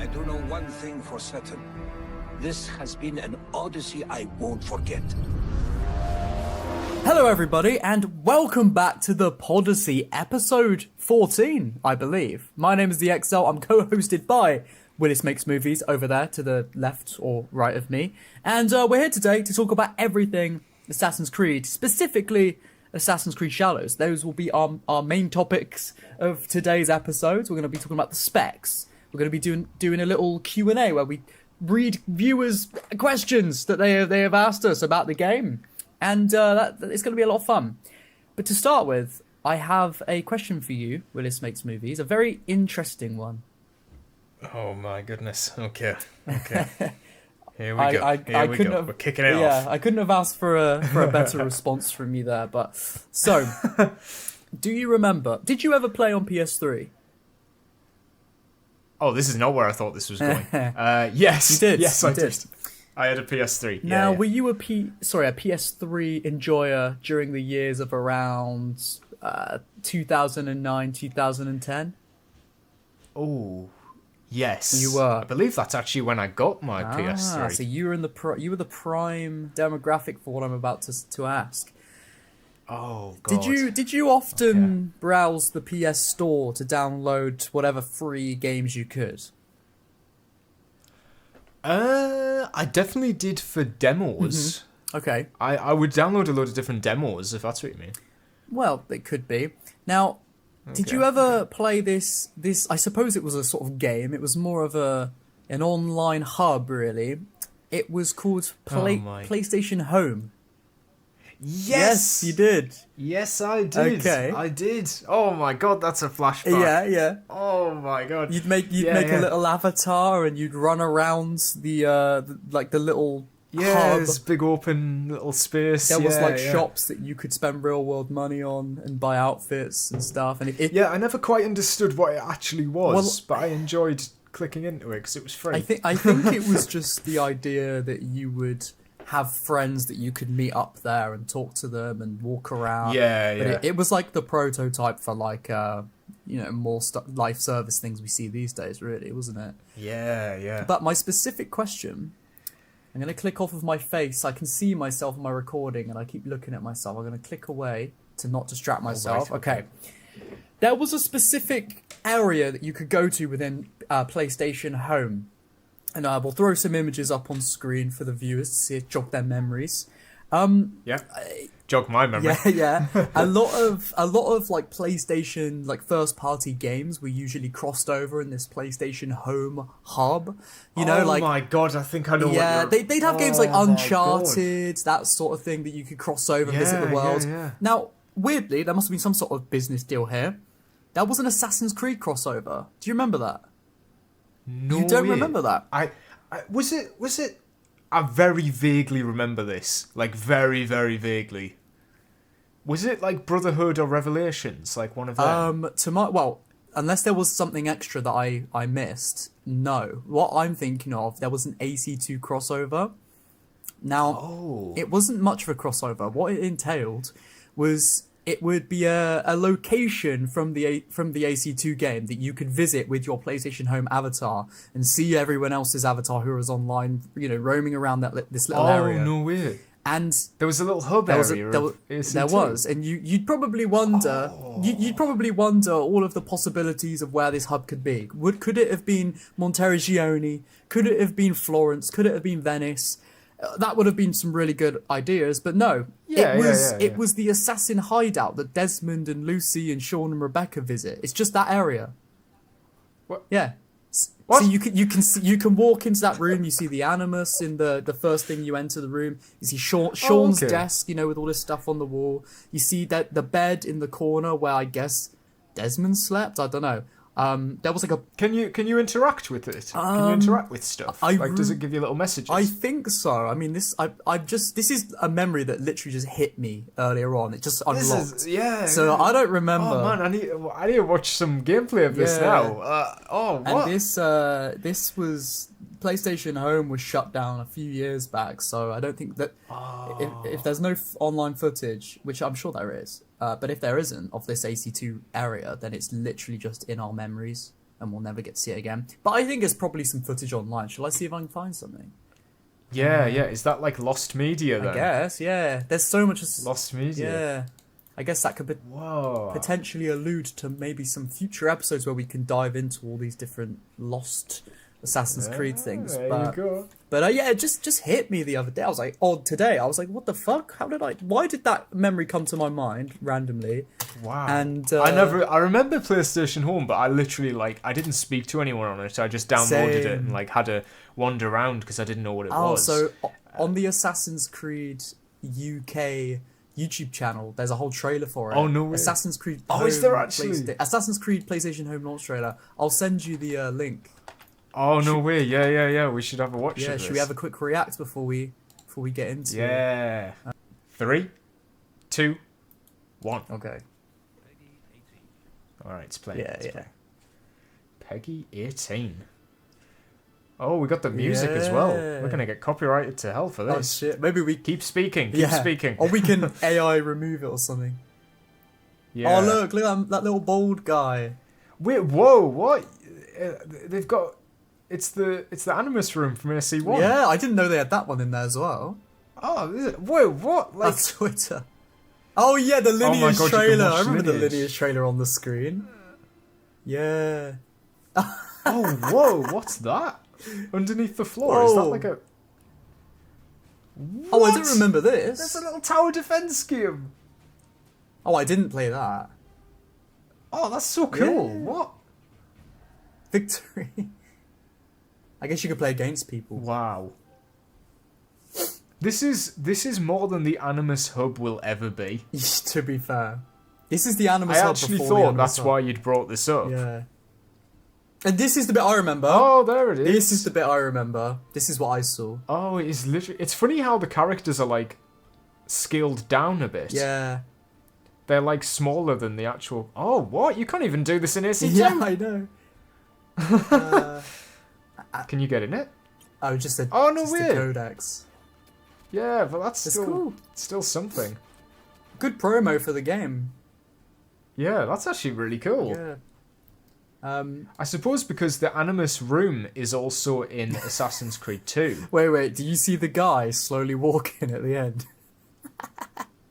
I do know one thing for certain. This has been an Odyssey I won't forget. Hello everybody, and welcome back to the Podyssey, episode 14, I believe. My name is the Exile, I'm co-hosted by Willis Makes Movies over there to the left or right of me. And we're here today to talk about everything Assassin's Creed, specifically Assassin's Creed Shadows. Those will be our main topics of today's episodes. We're going to be talking about the specs. We're going to be doing a little Q&A where we read viewers' questions that they have asked us about the game. And it's going to be a lot of fun. But to start with, I have a question for you, Willis Makes Movies. A very interesting one. Oh my goodness. Okay. Here we go. We're kicking it off. Yeah, I couldn't have asked for a better response from you there. But so, do you remember? Did you ever play on PS3? Oh, this is not where I thought this was going. Yes. You did. Yes, you I did. I had a PS3. Now, yeah. were you a PS3 enjoyer during the years of around 2009, 2010? Oh, yes. You were. I believe that's actually when I got my PS3. So you were you were the prime demographic for what I'm about to ask. Oh God. Did you often browse the PS Store to download whatever free games you could? I definitely did for demos. Mm-hmm. Okay. I would download a load of different demos, if that's what you mean. Well, it could be. Now, did you ever play this? I suppose it was a sort of game. It was more of an online hub, really. It was called PlayStation Home. Yes, you did. Yes, I did. Okay. I did. Oh my God, that's a flashback. Yeah. Oh my God. You'd make a little avatar and you'd run around the little hub. This big open little space. There was shops that you could spend real world money on and buy outfits and stuff. And I never quite understood what it actually was, but I enjoyed clicking into it because it was free. I think it was just the idea that you would have friends that you could meet up there and talk to them and walk around. But it was like the prototype for more life service things we see these days, really, wasn't it? Yeah. But my specific question, I'm going to click off of my face. I can see myself in my recording and I keep looking at myself. I'm going to click away to not distract myself. Right, okay. There was a specific area that you could go to within PlayStation Home. And we'll throw some images up on screen for the viewers to see it jog their memories. Jog my memory. Yeah. a lot of like PlayStation first party games were usually crossed over in this PlayStation Home hub. My God, I think I know. Yeah, they'd have games like Uncharted, that sort of thing that you could cross over and visit the world. Yeah. Now, weirdly, there must have been some sort of business deal here. That was an Assassin's Creed crossover. Do you remember that? No, you don't remember that? I was it. I very vaguely remember this, like very, very vaguely. Was it like Brotherhood or Revelations, like one of them? Unless there was something extra that I missed, no. What I'm thinking of, there was an AC2 crossover. Now, It wasn't much of a crossover. What it entailed was it would be a location from the AC2 game that you could visit with your PlayStation Home avatar and see everyone else's avatar who was online, roaming around this little area. Oh, no way. And there was a little hub area. There was, and you'd probably wonder, you'd probably wonder all of the possibilities of where this hub could be. Could it have been Monteriggioni? Could it have been Florence? Could it have been Venice? That would have been some really good ideas, but no. It was the assassin hideout that Desmond and Lucy and Sean and Rebecca visit. It's just that area. What? Yeah. What? So you can walk into that room. You see the Animus in the first thing you enter the room. You see Sean's desk, with all this stuff on the wall. You see that the bed in the corner where I guess Desmond slept. I don't know. There was like a. Can you interact with it? Can you interact with stuff? Does it give you little messages? I think so. I mean, this is a memory that literally just hit me earlier on. It just unlocked. So I don't remember. Oh man, I need to watch some gameplay of this now. What? And this was PlayStation Home was shut down a few years back. So I don't think that if there's no online footage, which I'm sure there is. But if there isn't of this AC2 area, then it's literally just in our memories. and we'll never get to see it again. But I think there's probably some footage online. Shall I see if I can find something? Yeah. Is that like lost media then? I guess, yeah. There's so much... Lost media. Yeah. I guess that could potentially allude to maybe some future episodes where we can dive into all these different lost Assassin's Creed things. There you go. But yeah, it just hit me the other day. I was like, today. I was like, what the fuck? Why did that memory come to my mind randomly? Wow. And I remember PlayStation Home, but I literally I didn't speak to anyone on it. I just downloaded it and had to wander around because I didn't know what it was. So on the Assassin's Creed UK YouTube channel, there's a whole trailer for it. Oh no way. Assassin's Creed. Is there actually? Assassin's Creed PlayStation Home launch trailer. I'll send you the link. Oh no way! Yeah. We should have a watch. Yeah, should we have a quick react before we get into it? Yeah. 3, 2, 1. Okay. All right, it's playing. Yeah. Play. Peggy 18. Oh, we got the music as well. We're gonna get copyrighted to hell for this. Oh shit! Maybe we keep speaking. Keep speaking. Or we can AI remove it or something. Yeah. Oh look at that little bald guy. Wait, whoa! What? They've got. It's the Animus room from AC1. Yeah, I didn't know they had that one in there as well. Oh, is it? Wait, what? That's Twitter. Oh yeah, the Lineage God, trailer. I remember Lineage. the Lineage trailer on the screen. Yeah. Oh, whoa! What's that? Underneath the floor? Whoa. Is that like a? Oh, I What? don't remember this. There's a little tower defense game. Oh, I didn't play that. Oh, that's so cool. Yeah. What? Victory. I guess you could play against people. Wow. This is more than the Animus Hub will ever be. To be fair, this is the Animus I Hub actually before the thought Animus that's Hub. why you'd brought this up. Yeah. And this is the bit I remember. Oh, there it is. This is the bit I remember. This is what I saw. Oh, it is literally. It's funny how the characters are scaled down a bit. Yeah. They're smaller than the actual. Oh, what? You can't even do this in AC2. Yeah, I know. Can you get in it? Oh, just the way. codex. Yeah, but that's It's still cool. still something. Good promo for the game. Yeah, that's actually really cool. Yeah. I suppose because the Animus room is also in Assassin's Creed 2. Wait. Do you see the guy slowly walking at the end?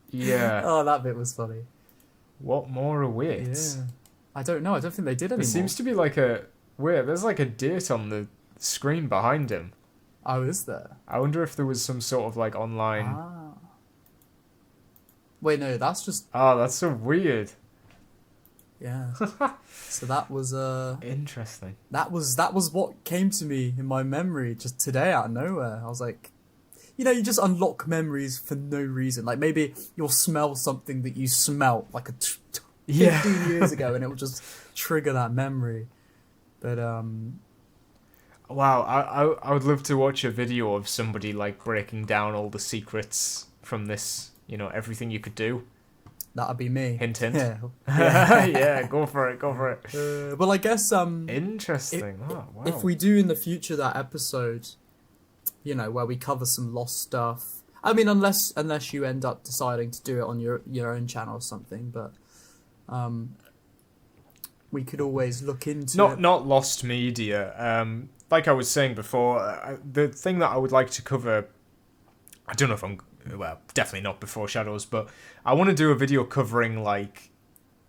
Yeah. Oh, that bit was funny. What more awaits? Yeah. I don't know. I don't think they did anymore. There seems to be there's a date on the screen behind him. Oh, is there? I wonder if there was some sort of online. Ah. Wait, no, that's just... Oh, that's so weird. Yeah. So that was interesting. That was what came to me in my memory just today out of nowhere. I was like, you just unlock memories for no reason. Like maybe you'll smell something that you smelt 15 years ago, and it will just trigger that memory. But wow, I would love to watch a video of somebody breaking down all the secrets from this. Everything you could do. That'd be me. Hint, hint. Yeah. Yeah, go for it. Well, I guess interesting. Wow. If we do in the future that episode, where we cover some lost stuff. I mean, unless you end up deciding to do it on your own channel or something, but we could always look into not lost media. Like I was saying before, the thing that I would like to cover, I don't know if I'm definitely not before Shadows, but I want to do a video covering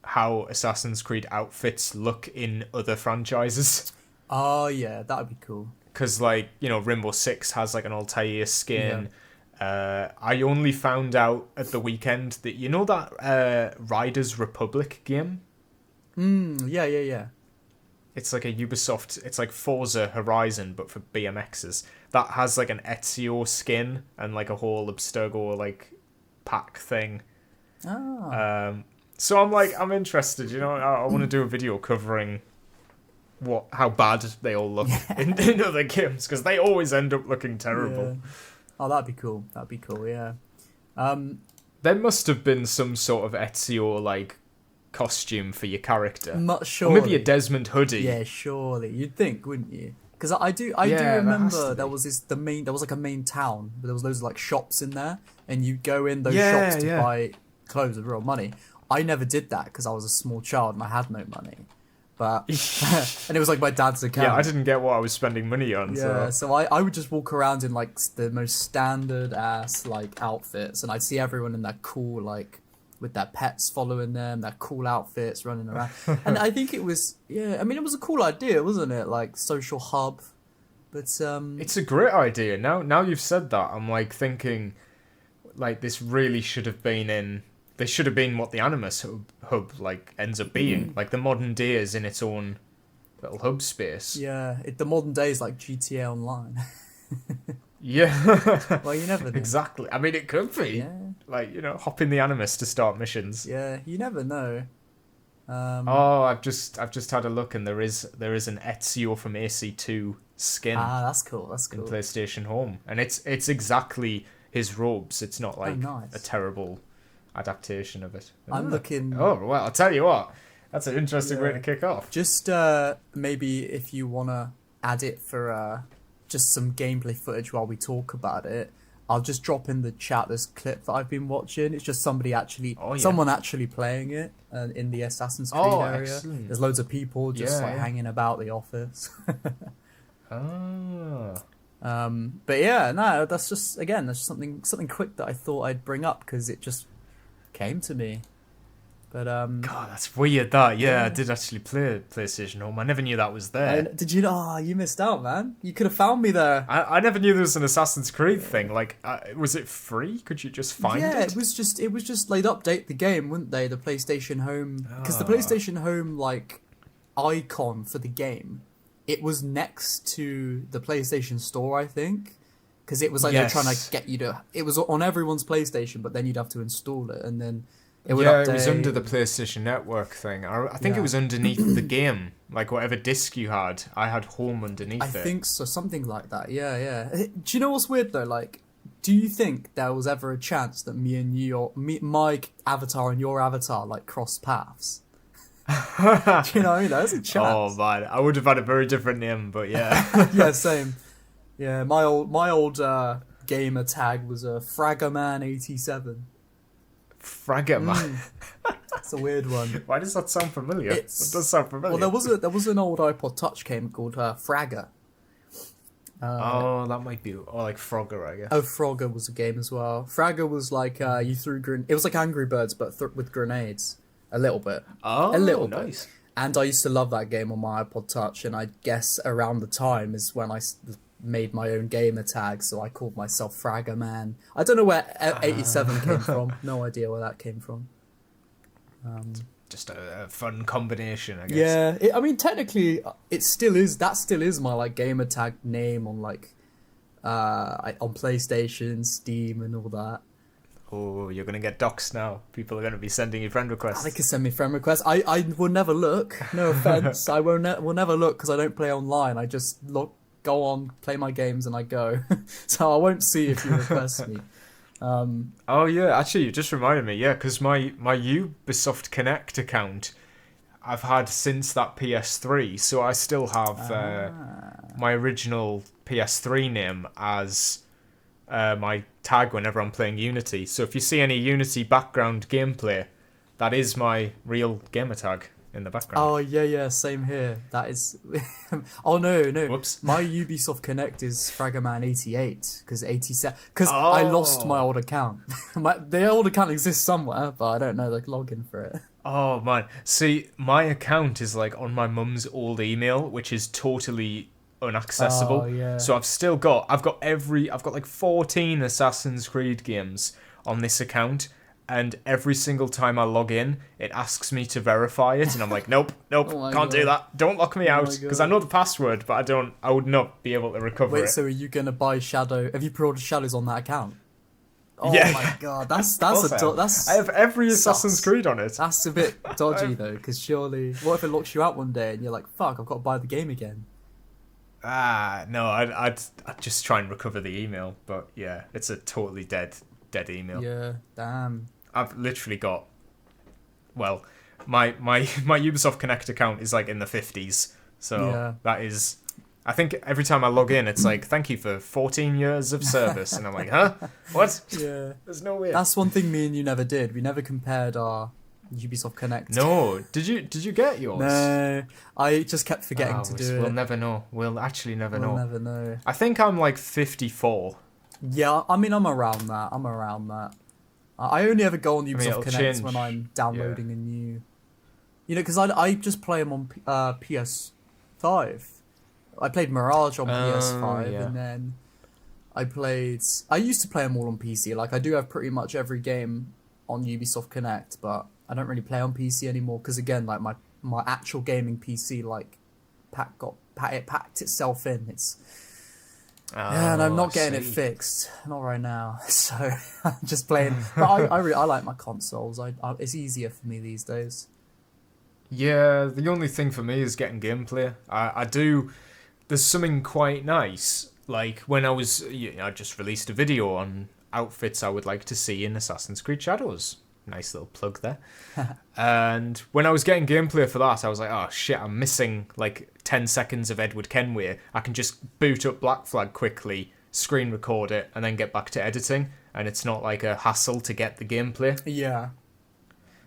how Assassin's Creed outfits look in other franchises. Oh yeah, that would be cool. Because Rainbow Six has an Altair skin. Yeah. I only found out at the weekend that that Riders Republic game. Yeah. It's like a Ubisoft. It's like Forza Horizon, but for BMXs. That has an Ezio skin and a whole Abstergo pack thing. Oh. So I'm interested. I want to do a video covering how bad they all look in other games, because they always end up looking terrible. Yeah. Oh, that'd be cool. Yeah. There must have been some sort of Ezio costume for your character. Surely. Or maybe a Desmond hoodie. Yeah, surely. You'd think, wouldn't you? Because I do remember there was a main town, but there was loads of shops in there, and you go in those shops to buy clothes with real money. I never did that because I was a small child and I had no money. but and it was like my dad's account. Yeah, I didn't get what I was spending money on. Yeah, So so I would just walk around in like the most standard ass like outfits, and I'd see everyone in that cool like with their pets following them, their cool outfits running around. And I think it was I mean it was a cool idea, wasn't it? Like social hub. But it's a great idea. Now you've said that, I'm like thinking like this really should have been in. This should have been what the Animus hub like ends up being. Like the modern day is in its own little hub space. yeah, the modern day is like GTA Online. Yeah. Well, you never know. Exactly. I mean, it could be. Yeah. Like, hop in the Animus to start missions. Yeah, you never know. Oh, I've just had a look, and there is an Ezio from AC2 skin That's cool. That's in cool. PlayStation Home, and it's exactly his robes. It's not like nice. a terrible adaptation of it. I'm looking. Oh well, I'll tell you what. That's an interesting way Yeah. to kick off. Just maybe if you wanna add it for just some gameplay footage while we talk about it, I'll just drop in the chat this clip that I've been watching. It's just someone actually playing it in the Assassin's Creed area. Excellent. There's loads of people just Yeah. hanging about the office. Ah. But yeah, no, that's just something quick that I thought I'd bring up because it just came to me. But God, that's weird. That I did actually play PlayStation Home. I never knew that was there. did you? Oh, you missed out, man. You could have found me there. I never knew there was an Assassin's Creed thing. Like, was it free? Could you just find it? Yeah, it was just they'd update the game, wouldn't they? The PlayStation Home, because the PlayStation Home like icon for the game, it was next to the PlayStation Store, I think, because it was like they're trying to get you to. It was on everyone's PlayStation, but then you'd have to install it, and then it would update. It was under the PlayStation Network thing. I think it was underneath the game, like whatever disc you had. I had Home underneath it. I think so, something like that. Yeah. Do you know what's weird though? Like, do you think there was ever a chance that my avatar and your avatar like crossed paths? Do you know what I mean? There's a chance. Oh man, I would have had a very different name, but yeah. Yeah, same. Yeah, my old gamer tag was a Fraggerman87. Fraggerman. It's a weird one. Why does that sound familiar? It does sound familiar. Well, there was an old iPod Touch game called Fragger. That might be like Frogger, I guess. Oh, Frogger was a game as well. Fragger was like you threw it was like Angry Birds but with grenades. A little bit. Oh, a little nice. bit. And I used to love that game on my iPod Touch, and I guess around the time is when I made my own gamer tag, so I called myself Fragger Man. I don't know where 87 came from. No idea where that came from. Just a fun combination, I guess. Yeah, I mean, technically, that still is my like gamer tag name on like on PlayStation, Steam, and all that. Oh, you're gonna get doxxed now. People are gonna be sending you friend requests. They can send me friend requests. I will never look. No offense. I will never look because I don't play online. I just go on, play my games, and I go. So I won't see if you request me. Oh yeah, actually, you just reminded me. Yeah, because my Ubisoft Connect account, I've had since that PS3, so I still have my original PS3 name as my tag whenever I'm playing Unity. So if you see any Unity background gameplay, that is my real gamer tag in the background. Oh yeah, same here. That is. Oh no. Whoops. My Ubisoft Connect is Fraggerman88 because 87 because I lost my old account. The old account exists somewhere, but I don't know the login for it. Oh man, see, my account is like on my mum's old email, which is totally unaccessible. Oh, yeah. So I've got like 14 Assassin's Creed games on this account, and every single time I log in, it asks me to verify it, and I'm like, nope, Oh can't do that. Don't lock me out, my because I know the password, but I would not be able to recover it. Wait, so are you gonna buy Shadow? Have you pre-ordered Shadows on that account? Oh Yeah. my god, that's I have every Assassin's Creed on it. That's a bit dodgy though, because surely, what if it locks you out one day and you're like, fuck, I've got to buy the game again? No, I'd just try and recover the email, but yeah, it's a totally dead email. Yeah, damn. I've literally got, well, my Ubisoft Connect account is like in the 50s, so that is, I think every time I log in, it's like, thank you for 14 years of service, and I'm like, huh? What? Yeah. There's no way. That's one thing me and you never did. We never compared our Ubisoft Connect. No, did you get yours? No, I just kept forgetting to do We'll it. never know. We'll actually never know. We'll never know. I think I'm like 54. Yeah, I mean, I'm around that. I only ever go on Ubisoft it'll Connect change. when I'm downloading a new... because I just play them on PS5. I played Mirage on PS5, yeah. and then I used to play them all on PC. Like, I do have pretty much every game on Ubisoft Connect, but I don't really play on PC anymore, because again, like, my actual gaming PC, like, it packed itself in. Yeah, and I'm not getting it fixed. Not right now. So I'm just playing. But I like my consoles. It's easier for me these days. Yeah, the only thing for me is getting gameplay. I do. There's something quite nice. Like when I just released a video on outfits I would like to see in Assassin's Creed Shadows. Nice little plug there. And when I was getting gameplay for that, I was like, oh shit, I'm missing like 10 seconds of Edward Kenway. I can just boot up Black Flag quickly, screen record it, and then get back to editing. And it's not like a hassle to get the gameplay. Yeah.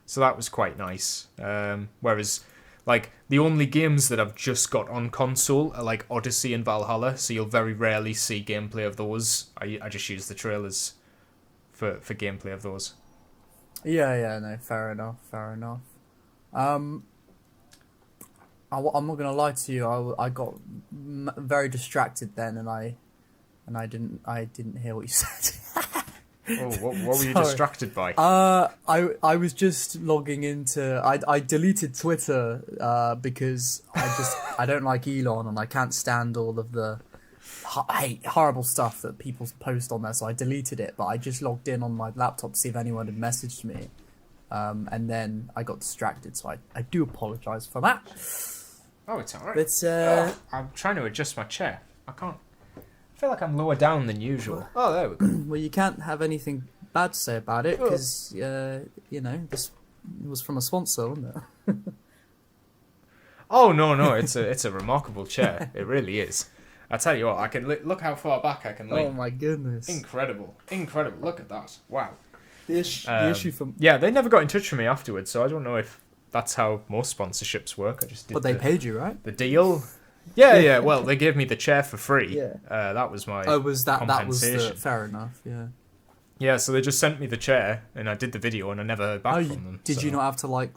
So that was quite nice. Whereas, like, the only games that I've just got on console are like Odyssey and Valhalla, so you'll very rarely see gameplay of those. I just use the trailers for gameplay of those. Yeah, no, fair enough. I'm not gonna lie to you. I got very distracted then, and I didn't hear what you said. Oh, what were you distracted by? I was just logging into. I deleted Twitter because I don't like Elon, and I can't stand all of the horrible stuff that people post on there, so I deleted it. But I just logged in on my laptop to see if anyone had messaged me, and then I got distracted, so I do apologise for that. Oh, it's alright. But I'm trying to adjust my chair. I can't. I feel like I'm lower down than usual. Oh, there we go. well, you can't have anything bad to say about it because this was from a sponsor, wasn't it? Oh no, it's a remarkable chair. It really is. I tell you what, I can look how far back I can lean. Oh my goodness! Incredible. Look at that. Wow. The issue from they never got in touch with me afterwards, so I don't know if that's how most sponsorships work. I just did. But they paid you, right? The deal. Yeah. Well, they gave me the chair for free. Yeah. That was my. Oh, was that? That was compensation. fair enough. Yeah. Yeah, so they just sent me the chair, and I did the video, and I never heard back from them. Did you not have to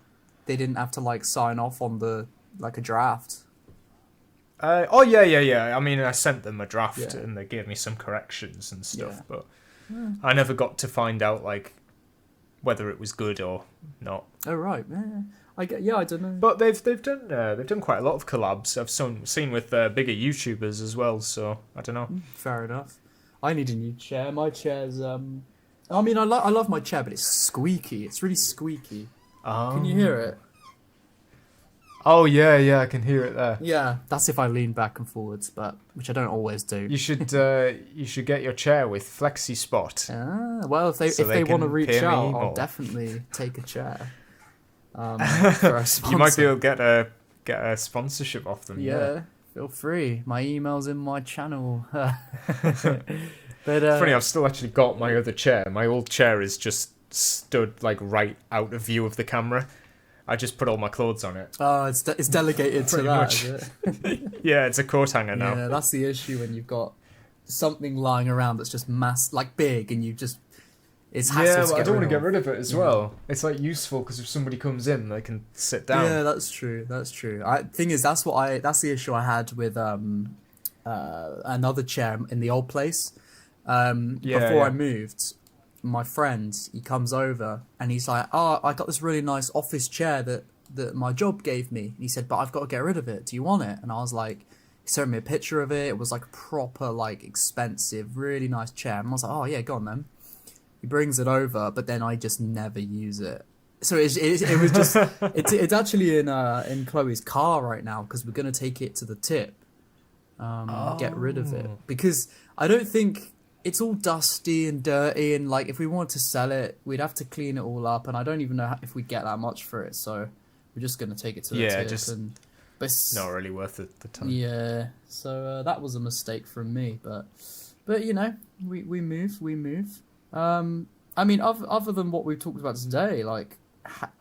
They didn't have to sign off on a draft. Yeah. I mean, I sent them a draft, Yeah. and they gave me some corrections and stuff, Yeah. but I never got to find out whether it was good or not. Oh right, yeah. I don't know. But they've done quite a lot of collabs. I've seen with bigger YouTubers as well, so I don't know. Fair enough. I need a new chair. My chair's I mean, I love my chair, but it's squeaky. It's really squeaky. Can you hear it? Oh yeah, I can hear it there. Yeah, that's if I lean back and forwards, which I don't always do. You should get your chair with Flexi Spot. Well, if they want to reach pay me out, more. I'll definitely take a chair. For a sponsor. You might be able to get a sponsorship off them. Yeah, feel free. My email's in my channel. But Funny, I've still actually got my other chair. My old chair is just stood right out of view of the camera. I just put all my clothes on it. Oh, it's delegated to Pretty that, much. is it? Yeah, it's a coat hanger now. Yeah, that's the issue when you've got something lying around that's just big, and you just it's hassle. Yeah, to but I get don't want to rid get rid of it as well. It's useful because if somebody comes in, they can sit down. Yeah, that's true. Thing is, that's the issue I had with another chair in the old place. Before I moved, my friend, he comes over and he's like, "Oh, I got this really nice office chair that my job gave me." And he said, "But I've got to get rid of it. Do you want it?" And I was like, he showed me a picture of it. It was like a proper, expensive, really nice chair. And I was like, "Oh yeah, go on then." He brings it over, but then I just never use it. So it was just it's actually in Chloe's car right now because we're gonna take it to the tip, get rid of it because I don't think. It's all dusty and dirty, and if we wanted to sell it, we'd have to clean it all up, and I don't even know if we'd get that much for it. So we're just gonna take it to the tip. But it's not really worth the time. Yeah, so that was a mistake from me, but we move. I mean, other than what we've talked about today,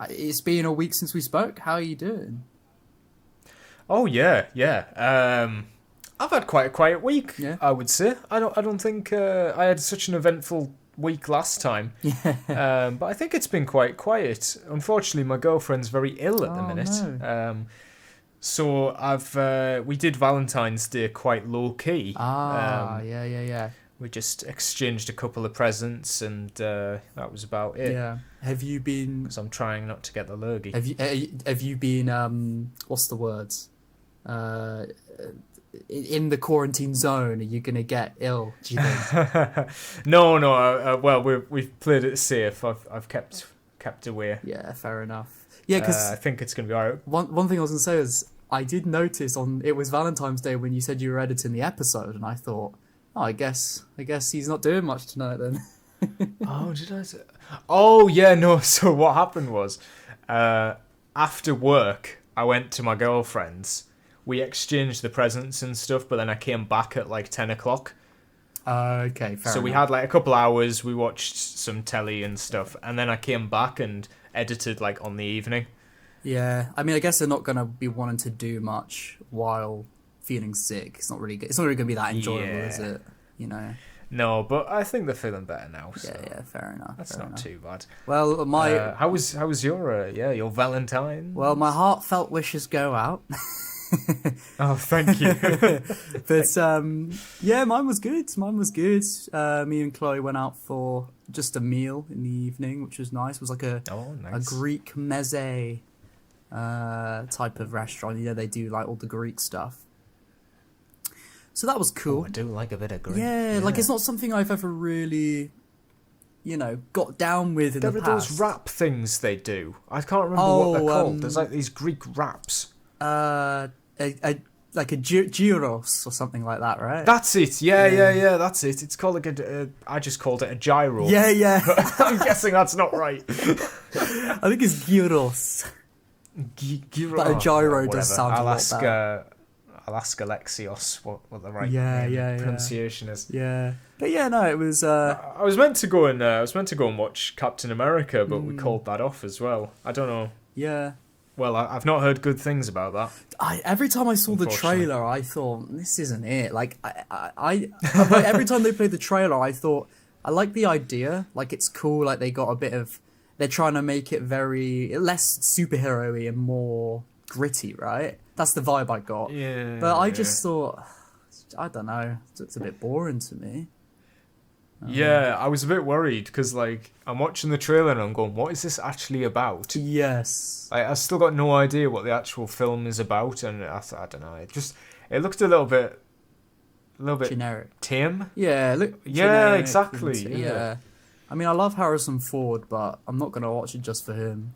It's been a week since we spoke. How are you doing? Oh yeah. I've had quite a quiet week. Yeah. I would say. I don't think I had such an eventful week last time. Yeah. But I think it's been quite quiet. Unfortunately, my girlfriend's very ill at the minute. No. So we did Valentine's Day quite low key. Yeah. We just exchanged a couple of presents, and that was about it. Yeah. Have you been? Because I'm trying not to get the lurgy. Have you been? What's the words? In the quarantine zone, are you gonna get ill? Do you think? No. Well, we've played it safe. I've kept away. Yeah, fair enough. Yeah, because I think it's gonna be alright. one thing I was gonna say is I did notice it was Valentine's Day when you said you were editing the episode, and I thought, oh, I guess he's not doing much tonight then. Oh, did I say? Oh, yeah, no. So what happened was, after work, I went to my girlfriend's. We exchanged the presents and stuff, but then I came back at like 10 o'clock. Okay, fair So we enough. had like a couple hours. We watched some telly and stuff, and then I came back and edited like on the evening. Yeah, I mean, I guess they're not gonna be wanting to do much while feeling sick. It's not really gonna be that enjoyable, is Yeah. it? You know. No, but I think they're feeling better now. So Yeah, fair enough. that's fair not enough. too bad. Well, How was your Valentine? well, my heartfelt wishes go out. Oh, thank you. But yeah, mine was good. Me and Chloe went out for just a meal in the evening, which was nice. It was like a nice. Greek meze type of restaurant. You know, they do like all the Greek stuff. So that was cool. I do like a bit of Greek. Yeah, like it's not something I've ever really, got down with in There the are past. those rap things they do. I can't remember what they're called. There's like these Greek raps. Like a gyros or something like that, right? That's it. Yeah. That's it. It's called like I just called it a gyro. Yeah. I'm guessing that's not right. I think it's gyros. Gyro. But a gyro Whatever. does sound a lot better. I'll ask Alexios what the right pronunciation is. Yeah. But yeah, no, it was. I was meant to go and watch Captain America, but we called that off as well. I don't know. Yeah. Well, I've not heard good things about that. Every time I saw the trailer, I thought this isn't it. Like every time they played the trailer, I thought I like the idea. Like it's cool. Like they got a bit of. They're trying to make it very less superhero-y and more gritty, right? That's the vibe I got. Yeah. But I just thought, I don't know, it's a bit boring to me. Yeah, I was a bit worried because, like, I'm watching the trailer and I'm going, what is this actually about? Yes. I still got no idea what the actual film is about, and I don't know. It looked a little bit Generic. tame. Yeah, look. Yeah, generic exactly. and- Yeah. I mean, I love Harrison Ford, but I'm not going to watch it just for him.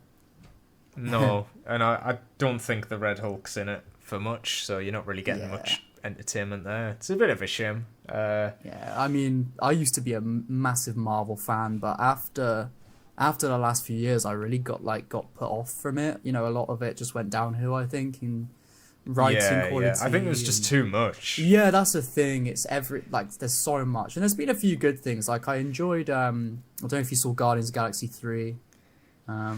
No, and I don't think the Red Hulk's in it for much, so you're not really getting much entertainment there. It's a bit of a shame. Yeah, I mean, I used to be a massive Marvel fan, but after the last few years, I really got put off from it. You know, a lot of it just went downhill, I think, in writing quality. I think it was just too much. Yeah, that's the thing. It's there's so much, and there's been a few good things. Like I enjoyed. I don't know if you saw Guardians of the Galaxy 3. I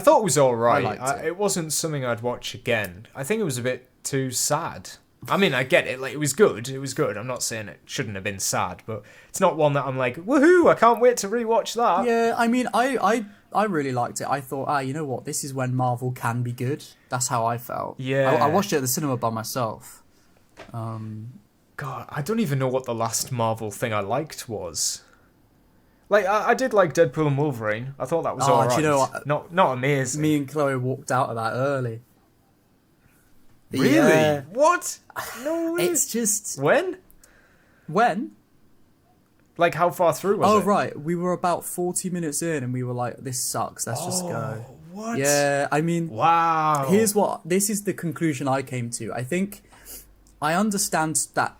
thought it was all right. liked it. It wasn't something I'd watch again. I think it was a bit too sad. I mean, I get it. Like, it was good. I'm not saying it shouldn't have been sad, but it's not one that I'm like, woohoo! I can't wait to rewatch that. Yeah, I mean, I really liked it. I thought, you know what? This is when Marvel can be good. That's how I felt. Yeah. I watched it at the cinema by myself. God, I don't even know what the last Marvel thing I liked was. Like, I did like Deadpool and Wolverine. I thought that was alright. Do you know what? Not amazing. Me and Chloe walked out of that early. Really? Yeah. What? No way. It's just When? Like, how far through was it? Oh, right. We were about 40 minutes in and we were like, this sucks. Let's just go. What? Yeah, I mean, Wow. this is the conclusion I came to. I think I understand that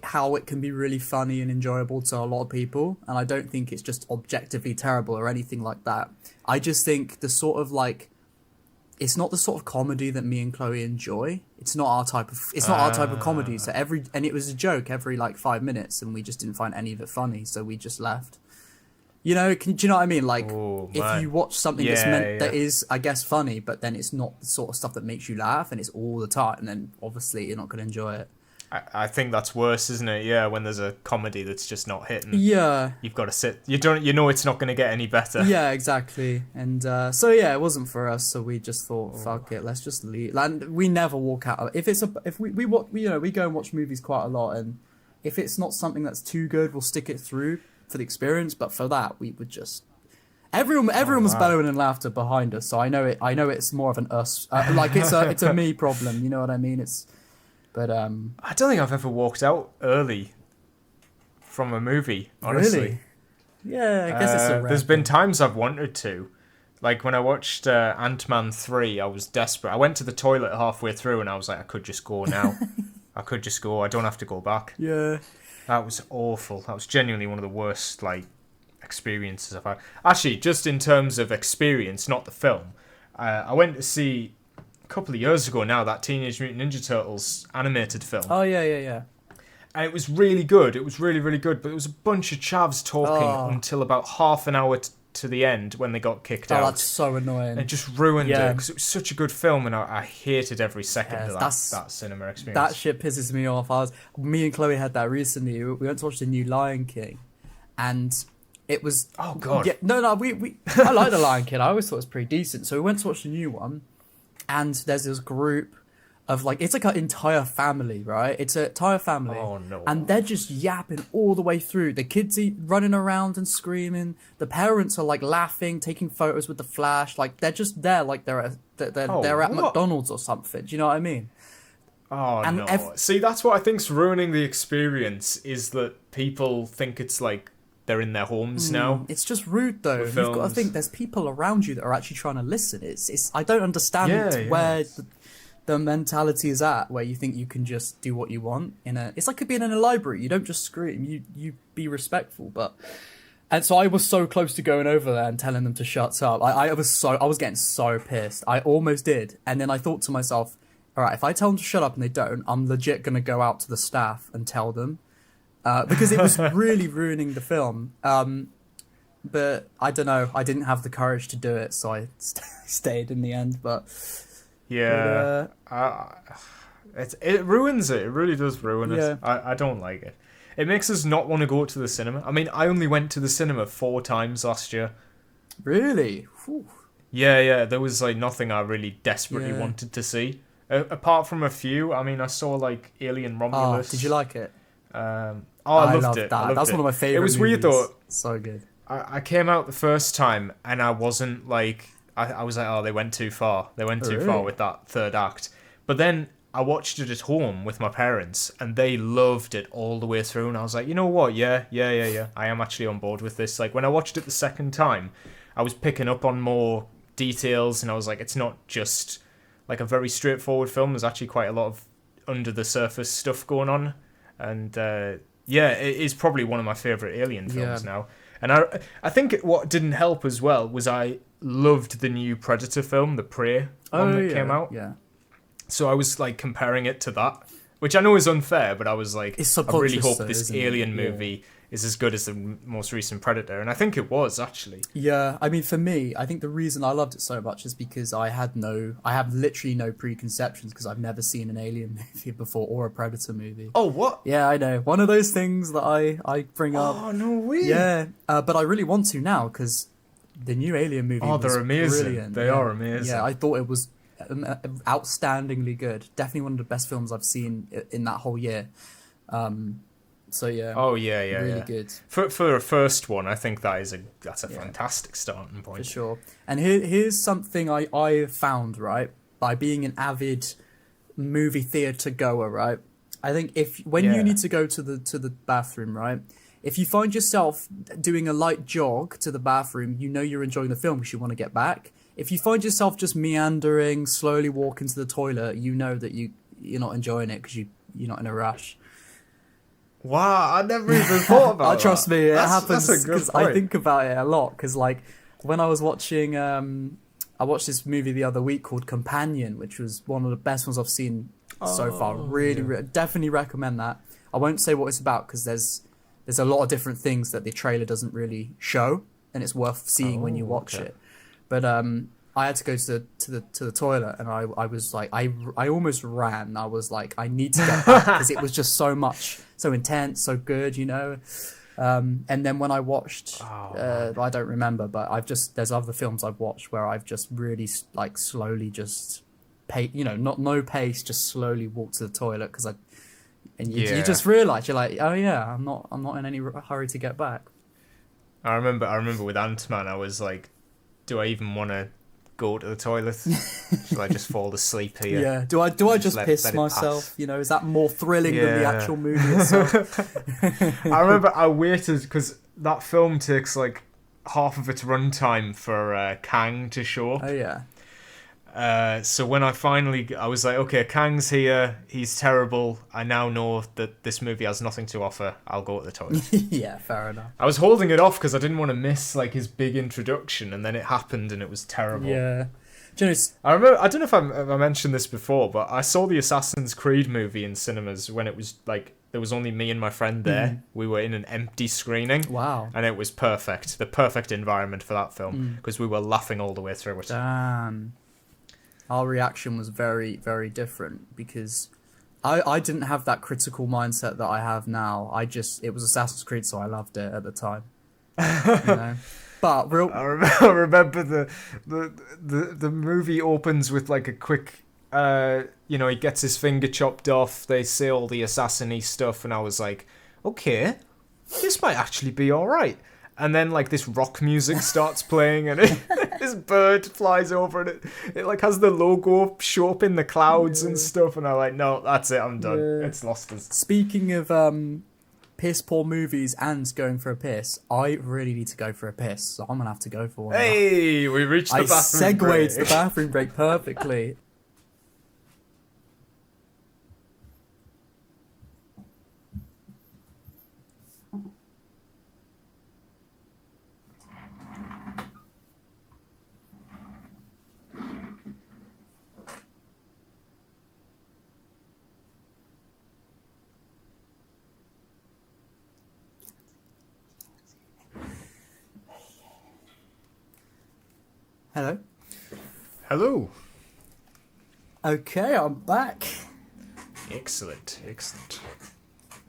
how it can be really funny and enjoyable to a lot of people, and I don't think it's just objectively terrible or anything like that. I just think the sort of like, it's not the sort of comedy that me and Chloe enjoy. It's not our type of comedy. So it was a joke every like 5 minutes, and we just didn't find any of it funny, so we just left. You know, do you know what I mean? Like, Oh, if man. you watch something that's Yeah, that yeah. is, I guess, funny, but then it's not the sort of stuff that makes you laugh, and it's all the time, then obviously you're not going to enjoy it. I think that's worse, isn't it? Yeah, when there's a comedy that's just not hitting. Yeah, You've got to sit. You know it's not going to get any better. yeah, exactly. And so yeah, it wasn't for us. So we just Oh. thought, fuck it, let's just leave. And we never walk out. If we watch, you know, we go and watch movies quite a lot, and if it's not something that's too good, we'll stick it through for the experience. But for that, we would just. Everyone was wow. bellowing in laughter behind us, so I know it's more of an us, like it's a me problem. You know what I mean? But I don't think I've ever walked out early from a movie, honestly. really, yeah, I guess it's a rare There's been thing. times I've wanted to. Like when I watched Ant-Man 3, I was desperate. I went to the toilet halfway through and I was like, I could just go now. I could just go. I don't have to go back. Yeah, That was awful. That was genuinely one of the worst experiences I've had. Actually, just in terms of experience, not the film. I went to see a couple of years ago now that Teenage Mutant Ninja Turtles animated film. oh yeah. And it was really good. It was really, really good. But it was a bunch of chavs talking Oh. until about half an hour to the end when they got kicked Oh, out. that's so annoying. And it just ruined Yeah. it because it was such a good film and I hated every second Yes, of that's- that cinema experience. That shit pisses me off. Me and Chloe had that recently. We went to watch the new Lion King, and it was. Oh, God. Yeah, no. We I like the Lion King. I always thought it was pretty decent. So we went to watch the new one, and there's this group of it's like an entire family, right? It's an entire family. Oh, no. And they're just yapping all the way through. The kids running around and screaming. The parents are laughing, taking photos with the flash. Like they're just there, like they're at Oh, what? McDonald's or something. Do you know what I mean? Oh, And no. See, that's what I think's ruining the experience is that people think it's like they're in their homes now. It's just rude though. With You've got to films. think there's people around you that are actually trying to listen. It's I don't understand Yeah, where yeah. the mentality is at where you think you can just do what you want it's like being in a library. You don't just scream. You be respectful. And so I was so close to going over there and telling them to shut up. I was getting so pissed. I almost did. And then I thought to myself, all right, if I tell them to shut up and they don't, I'm legit going to go out to the staff and tell them. Because it was really ruining the film. But I don't know. I didn't have the courage to do it, so I stayed in the end. But Yeah. It ruins it. It really does ruin Yeah. it. I don't like it. It makes us not want to go to the cinema. I mean, I only went to the cinema 4 times last year. really, whew. Yeah. There was nothing I really desperately Yeah. wanted to see. Apart from a few. I mean, I saw Alien Oh, Romulus. did you like it? I I loved it. that. I loved That's it. one of my favorite. It was weird movies. though. So good. I came out the first time and I wasn't I was like, oh, they went too far. They went too far Really? with that third act. But then I watched it at home with my parents and they loved it all the way through. And I was like, you know what? Yeah. I am actually on board with this. When I watched it the second time, I was picking up on more details and I was like, it's not just a very straightforward film. There's actually quite a lot of under the surface stuff going on. And yeah, it is probably one of my favourite Alien films Yeah. now. And I think what didn't help as well was I loved the new Predator film, the Prey one that came out. Yeah. So I was comparing it to that, which I know is unfair, but I was like, It's I really subconscious hope though, this isn't it? Alien Yeah. movie is as good as the most recent Predator. And I think it was, actually. Yeah, I mean, for me, I think the reason I loved it so much is because I have literally no preconceptions because I've never seen an Alien movie before or a Predator movie. Oh, what? Yeah, I know. One of those things that I bring up. Oh, no way. Yeah, but I really want to now because the new Alien movie was they're amazing. brilliant. They Yeah. are amazing. Yeah, I thought it was outstandingly good. Definitely one of the best films I've seen in that whole year. So yeah. Oh, yeah. Really good. For a first one, I think that's a fantastic starting point. For sure. And here's something I found, right, by being an avid movie theater goer, right? I think when Yeah. you need to go to the bathroom, right? If you find yourself doing a light jog to the bathroom, you know you're enjoying the film because you want to get back. If you find yourself just meandering, slowly walking to the toilet, you know that you're not enjoying it because you're not in a rush. Wow, I never even thought about that. Trust me, it happens That's a good because point. I think about it a lot. Because when I was watching, I watched this movie the other week called Companion, which was one of the best ones I've seen so far. Really, definitely recommend that. I won't say what it's about because there's a lot of different things that the trailer doesn't really show. and it's worth seeing when you watch it. But I had to go to the toilet, and I was like, I almost ran. I was like, I need to get back because it was just so intense, so good, you know. And then when I watched, I don't remember, but there's other films I've watched where I've just really like slowly just no pace, just slowly walked to the toilet you just realise, you're like, oh yeah, I'm not in any hurry to get back. I remember with Ant-Man, I was like, do I even want to go to the toilet? Should I just fall asleep here? Yeah. Do I just piss myself? You know, is that more thrilling than the actual movie itself? I remember I waited because that film takes like half of its runtime for Kang to show up. Oh yeah. So when I was like, okay, Kang's here. He's terrible. I now know that this movie has nothing to offer. I'll go to the toilet. Yeah, fair enough. I was holding it off because I didn't want to miss like his big introduction, and then it happened, and it was terrible. Yeah. Do you know, I remember. I don't know if I mentioned this before, but I saw the Assassin's Creed movie in cinemas when it was like there was only me and my friend there. Mm. We were in an empty screening. Wow. And it was perfect. The perfect environment for that film because we were laughing all the way through it. Damn. Our reaction was very, very different because I didn't have that critical mindset that I have now. It was Assassin's Creed, so I loved it at the time. You know? But I remember the movie opens with like a quick, he gets his finger chopped off. They say all the assassin-y stuff, and I was like, okay, this might actually be all right. And then like this rock music starts playing, and this bird flies over, and it like has the logo show up in the clouds and stuff. And I'm like, no, that's it, I'm done. Yeah. It's lost us. Speaking of piss poor movies and going for a piss, I really need to go for a piss, so I'm gonna have to go for one. Hey, we reached the bathroom break. I segued to the bathroom break perfectly. Hello. Hello. Okay, I'm back. Excellent.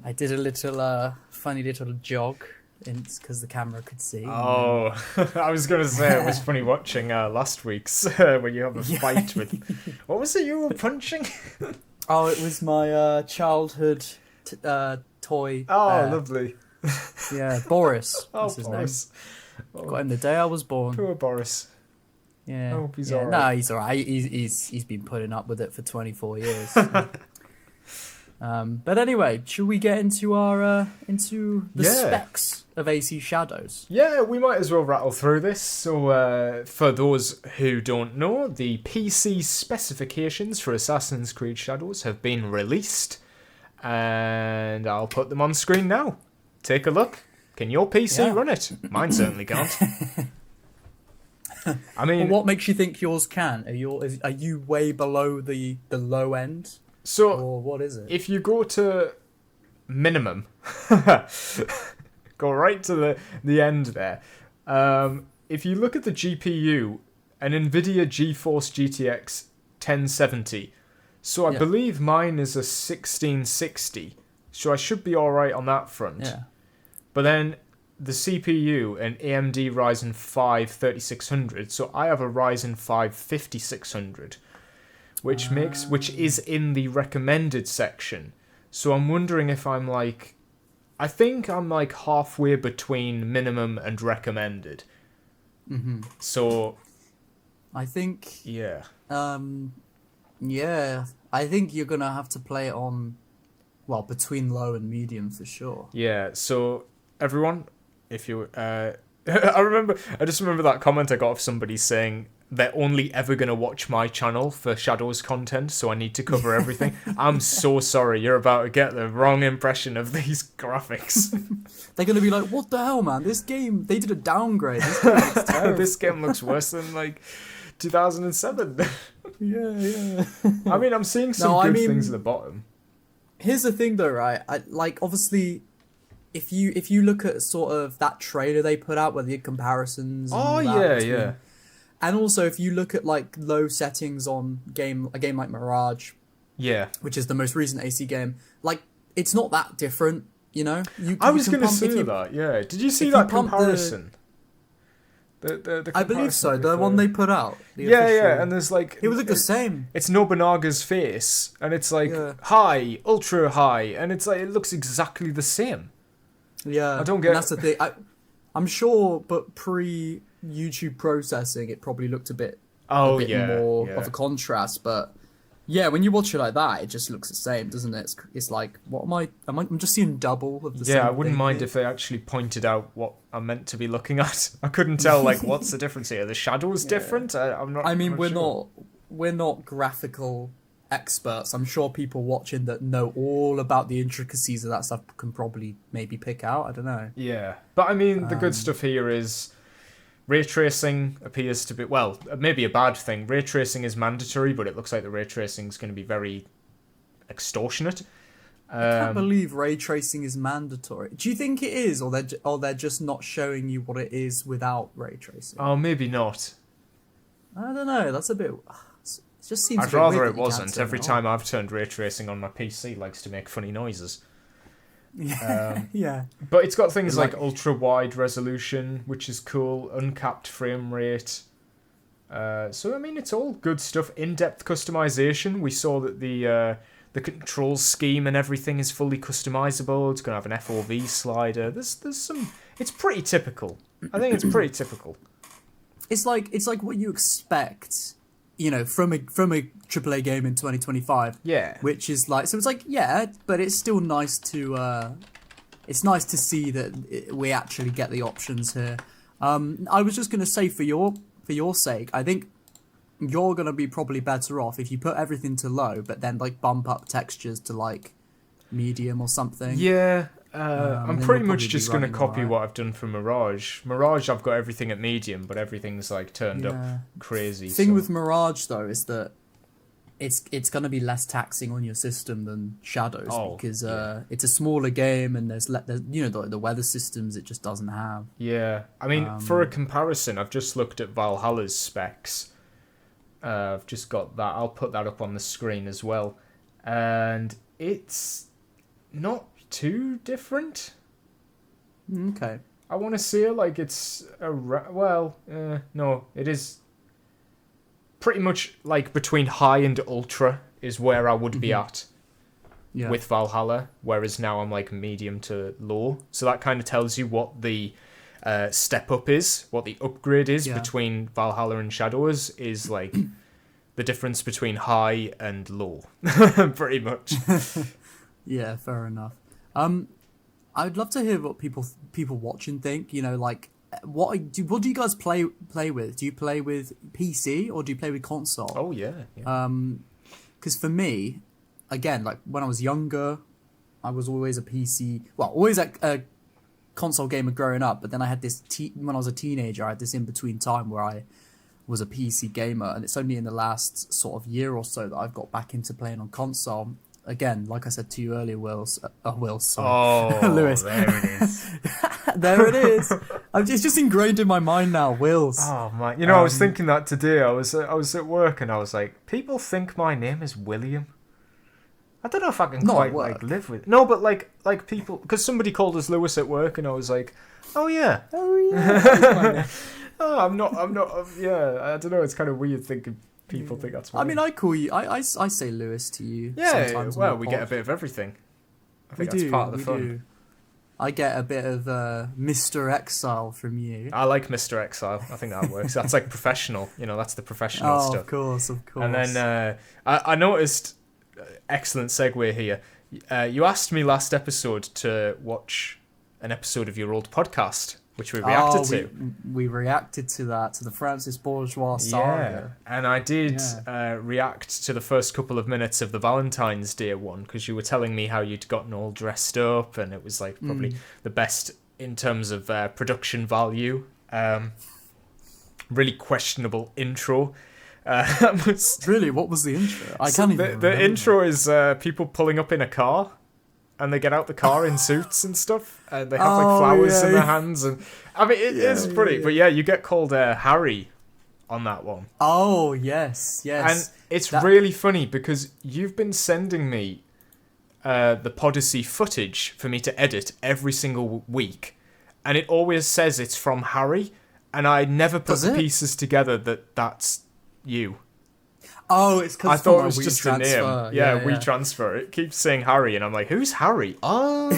I did a little funny little jog because the camera could see. Oh, I was going to say it was funny watching last week's when you have a fight with... What was it you were punching? Oh, it was my childhood toy. Oh, lovely. Yeah, Boris. Oh, That's his Boris. name. Got him the day I was born. Poor Boris. Yeah. I hope he's alright. No, he's alright. He's been putting up with it for 24 years. But anyway, should we get into our into the specs of AC Shadows? Yeah, we might as well rattle through this. So, for those who don't know, the PC specifications for Assassin's Creed Shadows have been released, and I'll put them on screen now. Take a look. Can your PC run it? Mine certainly can't. I mean, well, what makes you think yours can? Are you way below the low end? So, or what is it? If you go to minimum, go right to the end there. If you look at the GPU, an NVIDIA GeForce GTX 1070. So I believe mine is a 1660. So I should be all right on that front. Yeah. But then the CPU, an AMD Ryzen 5 3600. So I have a Ryzen 5 5600, which is in the recommended section. So I'm wondering if I think I'm like halfway between minimum and recommended. Mm-hmm. So I think yeah, I think you're gonna have to play it on, well, between low and medium for sure. Yeah. So everyone, if you I just remember that comment I got of somebody saying they're only ever going to watch my channel for Shadows content, so I need to cover everything. I'm so sorry, you're about to get the wrong impression of these graphics. They're going to be like, what the hell, man? This game, they did a downgrade. This game looks terrible. This game looks worse than, 2007. Yeah. I mean, I'm seeing some good things at the bottom. Here's the thing, though, right? Obviously, if you look at sort of that trailer they put out with the comparisons. And all that between, and also if you look at like low settings on a game like Mirage, which is the most recent AC game, like it's not that different, you know. I was going to say that. Yeah, did you see that comparison? The I believe so. The one they put out. Yeah, and there's like it would look the same. It's Nobunaga's face, and it's like high, ultra high, and it's like it looks exactly the same. Yeah, I don't get. And that's the thing. I'm sure, but pre-YouTube processing, it probably looked a bit more of a contrast. But yeah, when you watch it like that, it just looks the same, doesn't it? It's like, what am I? I'm just seeing double of the same. Yeah, I wouldn't mind if they actually pointed out what I'm meant to be looking at. I couldn't tell, like, what's the difference here? The shadow's different? I'm not. I mean, sure. we're not graphical experts. I'm sure people watching that know all about the intricacies of that stuff can probably maybe pick out. I don't know. Yeah, but I mean, the good stuff here is ray tracing appears to be, well, maybe a bad thing. Ray tracing is mandatory, but it looks like the ray tracing is going to be very extortionate. I can't believe ray tracing is mandatory. Do you think it is, or they're just not showing you what it is without ray tracing? Oh, maybe not. I don't know. That's a bit. It just seems. I'd rather it wasn't. Every time I've turned ray tracing on my PC, it likes to make funny noises. Yeah. But it's got things like ultra wide resolution, which is cool, uncapped frame rate. So I mean, it's all good stuff. In-depth customization. We saw that the control scheme and everything is fully customizable. It's gonna have an FOV slider. There's some. It's pretty typical. I think it's pretty typical. It's like what you expect, you know, from a AAA game in 2025. Yeah. Which is like, so it's like, yeah, but it's still nice to see that we actually get the options here. I was just gonna say, for your sake, I think you're gonna be probably better off if you put everything to low, but then like bump up textures to like medium or something. Yeah. I'm pretty much just going to copy what I've done for Mirage. Mirage, I've got everything at medium, but everything's like turned up crazy. The thing with Mirage, though, is that it's going to be less taxing on your system than Shadows, because it's a smaller game and there's you know, the weather systems it just doesn't have. Yeah, I mean, for a comparison, I've just looked at Valhalla's specs. I've just got that. I'll put that up on the screen as well, and it's not too different. Okay. I want to say like it's no, it is pretty much like between high and ultra is where I would be at with Valhalla, whereas now I'm like medium to low. So that kind of tells you what the step up is, what the upgrade is between Valhalla and Shadows is like the difference between high and low, pretty much. Yeah, fair enough. I'd love to hear what people watching think. You know, like what do you guys play with? Do you play with PC or do you play with console? Oh yeah. Because for me, again, like when I was younger, I was always a PC. Well, always a console gamer growing up. But then I had this when I was a teenager, I had this in between time where I was a PC gamer, and it's only in the last sort of year or so that I've got back into playing on console. Again, like I said to you earlier, Lewis. There it is. There it is. It's just ingrained in my mind now, Wills. Oh my! You know, I was thinking that today. I was at work and I was like, people think my name is William. I don't know if I can quite like live with. No, but like people, because somebody called us Lewis at work, and I was like, oh yeah. Oh, I'm not. Yeah, I don't know. It's kind of weird thinking. People think that's. I mean, I call you. I say Lewis to you. Yeah. Well, we get a bit of everything. I think that's part of the fun. Do. I get a bit of Mr. Exile from you. I like Mr. Exile. I think that works. That's like professional. You know, that's the professional stuff. Of course. And then I noticed. Excellent segue here. You asked me last episode to watch an episode of your old podcast, which we reacted to. We reacted to that, to the Francis Bourgeois saga. Yeah, and I did react to the first couple of minutes of the Valentine's Day one, because you were telling me how you'd gotten all dressed up, and it was like probably the best in terms of production value. Really questionable intro. Really? What was the intro? I can't even remember. The intro is people pulling up in a car. and they get out the car in suits and stuff, and they have like flowers in their hands, and I mean it is pretty. But yeah, you get called Harry on that one. Oh yes. And it's really funny because you've been sending me the Podyssey footage for me to edit every single week, and it always says it's from Harry, and I never put the pieces together that that's you. Oh, it's because I thought it was just a name. Yeah, WeTransfer. It keeps saying Harry, and I'm like, who's Harry? Oh,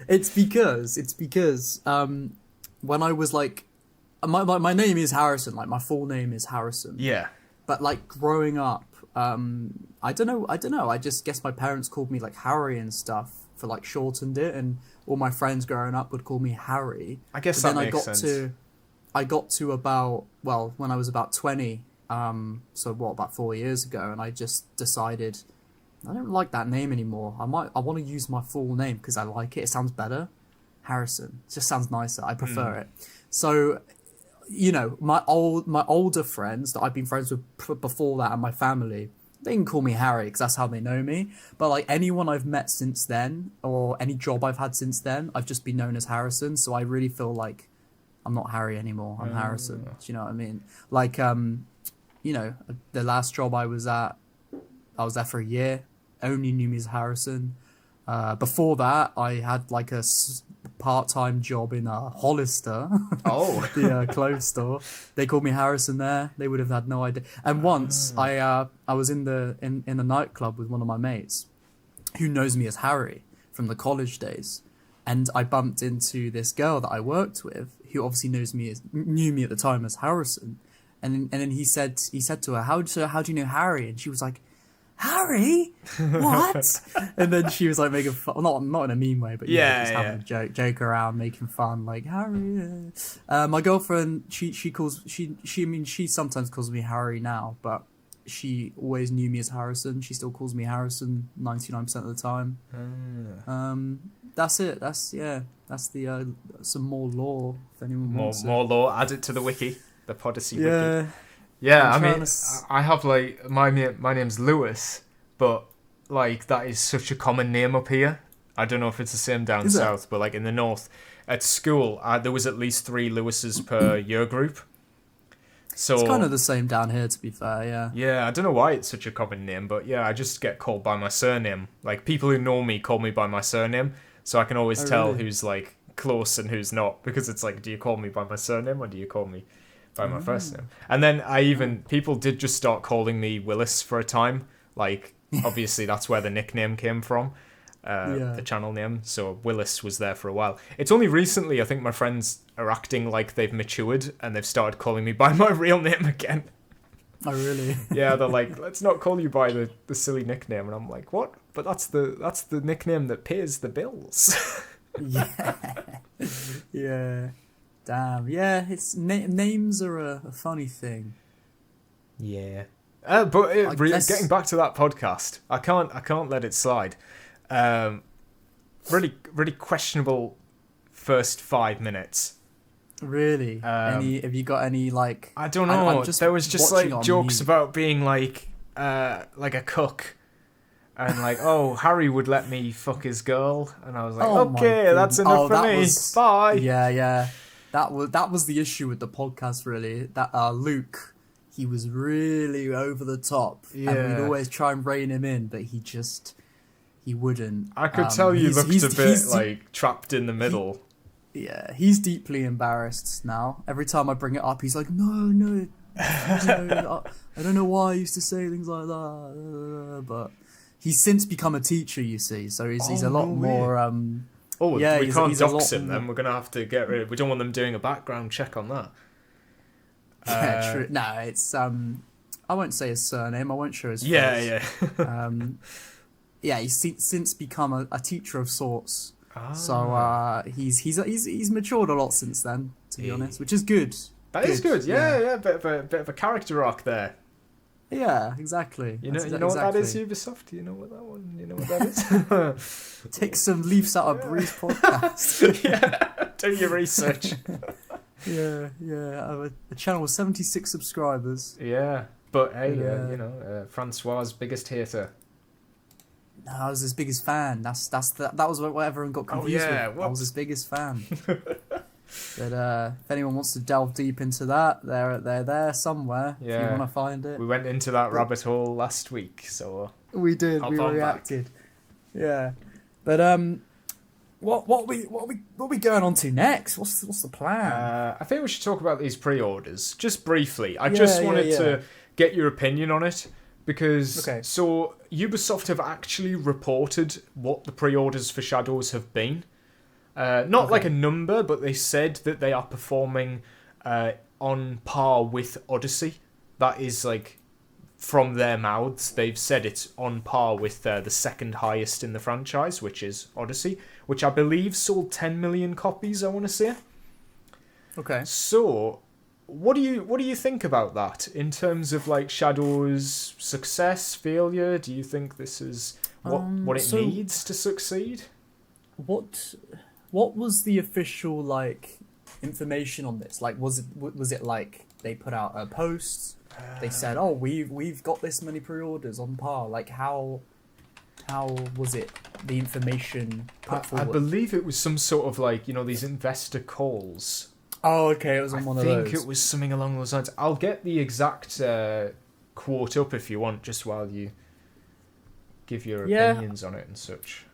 it's because when I was like, my name is Harrison. Like my full name is Harrison. Yeah. But like growing up, I don't know. I just guess my parents called me like Harry and stuff for like shortened it, and all my friends growing up would call me Harry. I guess that makes sense. I got to about when I was about 20. So about 4 years ago, and I just decided I don't like that name anymore. I want to use my full name because I like it. It sounds better. Harrison. It just sounds nicer. I prefer it. So, my older friends that I've been friends with before that, and my family, they can call me Harry because that's how they know me. But like anyone I've met since then, or any job I've had since then, I've just been known as Harrison. So I really feel like I'm not Harry anymore. I'm Harrison. Do you know what I mean? Like the last job I was at, I was there for a year. Only knew me as Harrison. Before that, I had like a part-time job in Hollister. Oh, the clothes store. They called me Harrison there. They would have had no idea. And once I was in a nightclub with one of my mates, who knows me as Harry from the college days, and I bumped into this girl that I worked with, who obviously knew me at the time as Harrison. And then he said to her, how do you know Harry? And she was like, Harry? What? And then she was like making fun, not in a mean way, but just having a joke around, making fun, like Harry. My girlfriend, she sometimes calls me Harry now, but she always knew me as Harrison. She still calls me Harrison 99% of the time. That's it. That's the some more lore if anyone wants more lore. Add it to the wiki. The Podyssey wiki. Yeah, I mean, I have like my name's Lewis, but like that is such a common name up here. I don't know if it's the same down south, but like in the north, at school, there was at least 3 Lewises per year group. So it's kind of the same down here, to be fair. Yeah. Yeah, I don't know why it's such a common name, but yeah, I just get called by my surname. Like people who know me call me by my surname, so I can always tell who's like close and who's not, because it's like, do you call me by my surname or do you call me by my first name? And then people did just start calling me Willis for a time. Like, obviously that's where the nickname came from, the channel name. So Willis was there for a while. It's only recently, I think my friends are acting like they've matured and they've started calling me by my real name again. Oh, really? Yeah, they're like, let's not call you by the silly nickname. And I'm like, what? But that's the nickname that pays the bills. Yeah. Damn, yeah, it's names are a funny thing. Yeah, but getting back to that podcast, I can't let it slide. Really questionable first 5 minutes. Really? Have you got any like? I don't know. There was just like jokes about being like a cook. And like, oh, Harry would let me fuck his girl, and I was like, okay, that's enough for me. Bye. Yeah. That was the issue with the podcast, really. That Luke, he was really over the top, and we'd always try and rein him in, but he wouldn't. I could tell you looked a bit like trapped in the middle. Yeah, he's deeply embarrassed now. Every time I bring it up, he's like, no, I don't know why I used to say things like that, but he's since become a teacher, you see, so he's a lot more. We can't dox him then. We're going to have to get rid of... We don't want them doing a background check on that. Yeah, true. No, it's... I won't say his surname. I won't show his face. Yeah. He's since become a teacher of sorts. So he's matured a lot since then, to be honest, which is good. That is good. Yeah. Bit of a character arc there. Yeah, exactly. You know what that is, Ubisoft? You know what that one? You know what that is? Take some leaves out of Bree's podcast. Yeah, do your research. Yeah. I have a channel with 76 subscribers. Yeah, but hey, Francois' biggest hater. No, I was his biggest fan. That was what everyone got confused with. I was his biggest fan. But if anyone wants to delve deep into that, they're there somewhere. Yeah. If you want to find it. We went into that rabbit hole last week, so we did. We reacted. Back. Yeah, but what we going on to next? What's the plan? I think we should talk about these pre-orders just briefly. I just wanted to get your opinion on it. Because, so Ubisoft have actually reported what the pre-orders for Shadows have been. Not like a number, but they said that they are performing on par with Odyssey. That is, like, from their mouths. They've said it's on par with the second highest in the franchise, which is Odyssey, which I believe sold 10 million copies, I want to say. Okay. So, what do you think about that in terms of like Shadow's success, failure? Do you think this is what it needs to succeed? What was the official like information on this? Like, was it like they put out a post? They said, "Oh, we've got this many pre-orders on par." Like, how was it? The information put forward? I believe it was some sort of like these investor calls. Oh, okay, it was on one of those. I think it was something along those lines. I'll get the exact quote up if you want, just while you give your opinions on it and such.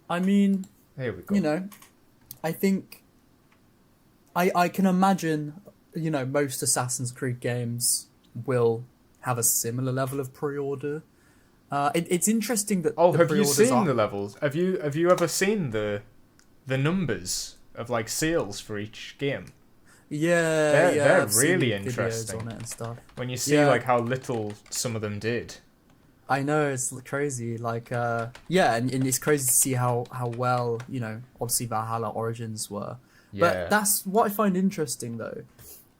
I mean, here we go. I think I can imagine, most Assassin's Creed games will have a similar level of pre-order. It's interesting that. Oh, have you seen the levels? Have you ever seen the numbers of like sales for each game? They're really interesting on it and stuff. When you see like how little some of them did. I know, it's crazy. Like and it's crazy to see how well Odyssey, Valhalla, Origins were. But that's what I find interesting though,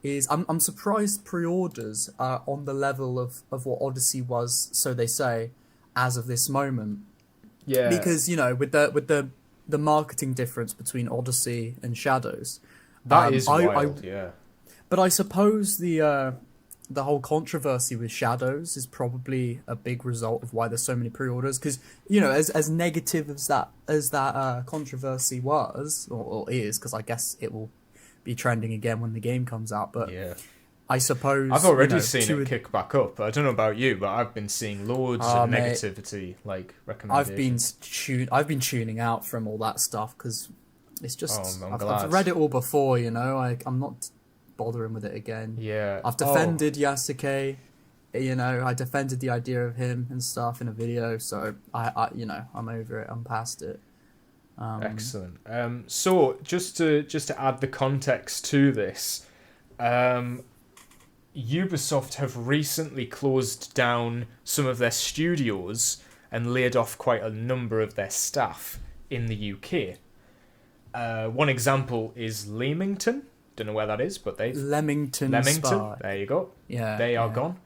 is I'm surprised pre-orders are on the level of what Odyssey was, so they say, as of this moment. Yeah, because with the marketing difference between Odyssey and Shadows. That is wild, But I suppose the whole controversy with Shadows is probably a big result of why there's so many pre-orders. Because, as negative as that controversy was, or is, because I guess it will be trending again when the game comes out. But I suppose I've already seen it kick back up. I don't know about you, but I've been seeing loads of negativity, like recommendations. I've been tuning out from all that stuff because it's just I've read it all before. I'm not bothering with it again. Yeah, I've defended Yasuke. I defended the idea of him and stuff in a video, so I'm over it. I'm past it. Excellent. So just to add the context to this. Ubisoft have recently closed down some of their studios and laid off quite a number of their staff in the UK. One example is Leamington. Don't know where that is, but Leamington. Spa. There you go. Yeah, they are gone.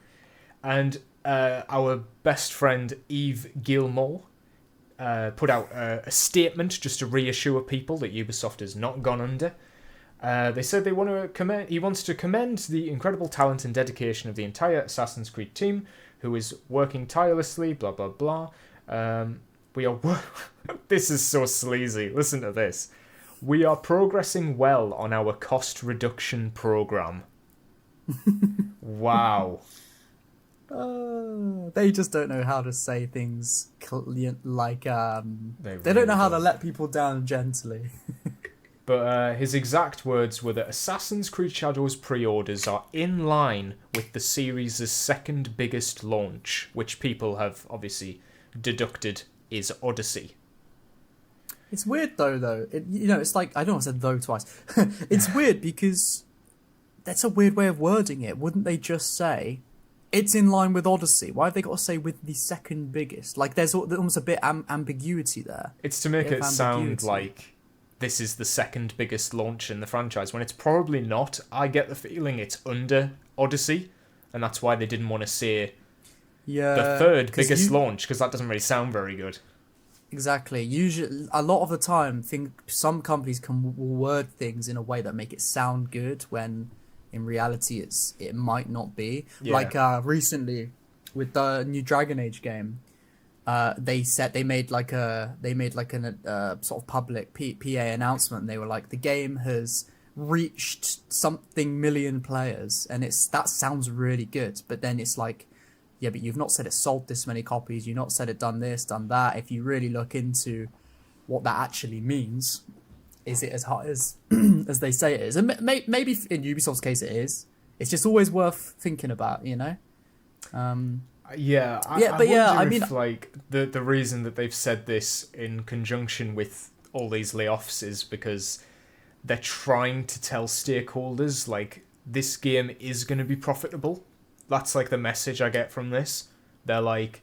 And our best friend Yves Guillemot put out a statement just to reassure people that Ubisoft has not gone under. They said he wants to commend the incredible talent and dedication of the entire Assassin's Creed team, who is working tirelessly, blah, blah, blah. This is so sleazy. Listen to this. We are progressing well on our cost reduction program. Wow. They just don't know how to say things like they don't know how to let people down gently. But his exact words were that Assassin's Creed Shadows pre-orders are in line with the series' second biggest launch, which people have obviously deducted is Odyssey. It's weird though. It's like, I don't know, I said though twice. It's weird because that's a weird way of wording it. Wouldn't they just say it's in line with Odyssey? Why have they got to say with the second biggest? Like, there's almost a bit ambiguity there. It's to make it sound like this is the second biggest launch in the franchise, when it's probably not. I get the feeling it's under Odyssey, and that's why they didn't want to say the third biggest launch, because that doesn't really sound very good. Exactly. Usually, a lot of the time, some companies can word things in a way that make it sound good, when in reality it might not be. Yeah. Like recently with the new Dragon Age game, they made like an sort of public PA announcement. And they were like, the game has reached something million players, and that sounds really good. But then it's like, yeah, but you've not said it sold this many copies. You've not said it done this, done that. If you really look into what that actually means, is it as high as as they say it is? And maybe in Ubisoft's case it is. It's just always worth thinking about, you know. I mean, like the reason that they've said this in conjunction with all these layoffs is because they're trying to tell stakeholders like this game is going to be profitable. That's like the message I get from this. They're like,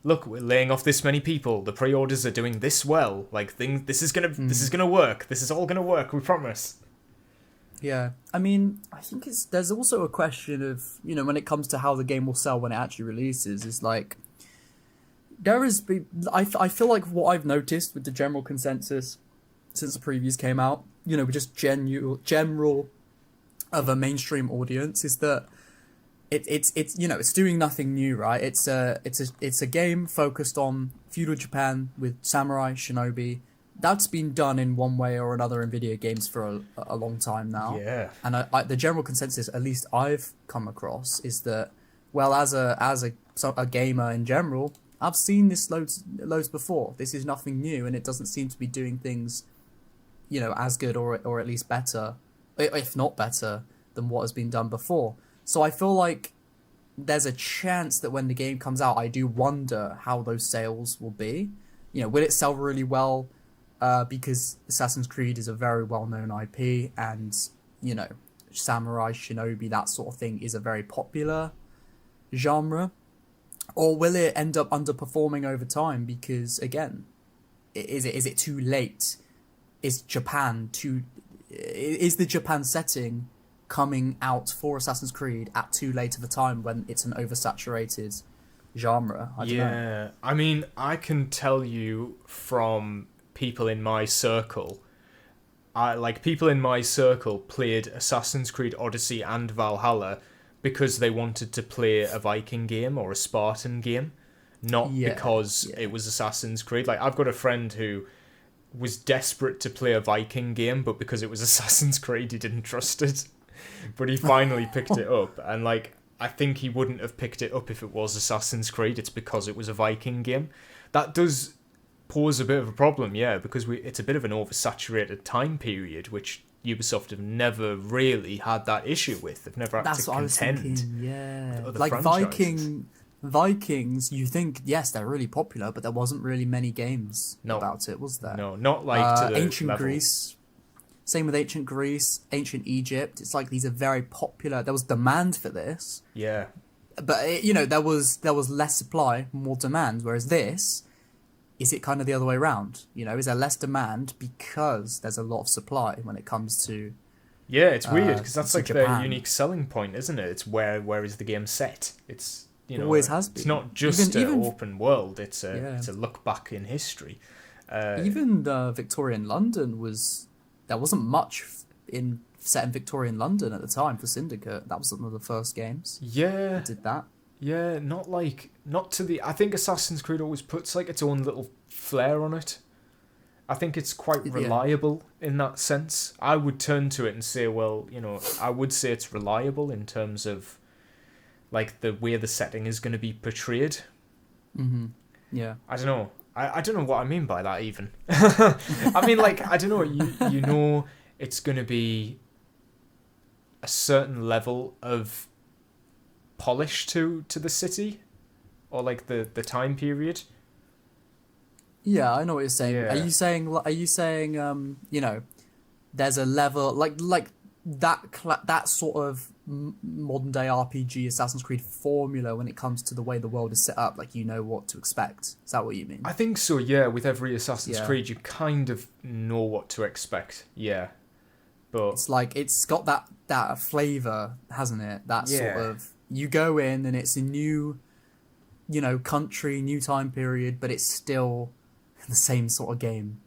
look, we're laying off this many people. The pre-orders are doing this well. Like this is gonna work. This is all gonna work. We promise. Yeah, I mean, I think there's also a question of, you know, when it comes to how the game will sell when it actually releases, is like, I feel like what I've noticed with the general consensus since the previews came out, you know, just general of a mainstream audience, is that it's you know, it's doing nothing new, right? It's a game focused on feudal Japan with samurai, shinobi. That's been done in one way or another in video games for a long time now. Yeah. And the general consensus, at least I've come across, is that, well, as a gamer in general, I've seen this loads before. This is nothing new, and it doesn't seem to be doing things, you know, as good or at least better, if not better, than what has been done before. So I feel like there's a chance that when the game comes out, I do wonder how those sales will be. You know, will it sell really well? Because Assassin's Creed is a very well-known IP, and, you know, samurai, shinobi, that sort of thing is a very popular genre. Or will it end up underperforming over time because, again, is it too late? Is the Japan setting coming out for Assassin's Creed at too late of a time when it's an oversaturated genre? I don't know. I mean, I can tell you from people in my circle, people in my circle played Assassin's Creed Odyssey and Valhalla because they wanted to play a Viking game or a Spartan game, not because it was Assassin's Creed. Like, I've got a friend who was desperate to play a Viking game, but because it was Assassin's Creed, he didn't trust it. But he finally picked it up, and like, I think he wouldn't have picked it up if it was Assassin's Creed. It's because it was a Viking game. That does pose a bit of a problem, yeah, because it's a bit of an oversaturated time period, which Ubisoft have never really had that issue with. They've never had to contend. Yeah, with other like franchises. Vikings, you think, yes, they're really popular, but there wasn't really many games about it, was there? No, not like to the ancient level. Greece. Same with ancient Greece, ancient Egypt. It's like these are very popular. There was demand for this. Yeah. But you know, there was less supply, more demand. Whereas this, is it kind of the other way around? You know, is there less demand because there's a lot of supply when it comes to? Yeah, it's weird because that's like Japan. the unique selling point, isn't it? It's where is the game set? It's, you know, always has been. It's not just an open world. It's a Yeah. it's a look back in history. Even Victorian London there wasn't much set in Victorian London at the time for Syndicate. That was one of the first games. Yeah, that did that. Yeah, I think Assassin's Creed always puts like its own little flair on it. I think it's quite reliable in that sense. I would turn to it and say, well, you know, I would say it's reliable in terms of like the way the setting is going to be portrayed. Mm-hmm. Yeah. I don't know. I don't know what I mean by that even. I mean, like, I don't know. You know, it's going to be a certain level of polish to the city, or like the time period. Yeah, I know what you're saying. Yeah. Are you saying you know, there's a level like that sort of modern day RPG Assassin's Creed formula when it comes to the way the world is set up, like you know what to expect. Is that what you mean? I think so, yeah. With every Assassin's Creed, you kind of know what to expect. Yeah. But it's like it's got that flavor, hasn't it? That sort of, you go in and it's a new, you know, country, new time period, but it's still the same sort of game.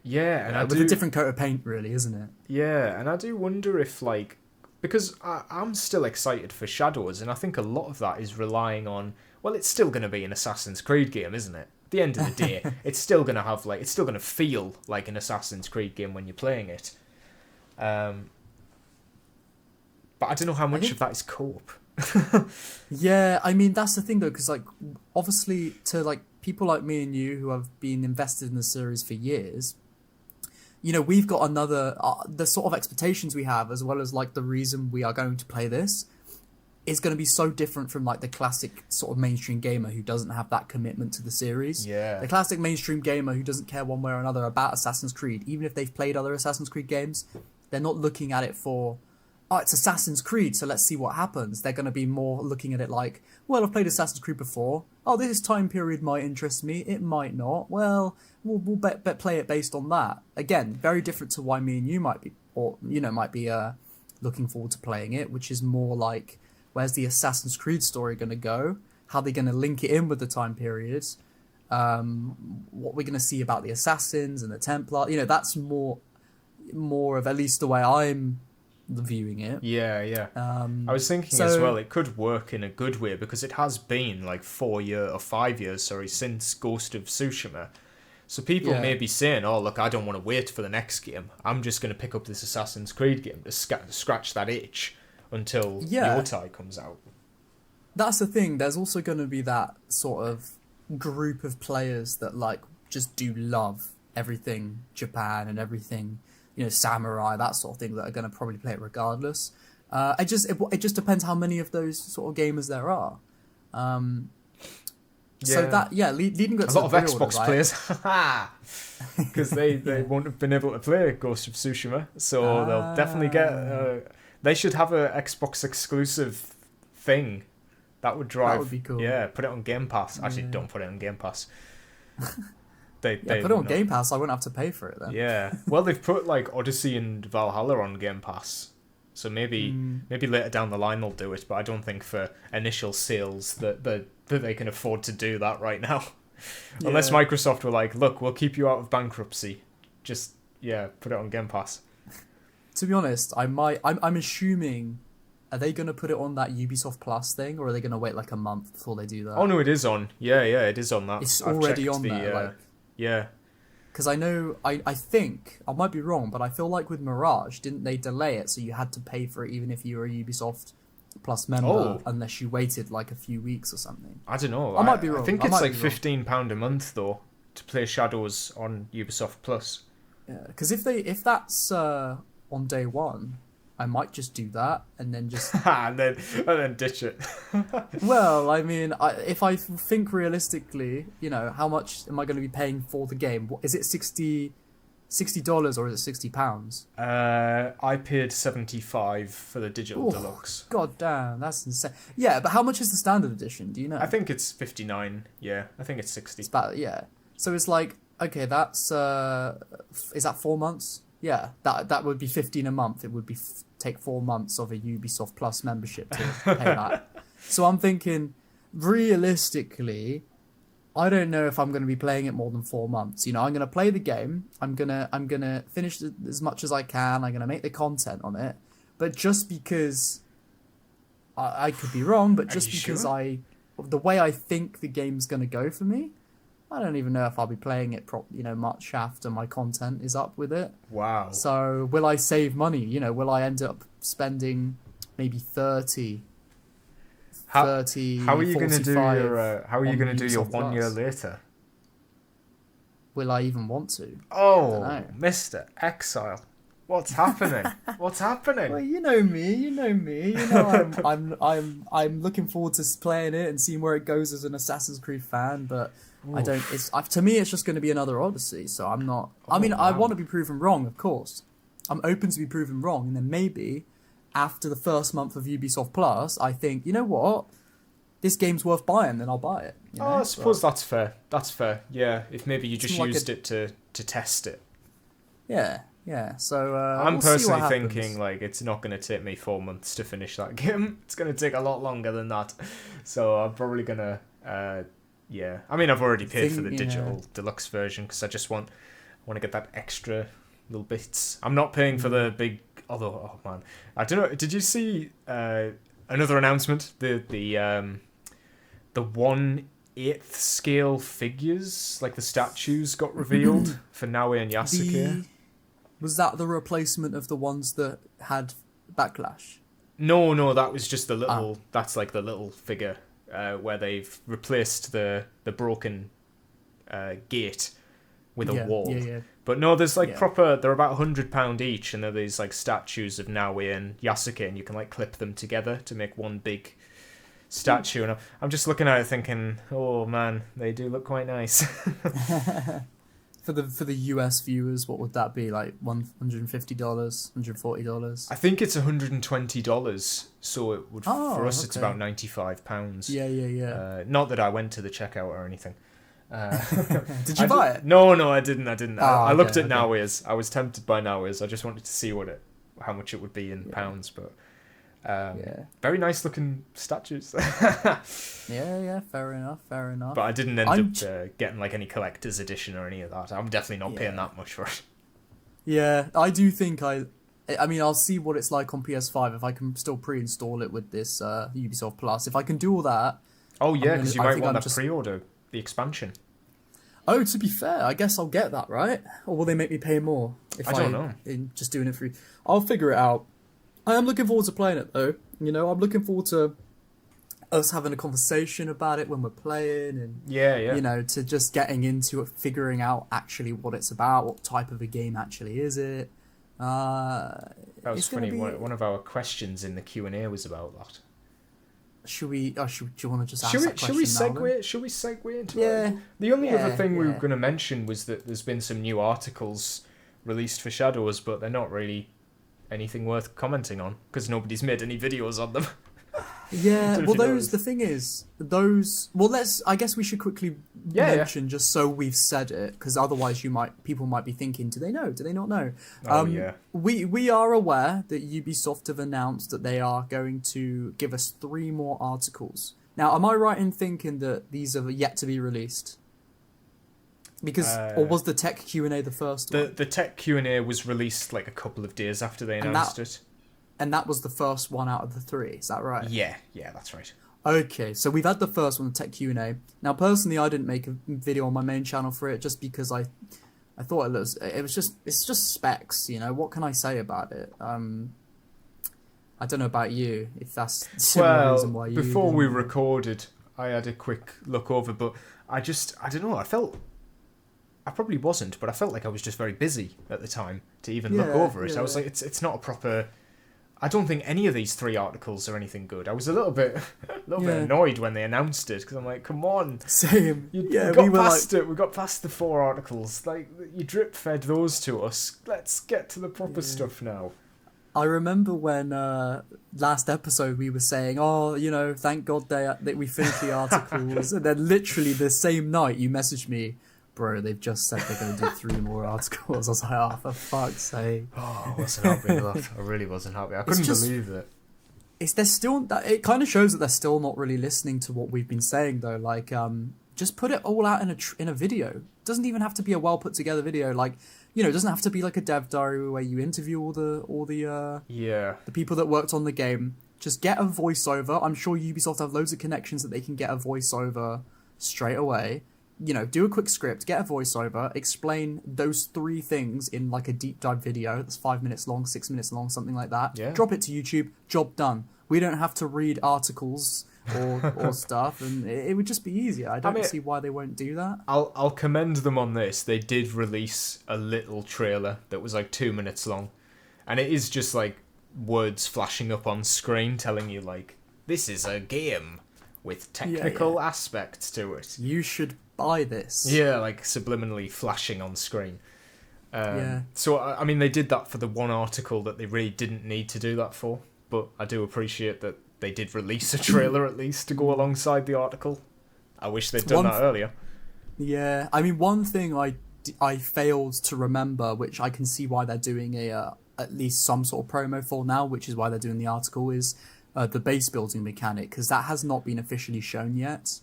Yeah, and with a different coat of paint, really, isn't it? Yeah, and I do wonder if, like, because I'm still excited for Shadows, and I think a lot of that is relying on, well, it's still going to be an Assassin's Creed game, isn't it? At the end of the day, it's still gonna have like, it's still gonna feel like an Assassin's Creed game when you're playing it. But I don't know how much of that is co-op. Yeah, I mean, that's the thing though, because like obviously to like people like me and you who have been invested in the series for years, you know, we've got another the sort of expectations we have, as well as like the reason we are going to play this, is going to be so different from like the classic sort of mainstream gamer who doesn't have that commitment to the series. Yeah. The classic mainstream gamer who doesn't care one way or another about Assassin's Creed, even if they've played other Assassin's Creed games, they're not looking at it for, oh, it's Assassin's Creed, so let's see what happens. They're going to be more looking at it like, well, I've played Assassin's Creed before. Oh, this time period might interest me. It might not. Well, we'll play it based on that. Again, very different to why me and you might be, or might be looking forward to playing it, which is more like, where's the Assassin's Creed story going to go? How are they going to link it in with the time periods? What we're going to see about the assassins and the Templar? You know, that's more of at least the way I'm viewing it. Yeah. I was thinking as well, it could work in a good way because it has been like 5 years, since Ghost of Tsushima. So people may be saying, oh, look, I don't want to wait for the next game. I'm just going to pick up this Assassin's Creed game to scratch that itch until Yotai comes out. That's the thing. There's also going to be that sort of group of players that like just do love everything Japan and everything, you know, samurai, that sort of thing, that are going to probably play it regardless. It just depends how many of those sort of gamers there are. So that leading up to a lot of Xbox players, because they won't have been able to play Ghost of Tsushima, so they'll definitely get. They should have a Xbox exclusive thing. That would drive. That would be cool. Yeah, put it on Game Pass. Actually, don't put it on Game Pass. They put it on Game Pass. I wouldn't have to pay for it then. Yeah. Well, they've put like Odyssey and Valhalla on Game Pass, so maybe later down the line they'll do it. But I don't think for initial sales that they can afford to do that right now, unless Microsoft were like, "Look, we'll keep you out of bankruptcy. Just put it on Game Pass." To be honest, I'm assuming, are they going to put it on that Ubisoft Plus thing, or are they going to wait like a month before they do that? Oh no, it is on. Yeah, it is on that. It's already on there. Yeah. Because I know, I think, I might be wrong, but I feel like with Mirage, didn't they delay it so you had to pay for it even if you were a Ubisoft Plus member, unless you waited like a few weeks or something? I don't know. I might be wrong. I think it's like £15 a month though to play Shadows on Ubisoft Plus. Yeah, because if that's on day one, I might just do that and then just and then ditch it. Well, I mean, if I think realistically, you know, how much am I going to be paying for the game? Is it $60 or is it £60? I paid $75 for the digital deluxe. God damn, that's insane. Yeah, but how much is the standard edition? Do you know? I think it's $59. Yeah, I think it's 60. It's about, so it's like, okay, that's is that 4 months? Yeah, that would be 15 a month. It would be take 4 months of a Ubisoft Plus membership to pay that. So I'm thinking, realistically, I don't know if I'm going to be playing it more than 4 months. You know, I'm going to play the game. I'm gonna finish as much as I can. I'm going to make the content on it. But just because I could be wrong, but just because the way I think the game's going to go for me, I don't even know if I'll be playing it much after my content is up with it. Wow. So will I save money? You know, will I end up spending maybe 30? How are you going to do your 1 year later? Will I even want to? Oh, Mr. Exile. What's happening? What's happening? Well, you know me. You know I'm looking forward to playing it and seeing where it goes as an Assassin's Creed fan, but I don't. To me, it's just going to be another Odyssey. So I'm not. I want to be proven wrong, of course. I'm open to be proven wrong, and then maybe after the first month of Ubisoft Plus, I think, you know what, this game's worth buying. Then I'll buy it. You know? I suppose that's fair. That's fair. Yeah, if maybe you just used it to test it. Yeah. So I'm personally thinking like it's not going to take me 4 months to finish that game. It's going to take a lot longer than that. So I'm probably gonna. I mean, I've already paid for the digital deluxe version because I just want to get that extra little bits. I'm not paying for the big. Although, oh man, I don't know. Did you see another announcement? The 1 eighth scale figures, like the statues, got revealed for Naue and Yasuke. Was that the replacement of the ones that had backlash? No, that was just the little. That's like the little figure where they've replaced the broken gate with a wall. Yeah. But no, there's like proper. They're about £100 each, and they're these like statues of Naue and Yasuke, and you can like clip them together to make one big statue. And I'm just looking at it thinking, oh man, they do look quite nice. For the US viewers, what would that be, like $150, $140? I think it's $120, so it would for us it's okay. about £95. Yeah. Not that I went to the checkout or anything. Did you buy it? No, I didn't. I looked at okay. Naue's. I was tempted by Naue's. I just wanted to see how much it would be in pounds, but very nice looking statues. Yeah, fair enough. But I didn't end up getting like any collector's edition or any of that. I'm definitely not paying that much for it. Yeah, I do think I mean, I'll see what it's like on PS5 if I can still pre-install it with this Ubisoft Plus. If I can do all that. Oh yeah, because you might want to pre-order the expansion. Oh, to be fair, I guess I'll get that, right? Or will they make me pay more if I don't know. In just doing it free? I'll figure it out. I am looking forward to playing it, though. You know, I'm looking forward to us having a conversation about it when we're playing, and you know, to just getting into it, figuring out actually what it's about, what type of a game actually is it. That was funny. One of our questions in the Q&A was about that. Do you want to just ask that question now? Should we segue into it? The only other thing we were going to mention was that there's been some new articles released for Shadows, but they're not really anything worth commenting on because nobody's made any videos on them. Yeah, well, the thing is, I guess we should quickly mention just so we've said it, because otherwise people might be thinking, do they know? Do they not know? We are aware that Ubisoft have announced that they are going to give us 3 more articles. Now, am I right in thinking that these are yet to be released? Because, or was the tech Q&A the first one? The tech Q&A was released like a couple of days after they announced it. And that was the first one out of the 3, is that right? Yeah, that's right. Okay, so we've had the first one, the tech Q&A. Now, personally, I didn't make a video on my main channel for it just because I thought it's just specs, you know. What can I say about it? I don't know about you, if that's the similar reason why you... Before we recorded, I had a quick look over, but I don't know, I probably wasn't, but I felt like I was just very busy at the time to even look over it. I was like, it's not a proper... I don't think any of these 3 articles are anything good. I was a little bit annoyed when they announced it because I'm like, come on, same. We got past the 4 articles. Like, you drip fed those to us. Let's get to the proper stuff now. I remember when last episode we were saying, oh, you know, thank God that we finished the articles, and then literally the same night you messaged me, bro, they've just said they're going to do 3 more articles. I was like, oh, for fuck's sake. Oh, I wasn't happy with that. I really wasn't happy. I couldn't believe it. It kind of shows that they're still not really listening to what we've been saying, though. Like, just put it all out in a video. It doesn't even have to be a well put together video. Like, you know, it doesn't have to be like a dev diary where you interview all the people that worked on the game. Just get a voiceover. I'm sure Ubisoft have loads of connections that they can get a voiceover straight away. You know, do a quick script, get a voiceover, explain those 3 things in like a deep dive video that's 5 minutes long, 6 minutes long, something like that. Yeah. Drop it to YouTube, job done. We don't have to read articles or stuff, and it would just be easier. I don't see why they won't do that. I'll commend them on this. They did release a little trailer that was like 2 minutes long, and it is just like words flashing up on screen telling you like, this is a game with technical aspects to it. You should buy this. Yeah, like subliminally flashing on screen. So, I mean, they did that for the 1 article that they really didn't need to do that for, but I do appreciate that they did release a trailer at least to go alongside the article. I wish they'd done that earlier. Yeah, I mean, one thing I failed to remember, which I can see why they're doing at least some sort of promo for now, which is why they're doing the article, is the base building mechanic, because that has not been officially shown yet.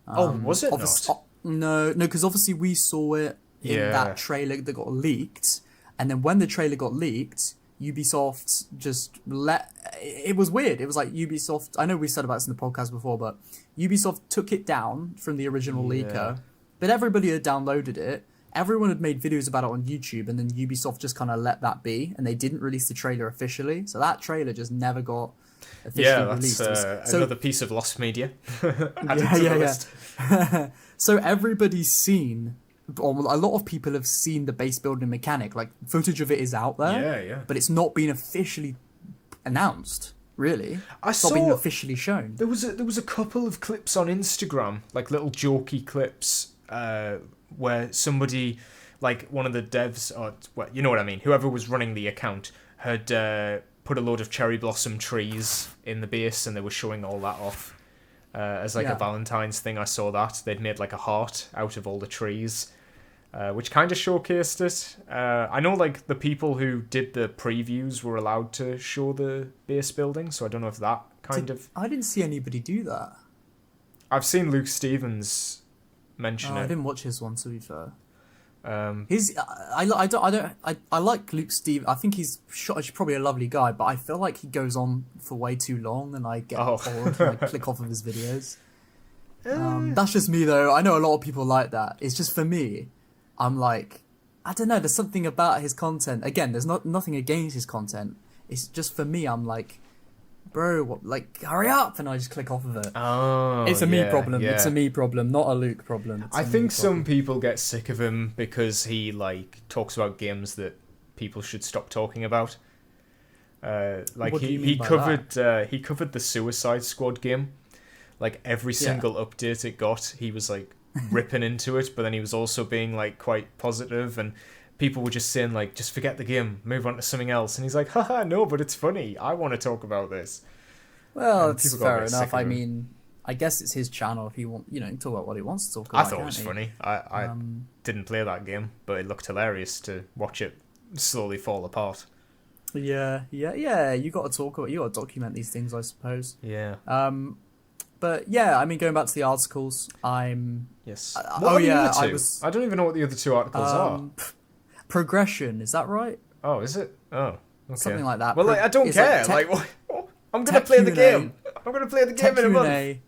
Was it not? No, because obviously we saw it in that trailer that got leaked, and then when the trailer got leaked, Ubisoft just it was weird. It was like Ubisoft, I know we said about this in the podcast before, but Ubisoft took it down from the original leaker, but everybody had downloaded it. Everyone had made videos about it on YouTube, and then Ubisoft just kind of let that be, and they didn't release the trailer officially. So that trailer just never got officially released. That's another piece of lost media. So everybody's seen, or a lot of people have seen the base building mechanic. Like, footage of it is out there, but it's not been officially announced. Really, it's not been officially shown. There was a couple of clips on Instagram, like little jokey clips, where somebody, like one of the devs, or well, you know what I mean, whoever was running the account had put a load of cherry blossom trees in the base, and they were showing all that off as like a Valentine's thing. I saw that they'd made like a heart out of all the trees, which kind of showcased it. I know like the people who did the previews were allowed to show the base building, so I don't know if that I didn't see anybody do that. I've seen Luke Stevens mention it. I didn't watch his one, to be fair. I like Luke Stevens. I think he's probably a lovely guy, but I feel like he goes on for way too long, and I get bored and I click off of his videos. That's just me, though. I know a lot of people like that. It's just for me, I'm like, I don't know. There's something about his content. Again, there's nothing against his content. It's just for me. I'm like, bro, hurry up, and I just click off of it. It's a me problem. Yeah. It's a me problem, not a Luke problem. I think some people get sick of him because he like talks about games that people should stop talking about. Like he covered the Suicide Squad game. Like every single update it got, he was like ripping into it, but then he was also being like quite positive, and people were just saying like, just forget the game, move on to something else, and he's like, haha, no, but it's funny, I want to talk about this. Well, it's fair enough. I mean, I guess it's his channel. If he talk about what he wants to talk about. I thought it was funny. I didn't play that game, but it looked hilarious to watch it slowly fall apart. Yeah. You got to document these things, I suppose. Yeah. But yeah, I mean, going back to the articles, Yes. I don't even know what the other two articles are. Progression, is that right? Oh, is it? Oh, okay. Something like that. Well, I don't care. I'm going to play the game. I'm going to play the game in a month.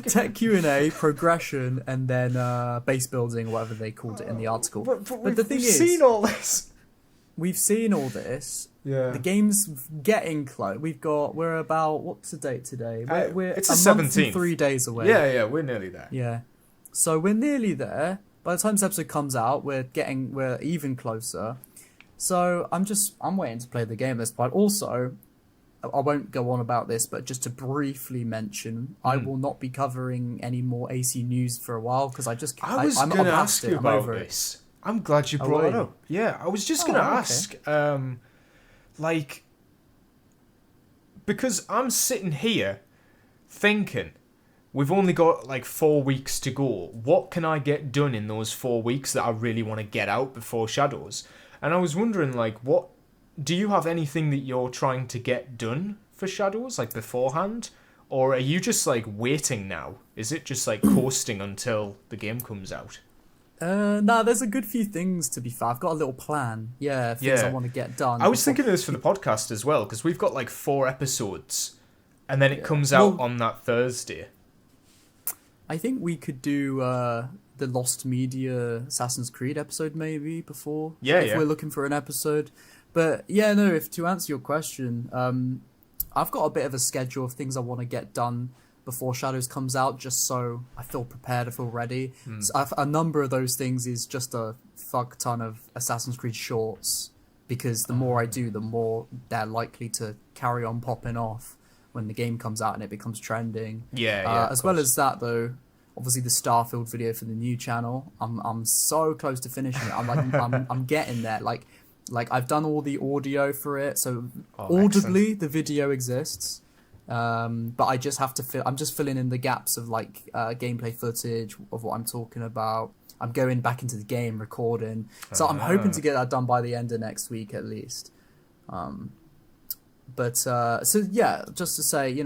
Tech Q&A, progression, and then base building, whatever they called it in the article. But the thing is, we've seen all this. We've seen all this. Yeah. The game's getting close. We're about, what's the date today? It's the 17th. Month and 3 days away. Yeah, we're nearly there. Yeah. So we're nearly there. By the time this episode comes out, we're even closer. So I'm waiting to play the game at this point. Also, I won't go on about this, but just to briefly mention, I will not be covering any more AC news for a while, because I'm going to ask you about this. I'm glad you brought it up. Yeah, I was just going to ask, because I'm sitting here thinking, we've only got like 4 weeks to go. What can I get done in those 4 weeks that I really want to get out before Shadows? And I was wondering, like, do you have anything that you're trying to get done for Shadows, like beforehand? Or are you just like waiting now? Is it just like coasting until the game comes out? No, there's a good few things, to be fair. I've got a little plan. Things I want to get done. I was thinking of this for the podcast as well, because we've got like 4 episodes, and then it comes out on that Thursday. I think we could do the Lost Media Assassin's Creed episode maybe before. If we're looking for an episode. But to answer your question, I've got a bit of a schedule of things I want to get done before Shadows comes out, just so I feel prepared, I feel ready. So a number of those things is just a fuck ton of Assassin's Creed shorts, because the more I do, the more they're likely to carry on popping off when the game comes out and it becomes trending. As well as that, though, obviously the Starfield video for the new channel, I'm so close to finishing it. I'm getting there. Like I've done all the audio for it, so audibly the video exists. But I just have to I'm just filling in the gaps of like gameplay footage of what I'm talking about. I'm going back into the game, recording. So I'm hoping to get that done by the end of next week at least. Just to say,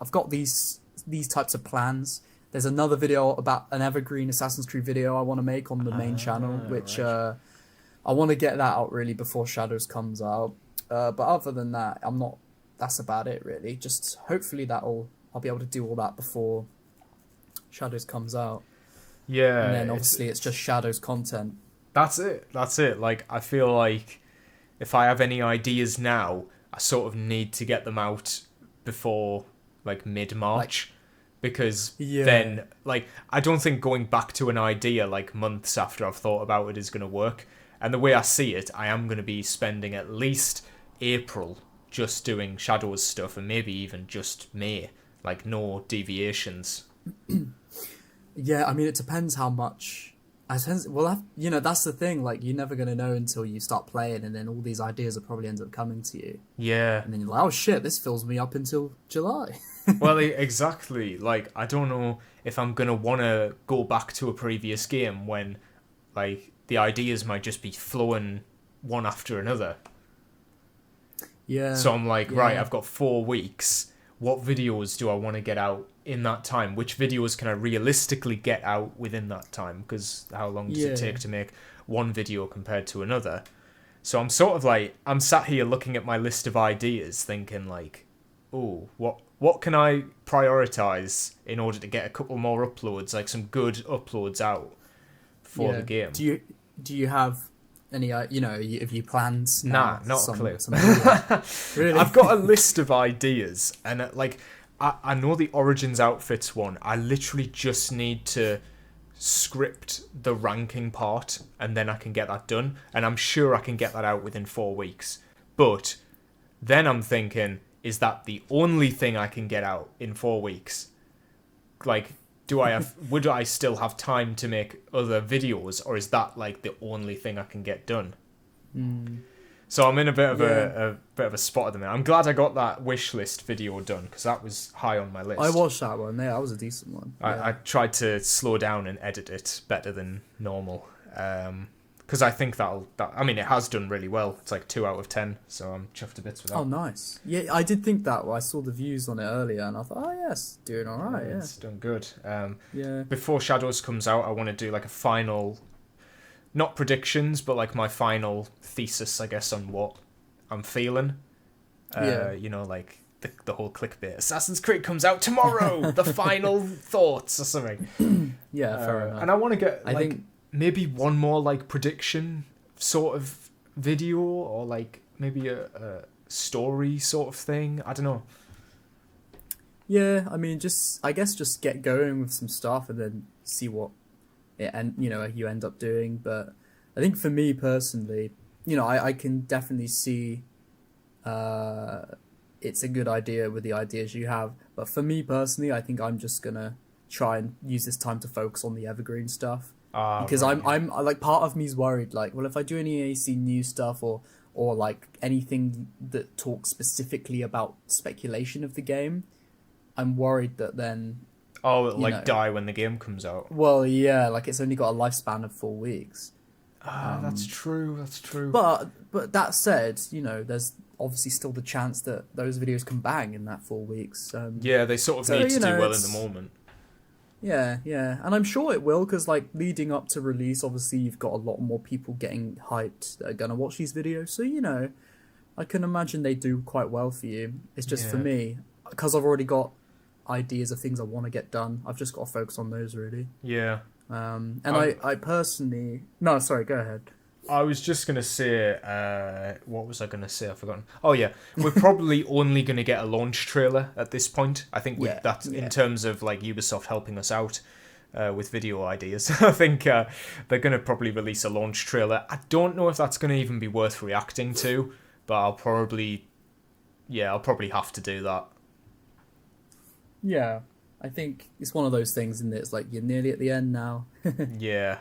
I've got these types of plans. There's another video about an evergreen Assassin's Creed video I want to make on the main channel, which I want to get that out really before Shadows comes out. But other than that, I'm not. That's about it really. Just hopefully I'll be able to do all that before Shadows comes out. Yeah. And then obviously it's just Shadows content. That's it. Like, I feel like if I have any ideas now, I sort of need to get them out before like mid-March. Because then, like, I don't think going back to an idea like months after I've thought about it is going to work. And the way I see it, I am going to be spending at least April just doing Shadows stuff, and maybe even just May. Like, no deviations. Yeah, I mean, it depends how much. Well, that's the thing. Like, you're never going to know until you start playing, and then all these ideas will probably end up coming to you. Yeah. And then you're like, oh shit, this fills me up until July. Well, exactly. Like, I don't know if I'm going to want to go back to a previous game when, like, the ideas might just be flowing one after another. Yeah. So I'm like, right, I've got 4 weeks. What videos do I want to get out in that time? Which videos can I realistically get out within that time? Because how long does it take to make one video compared to another? So I'm sort of like, I'm sat here looking at my list of ideas thinking like, oh, what can I prioritize in order to get a couple more uploads, like some good uploads out for the game? Do you have any, have you planned? Nah, not a clue. Really? I've got a list of ideas, and like, I know the Origins outfits one. I literally just need to script the ranking part, and then I can get that done. And I'm sure I can get that out within 4 weeks. But then I'm thinking, is that the only thing I can get out in 4 weeks? Like, would I still have time to make other videos, or is that like the only thing I can get done? So I'm in a bit of a spot at the minute. I'm glad I got that wish list video done, because that was high on my list. I watched that one. Yeah, that was a decent one. I tried to slow down and edit it better than normal, because I think I mean, it has done really well. It's like 2 out of 10, so I'm chuffed to bits with that. Oh, nice. Yeah, I did think that. I saw the views on it earlier, and I thought, oh yes, doing all right. Yeah, it's done good. Yeah. Before Shadows comes out, I want to do like a final, not predictions, but like my final thesis, I guess, on what I'm feeling. You know, like the whole clickbait. Assassin's Creed comes out tomorrow. The final thoughts or something. Yeah, fair enough. And I want to get, I think maybe one more like prediction sort of video, or like maybe a story sort of thing. I don't know. Yeah, I mean, I guess just get going with some stuff and then see what you end up doing. But I think for me personally, I can definitely see it's a good idea with the ideas you have. But for me personally, I think I'm just gonna try and use this time to focus on the evergreen stuff. Because right. I'm like, part of me's worried, like, well, if I do any AC new stuff or like anything that talks specifically about speculation of the game, I'm worried that then die when the game comes out. Well, yeah, like it's only got a lifespan of 4 weeks. That's true. But that said, there's obviously still the chance that those videos can bang in that 4 weeks. Yeah, they sort of need to do well in the moment. Yeah, and I'm sure it will, because like leading up to release, obviously you've got a lot more people getting hyped that are gonna watch these videos. So I can imagine they do quite well for you. It's just for me, because I've already got ideas of things I want to get done. I've just got to focus on those really. Yeah. I personally, no, sorry, go ahead. I was just going to say, what was I going to say? I've forgotten. Oh, yeah. We're probably only going to get a launch trailer at this point. I think that's in terms of like Ubisoft helping us out with video ideas. I think they're going to probably release a launch trailer. I don't know if that's going to even be worth reacting to, but I'll probably have to do that. Yeah, I think it's one of those things, isn't it? It's like you're nearly at the end now. Yeah.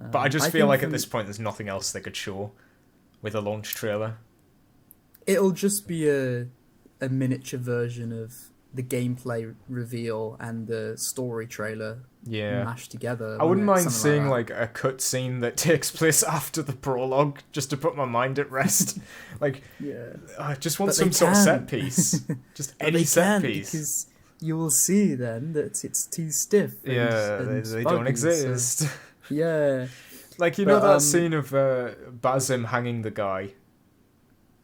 But I just feel like at this point there's nothing else they could show with a launch trailer. It'll just be a miniature version of the gameplay reveal and the story trailer mashed together. I wouldn't mind seeing like a cutscene that takes place after the prologue, just to put my mind at rest. Like, I just want some sort of set piece. Just any set piece. Because you will see then that it's too stiff. They don't exist. Yeah, Like, you know that scene of Basim hanging the guy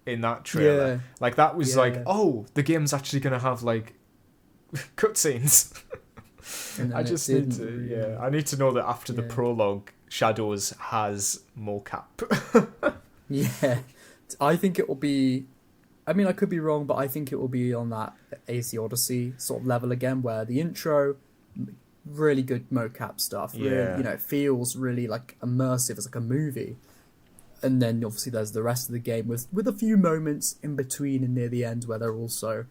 in that trailer? Yeah. Like, that was Yeah. like, oh, the game's actually going to have, like, cutscenes. And then I it just need didn't to, really. I need to know that after the Yeah. prologue, Shadows has mocap. Yeah, I think it will be. I mean, I could be wrong, but I think it will be on that AC Odyssey sort of level again, where the intro, really good mocap stuff. Really, Yeah. it feels really like immersive. It's like a movie, and then obviously there's the rest of the game with a few moments in between and near the end where they're also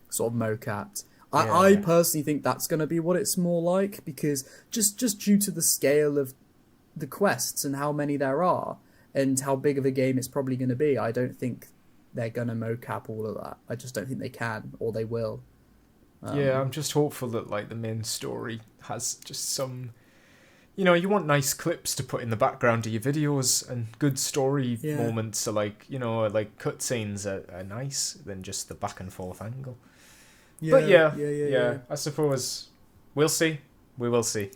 sort of mocapped. I Yeah. personally think that's going to be what it's more like, because just due to the scale of the quests and how many there are and how big of a game it's probably going to be, I don't think they're going to mocap all of that. I just don't think they can, or they will. Yeah, I'm just hopeful that, like, the main story has just some... you want nice clips to put in the background of your videos, and good story moments are like, like cutscenes are nice than just the back and forth angle. But yeah, I suppose we'll see. We will see.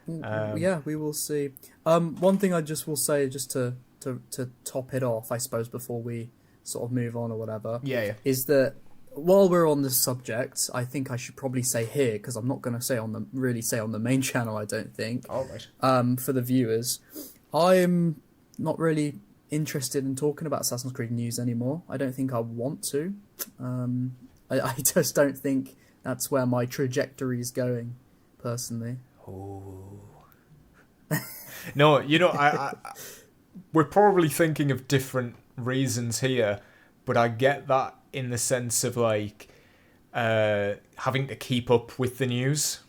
Yeah, we will see. One thing I just will say, just to top it off, I suppose, before we sort of move on or whatever, is that while we're on this subject, I think I should probably say here, because I'm not going to say on the main channel, I don't think. All right. For the viewers, I'm not really interested in talking about Assassin's Creed news anymore. I don't think I want to. I just don't think that's where my trajectory is going, personally. Oh. No, I we're probably thinking of different reasons here, but I get that in the sense of, like, having to keep up with the news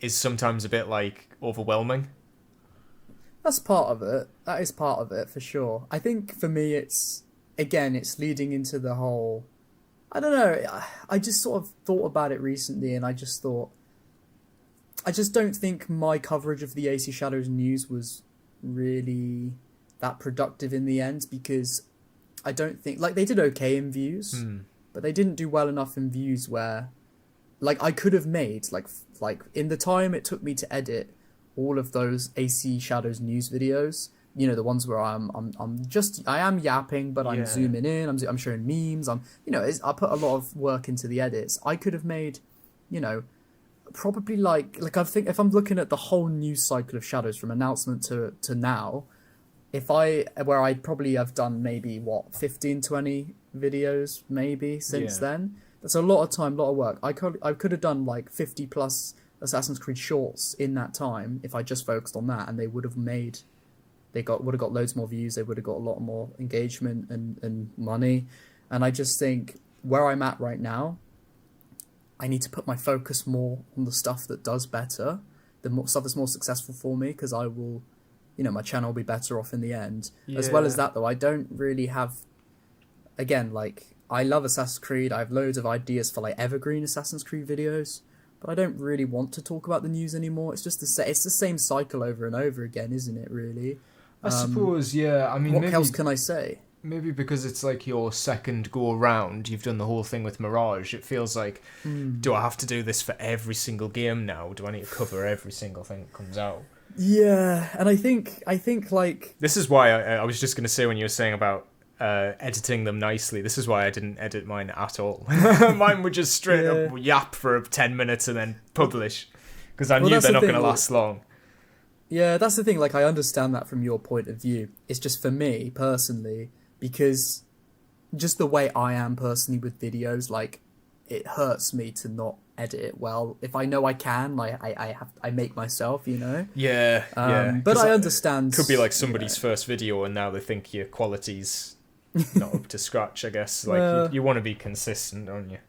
is sometimes a bit, like, overwhelming. That's part of it. That is part of it, for sure. I think for me it's leading into the whole... I don't know, I just sort of thought about it recently, and I just thought... I just don't think my coverage of the AC Shadows news was really that productive in the end, because I don't think... Like, they did okay in views, but they didn't do well enough in views where... Like, I could have made, like in the time it took me to edit all of those AC Shadows news videos, the ones where I am yapping, but I'm zooming in, I'm showing memes, I put a lot of work into the edits. I could have made, probably like I think if I'm looking at the whole news cycle of Shadows from announcement to now, where I probably have done maybe 15, 20 videos maybe since then. That's a lot of time, a lot of work. I could have done like 50 plus Assassin's Creed shorts in that time if I just focused on that, and they would have got loads more views, they would have got a lot more engagement and money. And I just think where I'm at right now, I need to put my focus more on the stuff that does better, stuff that's more successful for me, because I will, my channel will be better off in the end. As well as that, though, I don't really have, again, like, I love Assassin's Creed, I have loads of ideas for, like, evergreen Assassin's Creed videos, but I don't really want to talk about the news anymore. It's just it's the same cycle over and over again, isn't it, really? I suppose, yeah. I mean, what else can I say? Maybe because it's like your second go around, you've done the whole thing with Mirage. It feels like, do I have to do this for every single game now? Do I need to cover every single thing that comes out? Yeah, and I think like... This is why I was just going to say, when you were saying about editing them nicely, this is why I didn't edit mine at all. Mine would just straight up yap for 10 minutes and then publish, because I knew they're not going to last long. Yeah, that's the thing. Like, I understand that from your point of view. It's just for me personally, because just the way I am personally with videos, like, it hurts me to not edit it well. If I know I can, like, I make myself, Yeah. But I understand. Could be like somebody's first video, and now they think your quality's not up to scratch. I guess like you want to be consistent, don't you?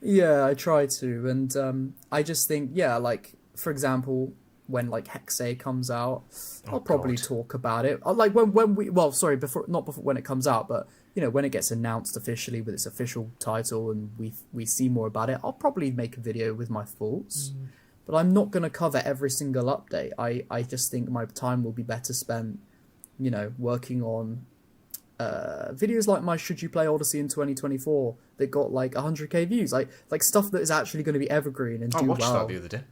Yeah, I try to, and I just think, like, for example, when like Hexe comes out, I'll probably talk about it. Like when not before when it comes out, but when it gets announced officially with its official title and we see more about it, I'll probably make a video with my thoughts. But I'm not going to cover every single update. I just think my time will be better spent, working on videos like my Should You Play Odyssey in 2024 that got like 100k views, like stuff that is actually going to be evergreen and do well. I watched that the other day.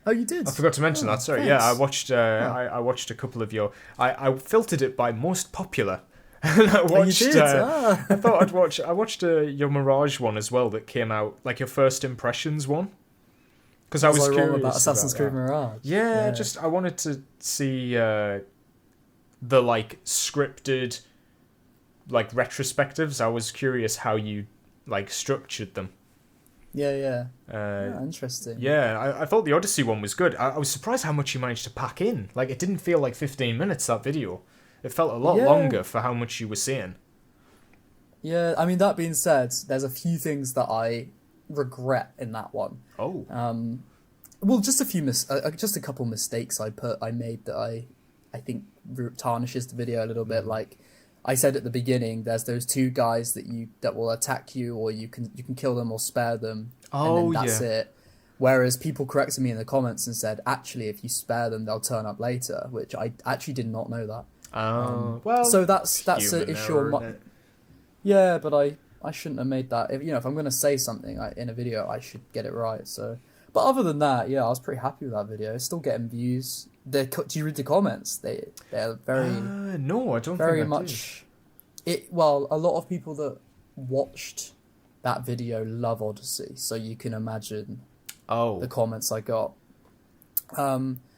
Oh, you did? I forgot to mention that. Sorry. Thanks. Yeah, I watched. I watched a couple of your. I filtered it by most popular. And I watched. You did? I thought I'd watch. I watched your Mirage one as well that came out, like your first impressions one. Because I was curious about Assassin's Creed that. Mirage. Yeah, just I wanted to see the like scripted, like retrospectives. I was curious how you like structured them. Yeah. Interesting. Yeah, I thought the Odyssey one was good. I was surprised how much you managed to pack in. Like, it didn't feel like 15 minutes, that video. It felt a lot longer for how much you were saying. Yeah, I mean, that being said, there's a few things that I regret in that one. Oh. Well, just a few just a couple mistakes I made that I think tarnishes the video a little bit. Like I said at the beginning, there's those two guys that will attack you, or you can kill them or spare them, and then that's it. Whereas people corrected me in the comments and said, actually, if you spare them, they'll turn up later, which I actually did not know that. Well, so that's an issue on my. Yeah, but I shouldn't have made that. If I'm going to say something in a video, I should get it right. So, but other than that, yeah, I was pretty happy with that video. It's still getting views. Do you read the comments? They're very no, I don't very think I much. Well, a lot of people that watched that video love Odyssey, so you can imagine the comments I got.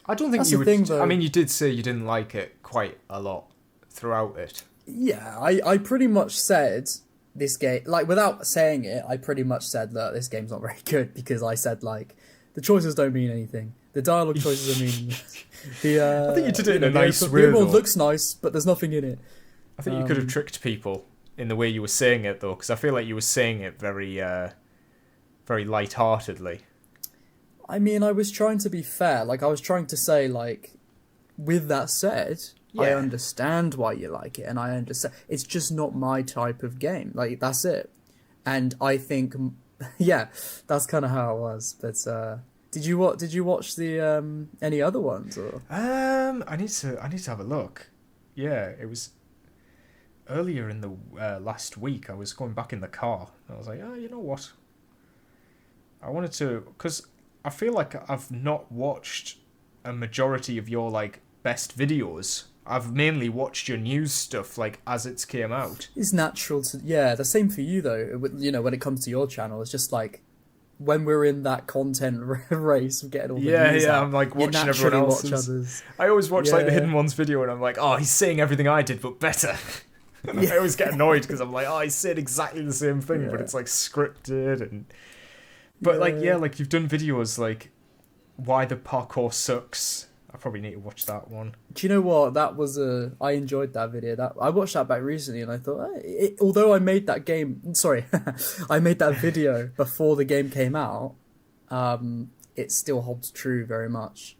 I don't think you would. Thing, though, I mean, you did say you didn't like it quite a lot throughout it. Yeah, I pretty much said this game, like without saying it, I pretty much said that this game's not very good because I said like the choices don't mean anything. The dialogue choices are meaningless. I think you did it in a nice way. The world looks nice, but there's nothing in it. I think you could have tricked people in the way you were saying it, though, because I feel like you were saying it very, very light-heartedly. I mean, I was trying to be fair. Like, I was trying to say, like, with that said, I understand why you like it, and I understand it's just not my type of game. Like, that's it. And I think, yeah, that's kind of how it was. But did you watch the any other ones? Or? I need to have a look. Yeah, it was earlier in the last week. I was going back in the car, and I was like, oh, you know what? I wanted to, because I feel like I've not watched a majority of your like best videos. I've mainly watched your news stuff like as it's came out. It's natural to the same for you though. You know, when it comes to your channel, it's just like when we're in that content race of getting all the news out, I'm like watching everyone else's. I always watch like the Hidden Ones video and I'm like, oh, he's saying everything I did but better. And I always get annoyed because I'm like, oh, he's saying exactly the same thing, but it's like scripted and. But like you've done videos like why the parkour sucks. I probably need to watch that one. Do you know what? That was I enjoyed that video. I watched that back recently and I thought, although I made that game, sorry, I made that video before the game came out, it still holds true very much.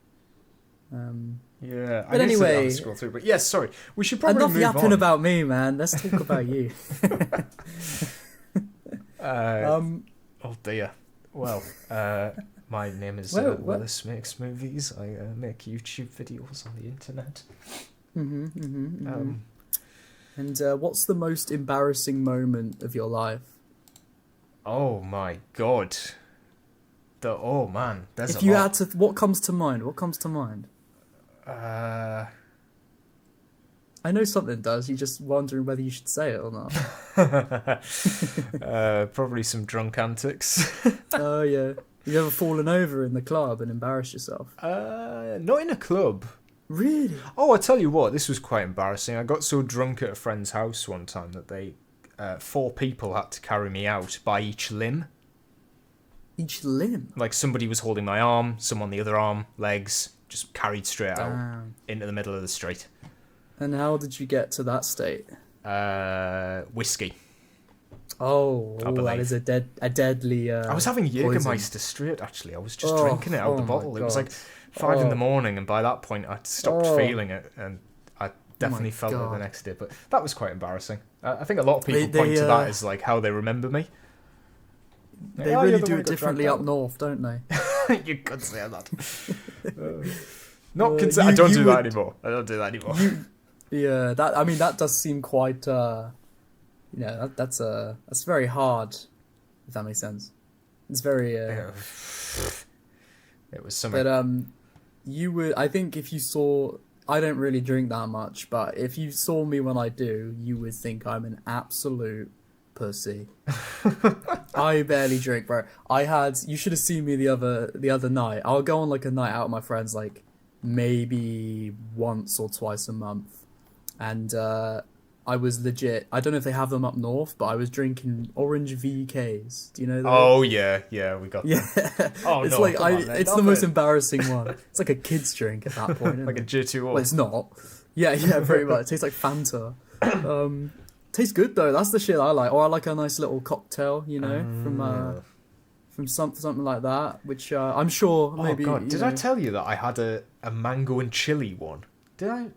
Yeah, but anyway, to scroll through. But yes, sorry, we should probably enough move yapping on. about me, man. Let's talk about you. Oh dear. Well, my name is Willis Makes Movies. I make YouTube videos on the internet. And what's the most embarrassing moment of your life? Oh my god. Man, there's if you had to, what comes to mind? I know something does. You're just wondering whether you should say it or not. Probably some drunk antics. Oh yeah. You ever fallen over in the club and embarrassed yourself? Not in a club. Really? Oh, I tell you what, this was quite embarrassing. I got so drunk at a friend's house one time that they 4 people had to carry me out by each limb. Each limb? Like somebody was holding my arm, some on the other arm, legs, just carried straight out into the middle of the street. And how did you get to that state? Whiskey. Oh, that is a deadly. I was having Jägermeister straight. Actually, I was just drinking it out of the bottle. It was like 5 in the morning, and by that point, I'd stopped feeling it, and I definitely felt it the next day. But that was quite embarrassing. I think a lot of people point to that as like how they remember me. They really do it differently up north, don't they? You could say that. I don't do that anymore. Yeah, that does seem quite. That's very hard. If that makes sense, it's very. Yeah, It was something. But you would. I think if you saw, I don't really drink that much, but if you saw me when I do, you would think I'm an absolute pussy. I barely drink, bro. You should have seen me the other night. I'll go on like a night out with my friends, like maybe once or twice a month, and I was legit. I don't know if they have them up north, but I was drinking orange VKs. Do you know that? Oh yeah, we got Yeah. them. Oh It's no, like come on, man, it's stop the most it. embarrassing one. It's like a kid's drink at that point. Like a J2O. Well, it's not. Yeah, pretty much. It tastes like Fanta. Tastes good though. That's the shit I like. Or I like a nice little cocktail, from something like that, which I'm sure maybe. Oh god, did I tell you that I had a mango and chili one? Did I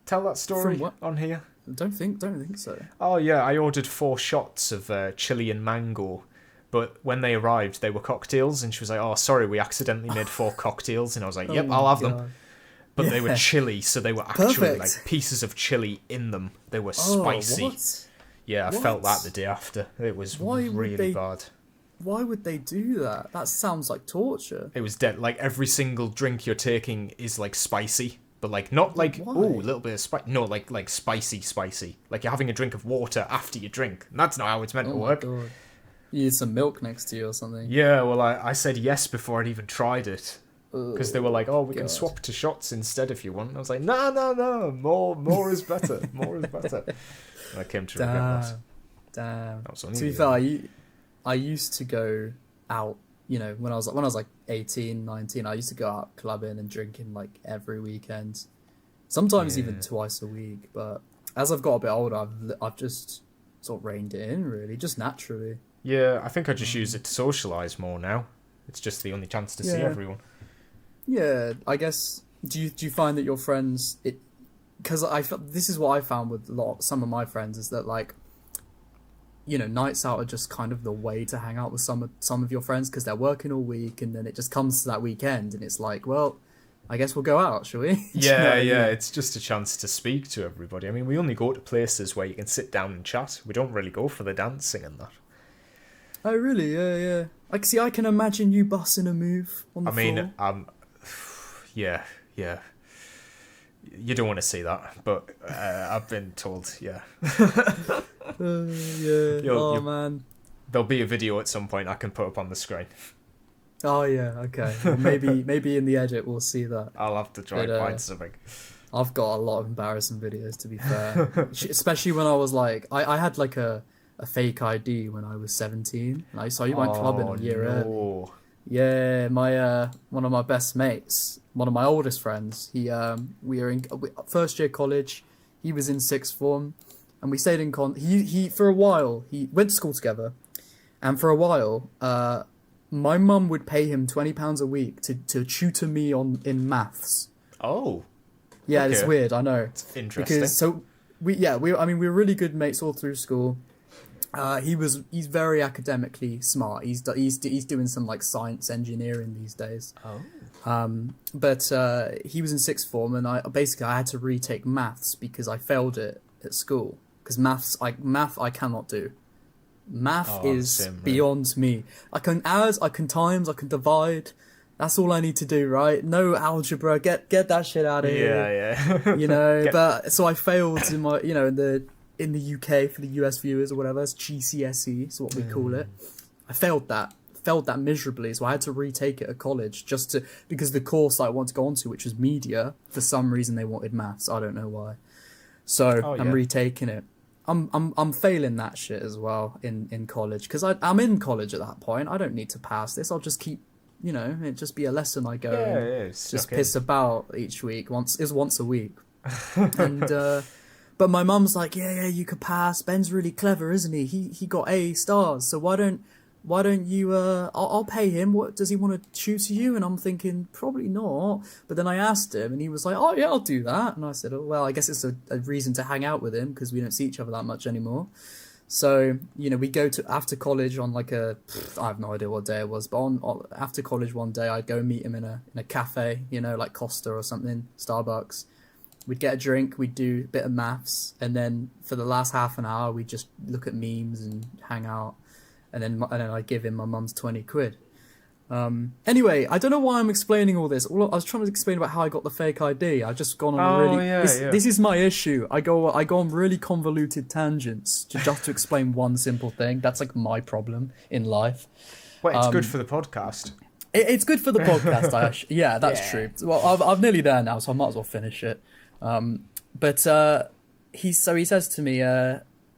tell that story on here? Don't think so. Oh yeah, I ordered 4 shots of chili and mango, but when they arrived, they were cocktails, and she was like, "Oh, sorry, we accidentally made 4 cocktails," and I was like, "Yep, I'll have them." But they were chili, so they were actually Perfect. like pieces of chili in them. They were spicy. What? Yeah, I felt that the day after. It was really bad. Why would they do that? That sounds like torture. It was dead. Like every single drink you're taking is like spicy, but like not like Why? a little bit of spice. No, like spicy. Like you're having a drink of water after you drink. And that's not how it's meant to work. God. You need some milk next to you or something. Yeah, well, I said yes before I'd even tried it. Because they were like, "Oh, we can God. swap to shots instead if you want." And I was like, "No, more is better. More is better." And I came to regret that. Damn. That was only To be fair, I used to go out. When I was like 18, 19, I used to go out clubbing and drinking like every weekend, sometimes even twice a week. But as I've got a bit older, I've just sort of reined it in, really, just naturally. Yeah, I think I just use it to socialise more now. It's just the only chance to see everyone. Yeah, I guess. Do you find that your friends because this is what I found with some of my friends is that like, nights out are just kind of the way to hang out with some of your friends because they're working all week and then it just comes to that weekend and it's like, well, I guess we'll go out, shall we? Yeah, it's just a chance to speak to everybody. I mean, we only go to places where you can sit down and chat. We don't really go for the dancing and that. Oh really? Yeah. I can imagine you busting a move on the floor. Yeah. You don't want to see that, but I've been told, yeah. Man. There'll be a video at some point I can put up on the screen. Oh yeah, okay. Well, maybe in the edit we'll see that. I'll have to try and find something. I've got a lot of embarrassing videos, to be fair. Especially when I was like, I had like a fake ID when I was 17. So I went clubbing a year early. Yeah, my one of my best mates, one of my oldest friends. We were in first year college. He was in sixth form, and we stayed in He for a while. He went to school together, and for a while, my mum would pay him £20 a week to tutor me in maths. Oh, yeah, okay. It's weird. I know. It's interesting. Because we were really good mates all through school. He's very academically smart. He's doing some like science engineering these days. Oh. But he was in sixth form, and I had to retake maths because I failed it at school. Because math I cannot do. Math is beyond me. I can add, I can times, I can divide. That's all I need to do, right? No algebra. Get that shit out of here. Yeah. But so I failed in my in the UK for the US viewers or whatever, it's GCSE, is what we call it. I failed that miserably, so I had to retake it at college because the course I want to go on to, which was media, for some reason they wanted maths. I don't know why. So I'm retaking it. I'm failing that shit as well in college because I'm in college at that point. I don't need to pass this. I'll just keep, it just be a lesson I go piss about each week. Once a week, and. But my mum's like, yeah, you could pass. Ben's really clever, isn't he? He got A stars. So why don't you? I'll pay him. What does he want to tutor you? And I'm thinking probably not. But then I asked him, and he was like, oh yeah, I'll do that. And I said, oh well, I guess it's a reason to hang out with him because we don't see each other that much anymore. So we go to after college on like I have no idea what day it was, but after college one day I'd go meet him in a cafe, like Costa or something, Starbucks. We'd get a drink, we'd do a bit of maths, and then for the last half an hour, we'd just look at memes and hang out. And then I'd give him my mum's 20 quid. Anyway, I don't know why I'm explaining all this. I was trying to explain about how I got the fake ID. I've just gone on this is my issue. I go on really convoluted tangents just to explain one simple thing. That's like my problem in life. Well, it's good for the podcast. It's good for the podcast. Yeah, that's true. Well, I'm nearly there now, so I might as well finish it. But he says to me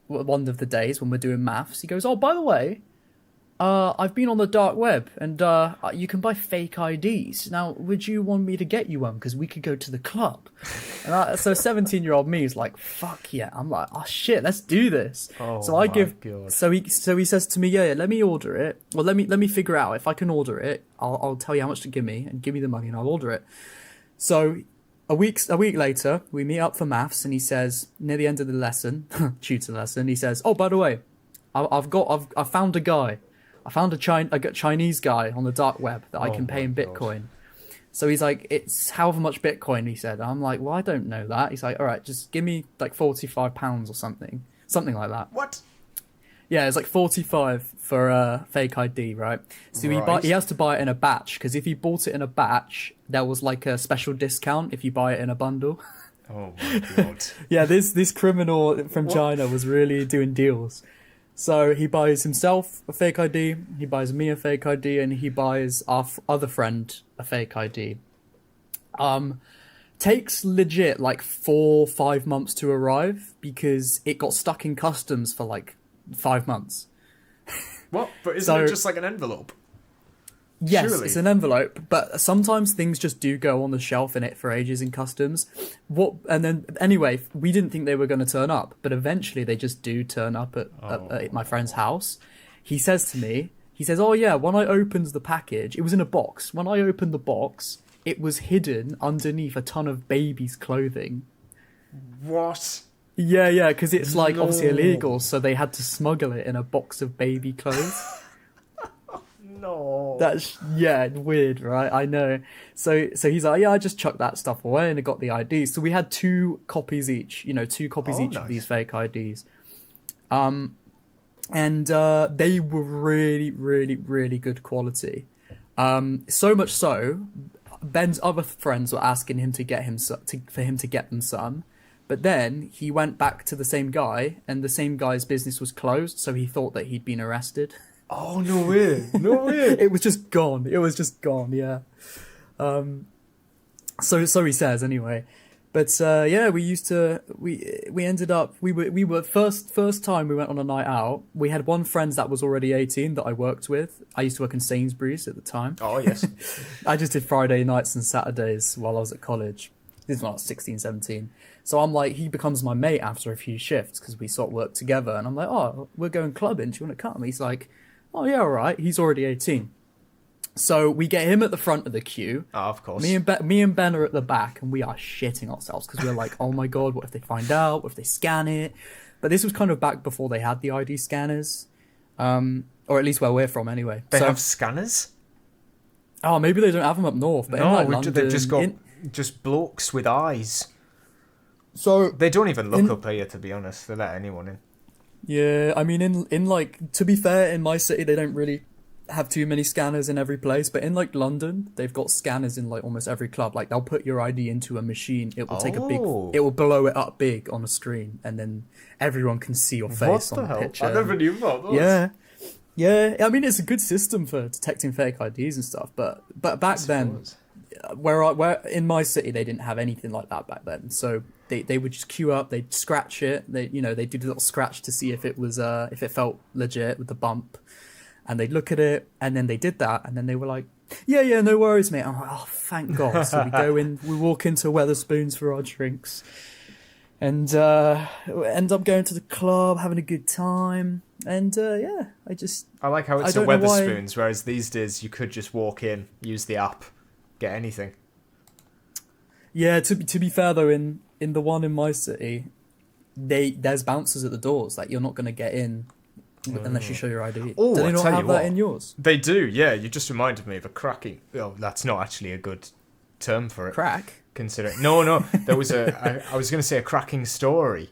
one of the days when we're doing maths, he goes, "Oh, by the way, I've been on the dark web, and you can buy fake IDs. Now, would you want me to get you one? Because we could go to the club." And so 17-year-old me is like, "Fuck yeah!" I'm like, "Oh shit, let's do this." Oh, so I give. God. So he says to me, "Yeah, let me order it. Well, let me figure out if I can order it. I'll tell you how much to give me, and give me the money, and I'll order it." So a week later, we meet up for maths, and he says near the end of the lesson, tutor lesson, he says, "Oh, by the way, I found a guy. I found a Chinese guy on the dark web that I can pay in Bitcoin." So he's like, "It's however much Bitcoin," he said. I'm like, "Well, I don't know that." He's like, "All right, just give me like £45 or something like that." What? Yeah, it's like 45 for a fake ID, right? So he has to buy it in a batch, because if he bought it in a batch, there was like a special discount if you buy it in a bundle. Oh my God. Yeah, this criminal from China was really doing deals. So he buys himself a fake ID, he buys me a fake ID, and he buys our other friend a fake ID. Takes legit like 4-5 months to arrive because it got stuck in customs for like 5 months. What? But isn't it just like an envelope? Yes, Surely. It's an envelope, but sometimes things just do go on the shelf in it for ages in customs. And then, anyway, we didn't think they were going to turn up, but eventually they just do turn up at my friend's house. He says to me, "Oh yeah, when I opened the package, it was in a box. When I opened the box, it was hidden underneath a ton of babies' clothing." What? Yeah, because it's like obviously illegal, so they had to smuggle it in a box of baby clothes. No. That's weird, right? I know. So he's like, "Yeah, I just chucked that stuff away and I got the ID." So we had 2 copies each, of these fake IDs. And they were really, really, really good quality. So much so, Ben's other friends were asking him to get him for him to get them some. But then he went back to the same guy, and the same guy's business was closed, so he thought that he'd been arrested. Oh, no way. No way. It was just gone, yeah. So he says, anyway. But we ended up, we were first time we went on a night out, we had one friend that was already 18 that I worked with. I used to work in Sainsbury's at the time. Oh, yes. I just did Friday nights and Saturdays while I was at college. This was when I was 16, 17. So I'm like, he becomes my mate after a few shifts because we sort of work together. And I'm like, "Oh, we're going clubbing. Do you want to come?" He's like, "Oh, yeah, all right." He's already 18. So we get him at the front of the queue. Oh, of course. Me and Ben are at the back, and we are shitting ourselves because we're like, "Oh my God, what if they find out? What if they scan it?" But this was kind of back before they had the ID scanners. Or at least where we're from anyway. They have scanners? Oh, maybe they don't have them up north. But in like London, they've just got just blokes with eyes. So they don't even look up here, to be honest. They let anyone in. Yeah, I mean, in like, to be fair, in my city, they don't really have too many scanners in every place. But in like London, they've got scanners in like almost every club. Like they'll put your ID into a machine. It will it will blow it up big on a screen, and then everyone can see your face on the picture. I never knew about those. Yeah. I mean, it's a good system for detecting fake IDs and stuff. But back then, where in my city, they didn't have anything like that back then. So they would just queue up, they'd scratch it. They do a little scratch to see if it was if it felt legit with the bump, and they'd look at it, and then they did that, and then they were like, yeah, no worries, mate. I'm like, "Oh, thank God." So we go in, we walk into Weatherspoons for our drinks, and end up going to the club, having a good time. And I like how it's a Weatherspoons, whereas these days you could just walk in, use the app, get anything. Yeah, to be fair though, in the one in my city, there's bouncers at the doors. Like, you're not going to get in unless you show your ID. Oh, do they not have that in yours? They do, yeah. You just reminded me of a cracking... Oh, that's not actually a good term for it. Crack? Consider it. No. There was I was going to say a cracking story.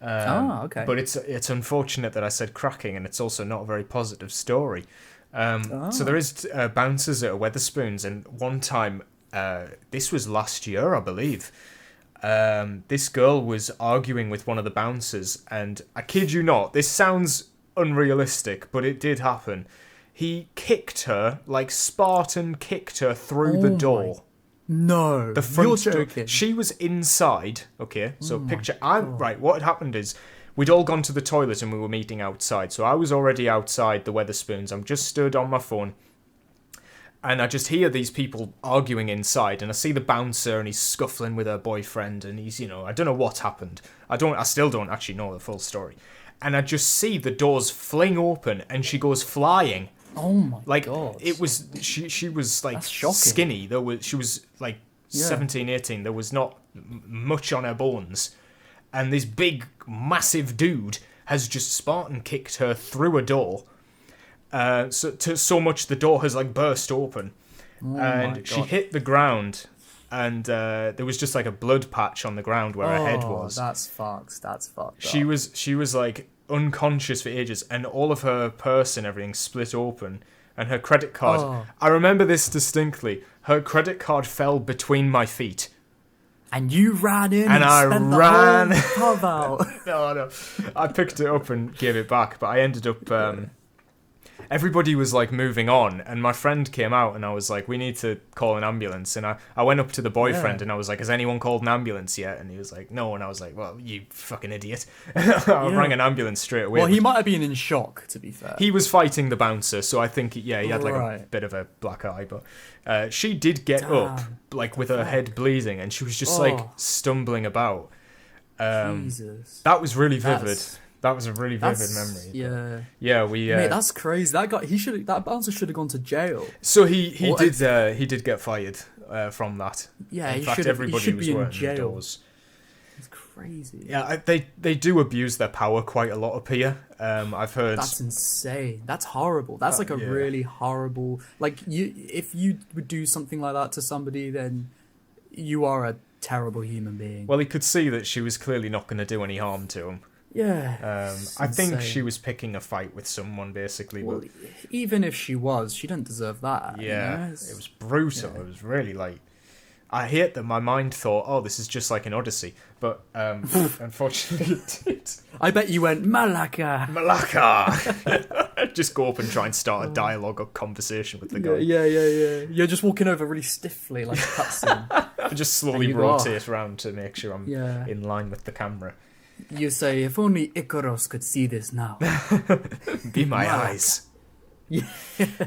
Okay. But it's unfortunate that I said cracking, and it's also not a very positive story. So there is bouncers at a Wetherspoons, and one time, this was last year, I believe, this girl was arguing with one of the bouncers, and I kid you not, this sounds unrealistic, but it did happen. He kicked her, like Spartan kicked her through the door. No, The front you're door. joking. She was inside. Okay, so right. What had happened is we'd all gone to the toilet and we were meeting outside. So I was already outside the Wetherspoons. I'm just stood on my phone, and I just hear these people arguing inside. And I see the bouncer, and he's scuffling with her boyfriend, and he's, I don't know what happened. I still don't actually know the full story. And I just see the doors fling open, and she goes flying. Oh my god. It was she was like That's shocking. skinny. She was like 17, 18. There was not much on her bones. And this big massive dude has just Spartan kicked her through a door. So much the door has like burst open. And she hit the ground, and there was just like a blood patch on the ground where her head was. That's fucked. She was like unconscious for ages, and all of her purse and everything split open, and her credit card, I remember this distinctly, her credit card fell between my feet. And you ran in and I spent ran the whole pub out. No, I picked it up and gave it back, but I ended up everybody was like moving on, and my friend came out, and I was like, we need to call an ambulance. And I went up to the boyfriend and I was like, has anyone called an ambulance yet? And he was like, no. And I was like, well, you fucking idiot. I rang an ambulance straight away. Well, he might have been in shock, to be fair. He was fighting the bouncer, so I think he had like a bit of a black eye, but she did get up like with her head bleeding, and she was just like stumbling about. Jesus. That was really vivid. That was a really vivid memory. Yeah. Yeah, we. Mate, that's crazy. That bouncer should have gone to jail. So he did get fired from that. Yeah, in he fact, should everybody be was in wearing jail. doors. It's crazy. Yeah, they do abuse their power quite a lot up here. I've heard. That's insane. That's horrible. That's like a really horrible. Like if you would do something like that to somebody, then you are a terrible human being. Well, he could see that she was clearly not going to do any harm to him. Yeah. I think she was picking a fight with someone, basically. Well, but even if she was, she didn't deserve that. Yeah, it was brutal. Yeah. It was really like. I hate that my mind thought, oh, this is just like an Odyssey. But unfortunately it did. I bet you went, Malaka! Malaka! Just go up and try and start a dialogue or conversation with the guy. Yeah. You're just walking over really stiffly, like a cutscene. I just slowly rotate around to make sure I'm in line with the camera. You say, if only Icaros could see this now. Be my eyes. Yeah.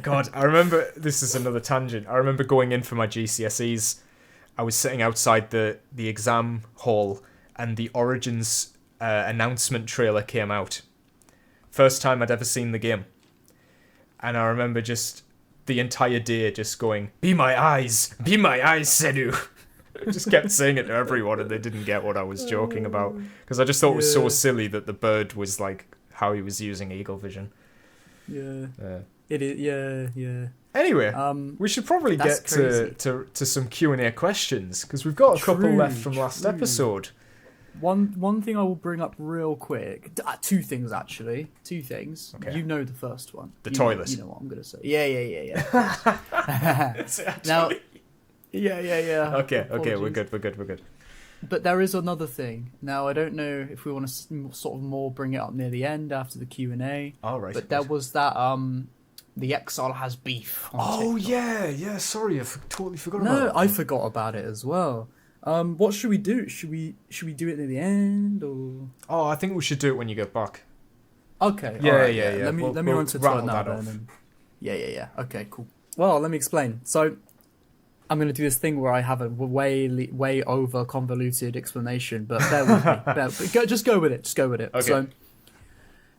God, I remember, this is another tangent. I remember going in for my GCSEs. I was sitting outside the exam hall, and the Origins announcement trailer came out. First time I'd ever seen the game. And I remember just the entire day just going, be my eyes, Sedu. I just kept saying it to everyone, and they didn't get what I was joking about. Because I just thought it was so silly that the bird was like how he was using eagle vision. Yeah. It is, yeah. Anyway, we should probably get to some Q&A questions, because we've got a couple left from last episode. One thing I will bring up real quick. Two things, actually. Two things. Okay. You know the first one. The toilet. You know what I'm going to say. Yeah. Now, yeah. Okay, we're good. But there is another thing. Now, I don't know if we want to sort of more bring it up near the end after the Q&A. All right. But there was that, the Exile has beef on TikTok. Yeah, sorry, I totally forgot about it. No, I forgot about it as well. What should we do? Should we do it near the end, or? Oh, I think we should do it when you get back. Okay. Yeah. Let me run to the toilet now then. Yeah. Okay, cool. Well, let me explain. So, I'm going to do this thing where I have a way over convoluted explanation, but bear with me. Just go with it. Okay. So,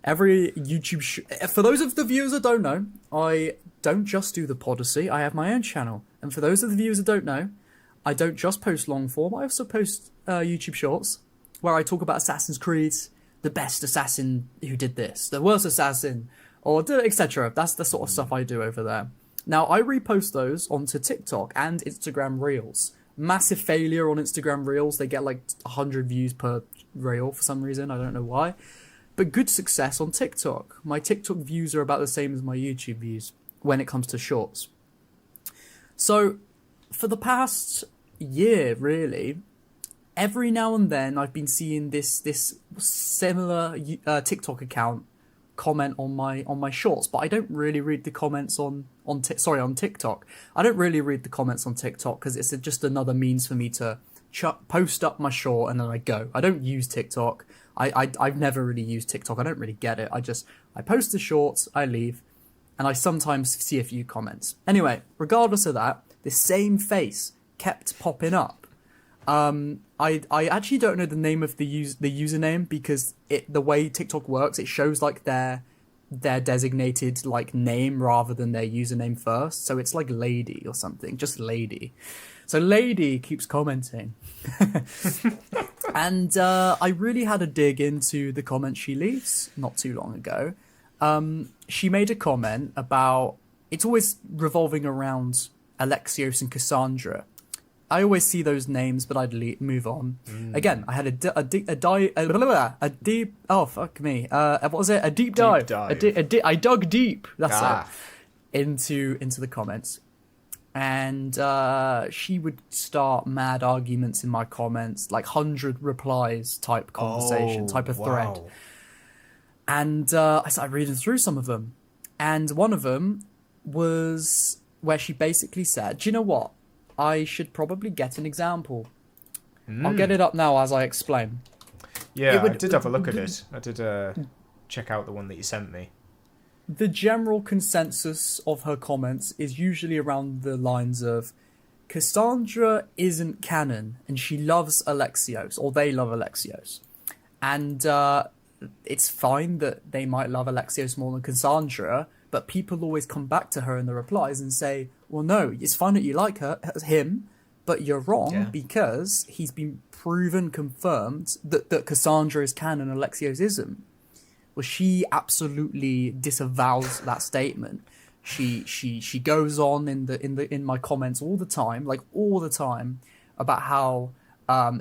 every YouTube... for those of the viewers that don't know, I don't just do the Podyssey. I have my own channel. And for those of the viewers that don't know, I don't just post long form. I also post YouTube shorts where I talk about Assassin's Creed, the best assassin who did this, the worst assassin, or etc. That's the sort of stuff I do over there. Now, I repost those onto TikTok and Instagram Reels. Massive failure on Instagram Reels. They get like 100 views per reel for some reason. I don't know why. But good success on TikTok. My TikTok views are about the same as my YouTube views. when it comes to shorts. So for the past year, really, every now and then I've been seeing this similar TikTok account comment on my shorts, but I don't really read the comments on TikTok. I don't really read the comments on TikTok because it's just another means for me to post up my short and then I go. I don't use TikTok. I've never really used TikTok. I don't really get it. I post the shorts, I leave, and I sometimes see a few comments. Anyway, regardless of that, the same face kept popping up. I actually don't know the name of the username because the way TikTok works, it shows like their designated like name rather than their username first. So it's like Lady or something, just Lady. So Lady keeps commenting. And I really had a dig into the comments she leaves not too long ago. She made a comment about, it's always revolving around Alexios and Cassandra. I always see those names, but I'd move on. Again, I had a deep dive. I dug deep. That's it. Into the comments, and she would start mad arguments in my comments, like 100 replies type conversation, type of thread. And I started reading through some of them, and one of them was where she basically said, "Do you know what? I should probably get an example." I'll get it up now as I explain. Yeah, I did have a look at it. I did check out the one that you sent me. The general consensus of her comments is usually around the lines of, Cassandra isn't canon and she loves Alexios, or they love Alexios. And it's fine that they might love Alexios more than Cassandra, but people always come back to her in the replies and say, well, no, it's fine that you like him, but you're wrong because he's been confirmed that Cassandra is canon and Alexios isn't. Well, she absolutely disavows that statement. She goes on in my comments all the time about how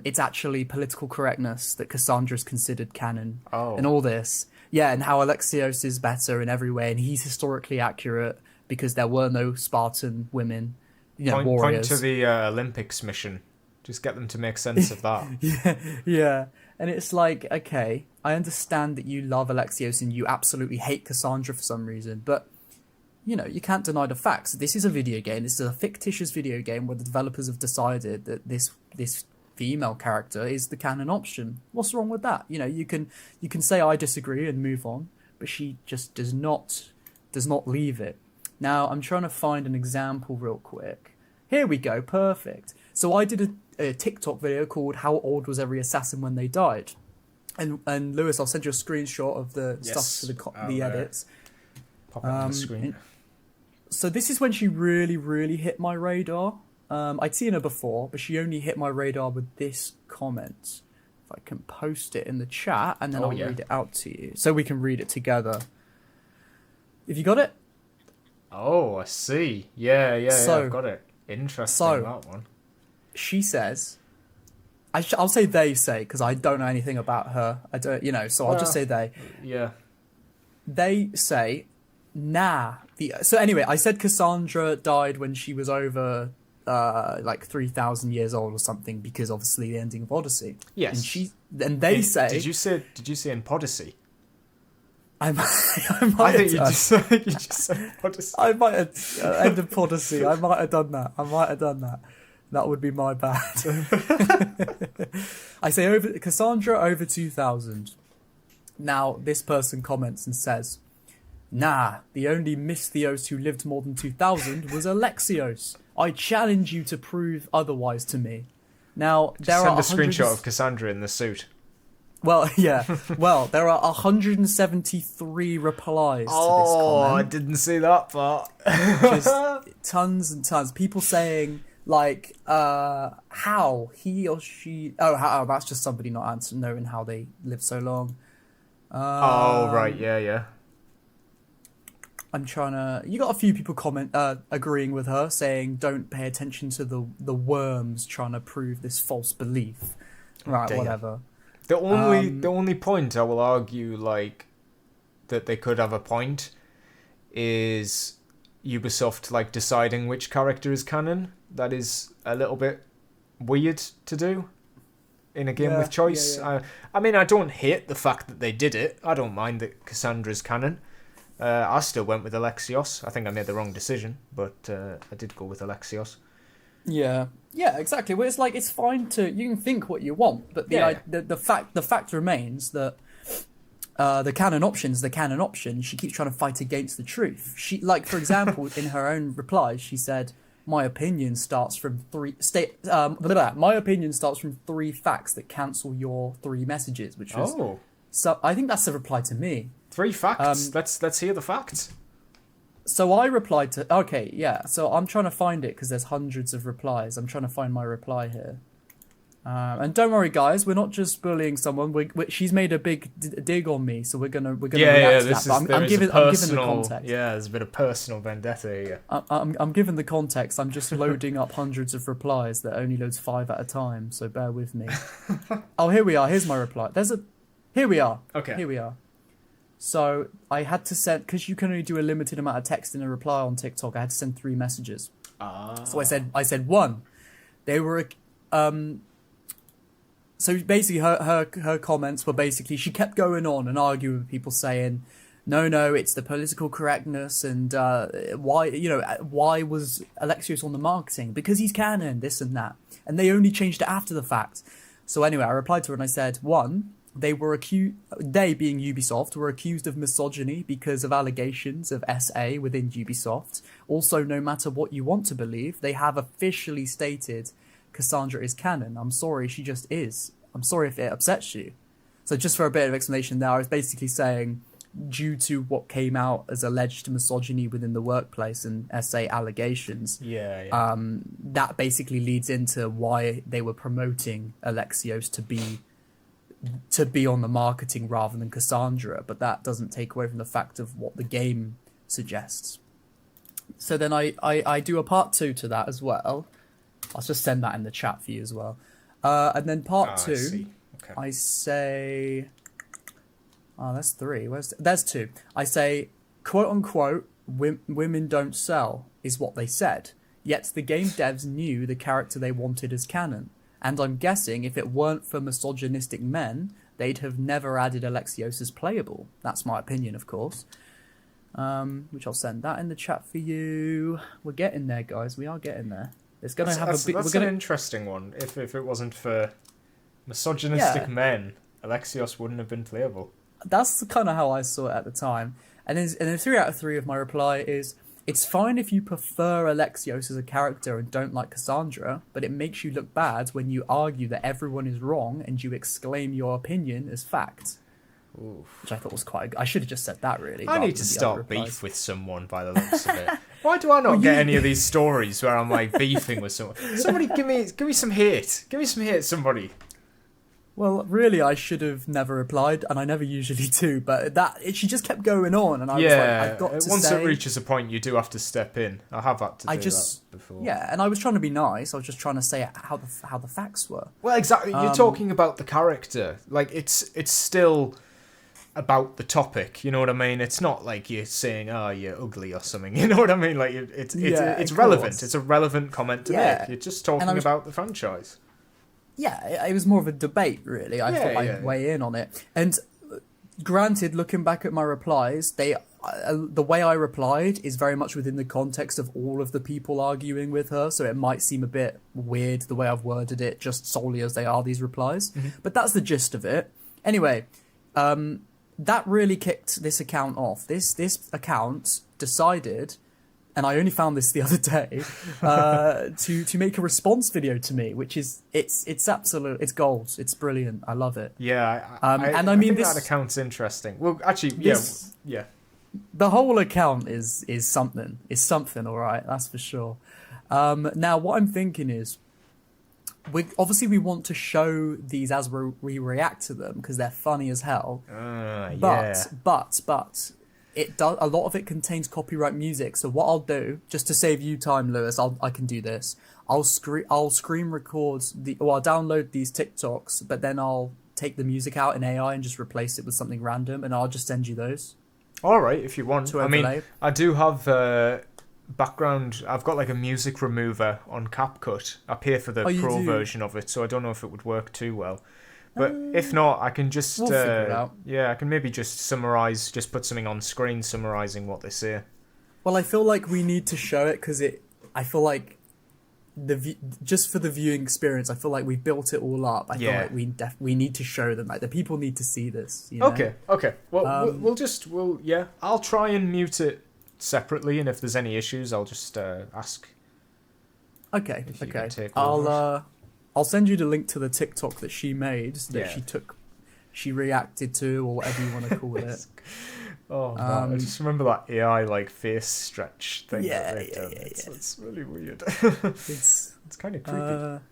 it's actually political correctness that Cassandra is considered canon and all this. Yeah, and how Alexios is better in every way, and he's historically accurate because there were no Spartan women, warriors. Point to the Olympics mission. Just get them to make sense of that. Yeah. And it's like, okay, I understand that you love Alexios and you absolutely hate Cassandra for some reason, but, you can't deny the facts. This is a video game. This is a fictitious video game where the developers have decided that this female character is the canon option. What's wrong with that? You can say I disagree and move on, but she just does not leave it. Now I'm trying to find an example real quick. Here we go, perfect. So I did a TikTok video called "How Old Was Every Assassin When They Died," and Lewis, I'll send you a screenshot of the stuff for the edits. Pop it on the screen. So this is when she really, really hit my radar. I'd seen her before, but she only hit my radar with this comment. If I can post it in the chat, and then I'll read it out to you, so we can read it together. Have you got it? Oh, I see. Yeah, I've got it. Interesting, that one. She says, I'll say they say, because I don't know anything about her. I don't, so I'll just say they. Yeah. They say, nah. So anyway, I said Cassandra died when she was over like 3,000 years old or something, because obviously the ending of Odyssey. Yes. And they say. Did you say in Podyssey? I might I think you just said Podyssey. I might have end of Podyssey. I might have done that. That would be my bad. I say Cassandra over 2,000. Now this person comments and says, "Nah, the only Misthios who lived more than 2,000 was Alexios. I challenge you to prove otherwise to me." Now there are send a screenshot of Cassandra in the suit. Well, yeah. Well, there are 173 replies to this comment. Oh, I didn't see that part. Just tons and tons. People saying, like, how he or she... Oh, that's just somebody not knowing how they live so long. Right, yeah. I'm trying to... You got a few people agreeing with her, saying, don't pay attention to the worms trying to prove this false belief. Right, whatever. The only point I will argue, like, that they could have a point is Ubisoft like deciding which character is canon. That is a little bit weird to do in a game with choice. I mean, I don't hate the fact that they did it. I don't mind that Cassandra's canon. I still went with Alexios. I think I made the wrong decision, but I did go with Alexios. Yeah, exactly. Well, it's like it's fine you can think what you want, but the fact remains that the canon option's the canon option. She keeps trying to fight against the truth. She, like, for example, in her own replies, she said, "My opinion starts from my opinion starts from 3 facts that cancel your 3 messages," which was so. I think that's a reply to me. 3 facts. Let's hear the facts. So I replied to... Okay, yeah. So I'm trying to find it because there's hundreds of replies. I'm trying to find my reply here. And don't worry, guys. We're not just bullying someone. She's made a big dig on me, so we're gonna react to that. I'm giving the context. Yeah, there's a bit of personal vendetta here. I'm giving the context. I'm just loading up hundreds of replies that only loads 5 at a time. So bear with me. Oh, here we are. Here's my reply. Here we are. Okay. Here we are. So I had to send, because you can only do a limited amount of text in a reply on TikTok, I had to send 3 messages. So I said 1. They were, so basically her comments were basically, she kept going on and arguing with people saying, no, it's the political correctness and why was Alexios on the marketing? Because he's canon, this and that. And they only changed it after the fact. So anyway, I replied to her and I said, 1, they being Ubisoft, were accused of misogyny because of allegations of SA within Ubisoft. Also, no matter what you want to believe, they have officially stated Cassandra is canon. I'm sorry, she just is. I'm sorry if it upsets you. So just for a bit of explanation there, I was basically saying, due to what came out as alleged misogyny within the workplace and SA allegations, that basically leads into why they were promoting Alexios to be on the marketing rather than Cassandra, but that doesn't take away from the fact of what the game suggests. So then I do a part 2 to that as well. I'll just send that in the chat for you as well. And then part 2, I say... Oh, that's 3. There's 2. I say, quote unquote, women don't sell, is what they said. Yet the game devs knew the character they wanted as canon. And I'm guessing if it weren't for misogynistic men, they'd have never added Alexios as playable. That's my opinion, of course. Which I'll send that in the chat for you. We're getting there, guys. We are getting there. It's gonna have a big. That's an interesting one. If it wasn't for misogynistic men, Alexios wouldn't have been playable. That's kind of how I saw it at the time. And then 3 out of 3 of my reply is, it's fine if you prefer Alexios as a character and don't like Cassandra, but it makes you look bad when you argue that everyone is wrong and you exclaim your opinion as fact. Oof. Which I thought was quite... I should have just said that, really. I need to start beef with someone by the looks of it. Why do I not get any of these stories where I'm like beefing with someone? Somebody give me some hate. Give me some hate, somebody. Well, really, I should have never replied, and I never usually do, but she just kept going on, and I was like, I've got to once say... it reaches a point, you do have to step in. I have had to do that before. Yeah, and I was trying to be nice. I was just trying to say how the facts were. Well, exactly. You're talking about the character. Like, it's still about the topic, you know what I mean? It's not like you're saying, oh, you're ugly or something, you know what I mean? Like, it's relevant. Course. It's a relevant comment to make. You're just talking about the franchise. Yeah, it was more of a debate, really. I thought I'd weigh in on it. And granted, looking back at my replies, the way I replied is very much within the context of all of the people arguing with her, so it might seem a bit weird the way I've worded it, just solely as they are these replies. Mm-hmm. But that's the gist of it. Anyway, that really kicked this account off. This account decided... and I only found this the other day, to make a response video to me, which is it's absolute, it's gold, it's brilliant, I love it. Yeah, I think that account's interesting. Well, actually, yeah. The whole account is something, all right, that's for sure. Now, what I'm thinking is, we want to show these as we react to them because they're funny as hell. But. A lot of it contains copyright music, so what I'll do, just to save you time, Lewis, I can do this. I'll screen record I'll download these TikToks, but then I'll take the music out in AI and just replace it with something random, and I'll just send you those. All right, if you want. I mean, I do have background. I've got like a music remover on CapCut. I pay for the you pro do? version of it, so I don't know if it would work too well. But if not, I can just We'll figure it out. yeah, I can maybe just summarize, just put something on screen summarizing what they say. Well, I feel like we need to show it because I feel like just for the viewing experience, I feel like we've built it all up. I feel like we need to show them. Like the people need to see this. You know? Okay. Well, we'll I'll try and mute it separately, and if there's any issues, I'll just ask. Okay. If you can take over. I'll send you the link to the TikTok that she made that she reacted to, or whatever you want to call it. Oh man, I just remember that AI like face stretch thing that they've done. Yeah. It's really weird. It's kind of creepy.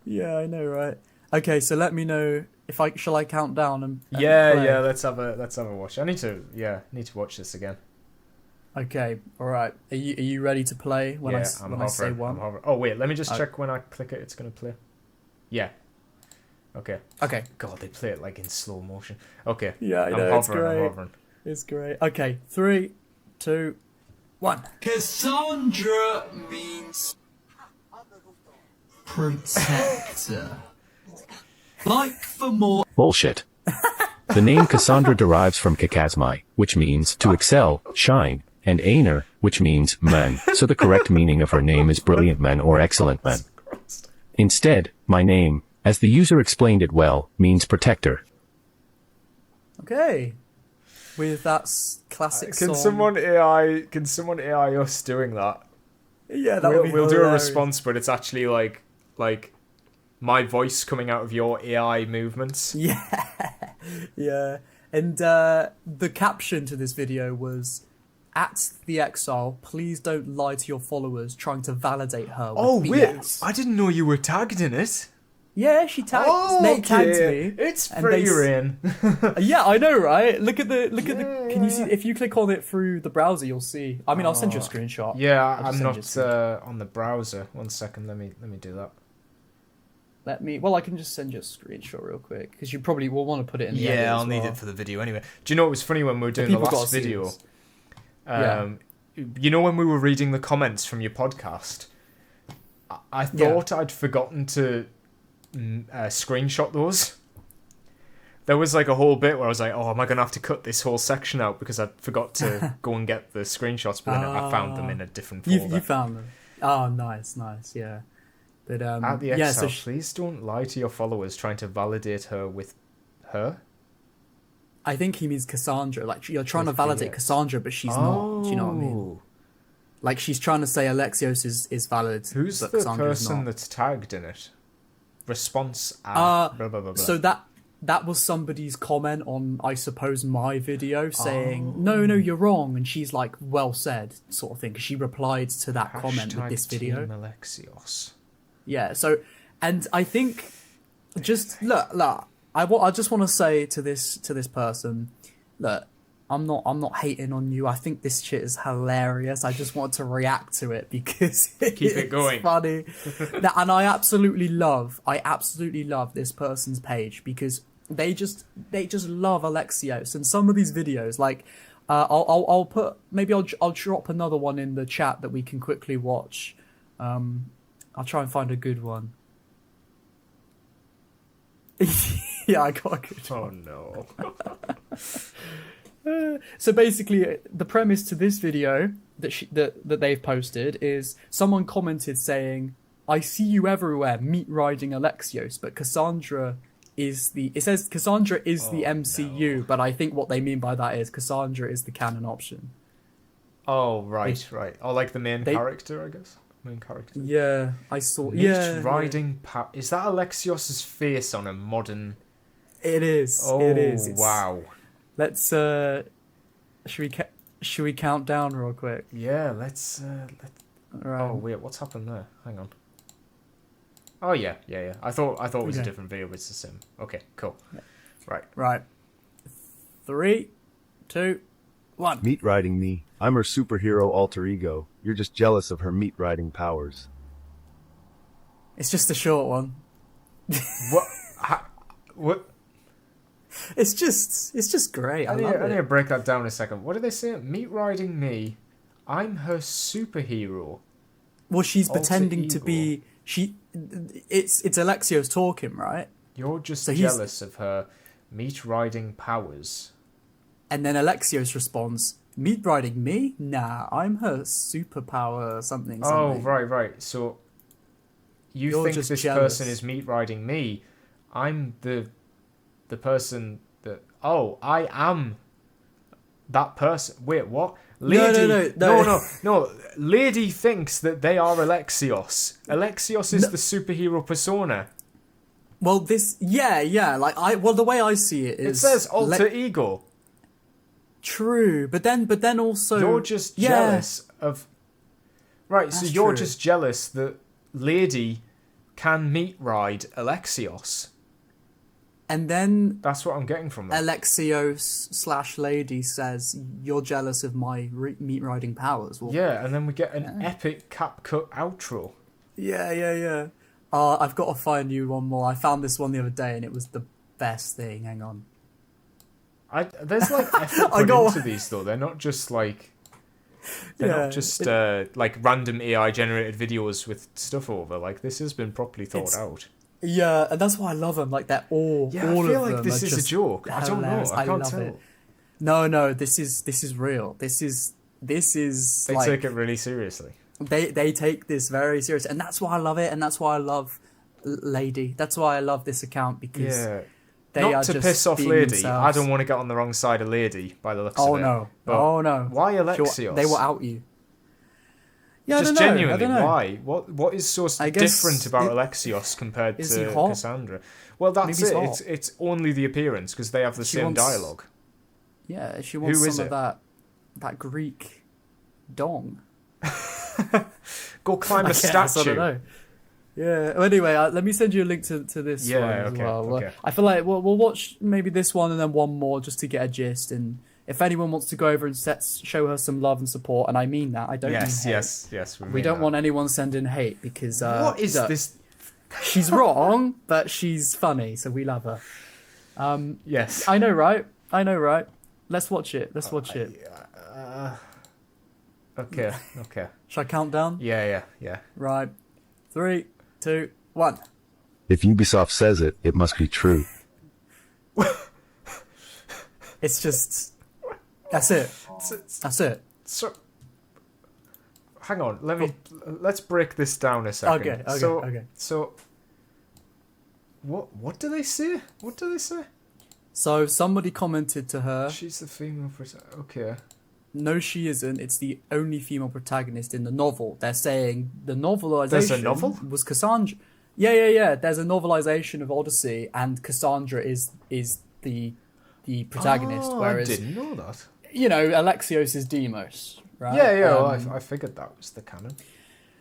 Yeah, I know, right? Okay, so let me know if shall I count down and yeah. Let's have a watch. I need to watch this again. Okay, all right. Are you ready to play when I say one? Oh wait, let me just check when I click it. It's gonna play. Yeah. Okay. God, they play it like in slow motion. Okay. Yeah, I know. I'm It's great. hovering. It's great. Okay, 3, 2, 1. Cassandra means protector. Like for more. Bullshit. The name Cassandra derives from Kakasmai, which means to excel, shine, and Aner, which means man, so the correct meaning of her name is brilliant man or excellent man. Instead, my name, as the user explained it well, means protector. Okay. With that classic Can song. someone AI us doing that? Yeah, that would be We'll do a hilarious. response, but it's actually like my voice coming out of your AI movements. Yeah. And the caption to this video was, "At the exile, please don't lie to your followers trying to validate her with BS." I didn't know you were tagged in it. Yeah, she tagged. They tagged me. It's and they free reign. Yeah, I know, right? Look at the. Can you see? If you click on it through the browser, you'll see. I mean, I'll send you a screenshot. Yeah, I'll I'm just send not on the browser. 1 second, let me do that. Well, I can just send you a screenshot real quick because you probably will want to put it in the edit Yeah, I'll as need well. it for the video anyway. Do you know what was funny when we were doing the people gotta last see video? this. Yeah. You know when we were reading the comments from your podcast, I thought I'd forgotten to screenshot those. There was like a whole bit where I was like, oh, am I going to have to cut this whole section out because I forgot to go and get the screenshots, but then I found them in a different folder. You found them. Oh, nice, yeah. But At the exile, so please don't lie to your followers trying to validate her with her. I think he means Cassandra. Like you're trying With to validate BS. Cassandra, but she's not. Do you know what I mean? Like she's trying to say Alexios is valid. Who's but the Cassandra's person not. that's tagged in it? Response at blah, blah, blah, blah. So that was somebody's comment on, I suppose, my video saying, no, you're wrong. And she's like, well said, sort of thing. Because she replied to that comment with this video. Team Alexios. Yeah, so, and I think, just, look, I just want to say to this person, look, I'm not hating on you. I think this shit is hilarious. I just want to react to it because Keep it going. Funny. And I absolutely love this person's page because they just love Alexios. And some of these videos, like I'll put, maybe I'll drop another one in the chat that we can quickly watch. I'll try and find a good one. Yeah, I got a good one. Oh no. So basically, the premise to this video that they've posted is someone commented saying, "I see you everywhere, meat riding Alexios, but Cassandra is the." It says Cassandra is the MCU, but I think what they mean by that is Cassandra is the canon option. Oh, right. Oh, like the main character, I guess. Main character. Yeah, I saw. Meat riding. Is that Alexios's face on a modern? It is. Oh, it is. Wow. Let's. Should we count down real quick? Yeah, let's. Right. Oh wait, what's happened there? Hang on. Oh yeah. I thought it was a different video, but it's the same. Okay, cool. Yeah. Right. 3, 2, 1. Meat riding me. I'm her superhero alter ego. You're just jealous of her meat riding powers. It's just a short one. What? What? It's just great. I love need to it. break that down a second. What did they say? Meat riding me. I'm her superhero. Well, she's Alter pretending to ego. be... It's Alexios talking, right? You're just So he's- jealous of her meat riding powers. And then Alexios responds, meat riding me? Nah, I'm her superpower something. Oh, right. So you You're think just this jealous. person is meat riding me? I'm the person that... Oh, I am that person. Wait, what? Lady... No. Lady thinks that they are Alexios. Alexios is the superhero persona. Well, this... Yeah. Well, the way I see it It is... says alter ego. True, but then also... You're just jealous of... Right, so That's you're true. just jealous that Lady can meat ride Alexios. And then That's what I'm getting from that. Alexios/Lady says, you're jealous of my meat riding powers. Well, Yeah, and then we get an epic CapCut outro. Yeah. I've got to find you one more. I found this one the other day and it was the best thing. Hang on. There's like effort put into these though. They're not just like like random AI generated videos with stuff over. Like this has been properly thought out. Yeah, and that's why I love them. Like they're all Yeah, all I feel of like them this are is a just joke. I don't know. hilarious. I can't love tell. it. No, this is real. This is They like, take it really seriously. They take this very serious, and that's why I love it, and that's why I love Lady. That's why I love this account because Yeah. they Not are to just piss off being Lady. themselves. I don't want to get on the wrong side of Lady by the looks of it. Oh no! Why Alexios? They will out you. Yeah, Just I don't know. genuinely, I don't know. why? What is so I guess different about it- Alexios compared is he to hot? Cassandra? Well, that's Maybe he's it. hot. It's only the appearance because they have the She same wants- dialogue. Yeah, she wants Who is some it? of that Greek dong. Go climb a I guess, statue. I don't know. Yeah. Well, anyway, let me send you a link to this Yeah, one as okay, well. okay. I feel like we'll watch maybe this one and then one more just to get a gist. And if anyone wants to go over and show her some love and support, and I mean that, I don't mean hate. Yes. We don't want anyone sending hate because What is look, this? She's wrong, but she's funny, so we love her. Yes. I know, right? Let's watch it. Okay. Shall I count down? Yeah. Right. 3, 2, 1. If Ubisoft says it, it must be true. It's just... That's it. That's it. So, hang on. Let's break this down a second. Okay. So, what do they say? So somebody commented to her, She's the female protagonist. Okay. no, she isn't. It's the only female protagonist in the novel. They're saying the novelization There's a novel? was Cassandra. Yeah. There's a novelization of Odyssey, and Cassandra is the protagonist. Oh, whereas I didn't know that. Alexios is Deimos, right? Yeah. Well, I figured that was the canon.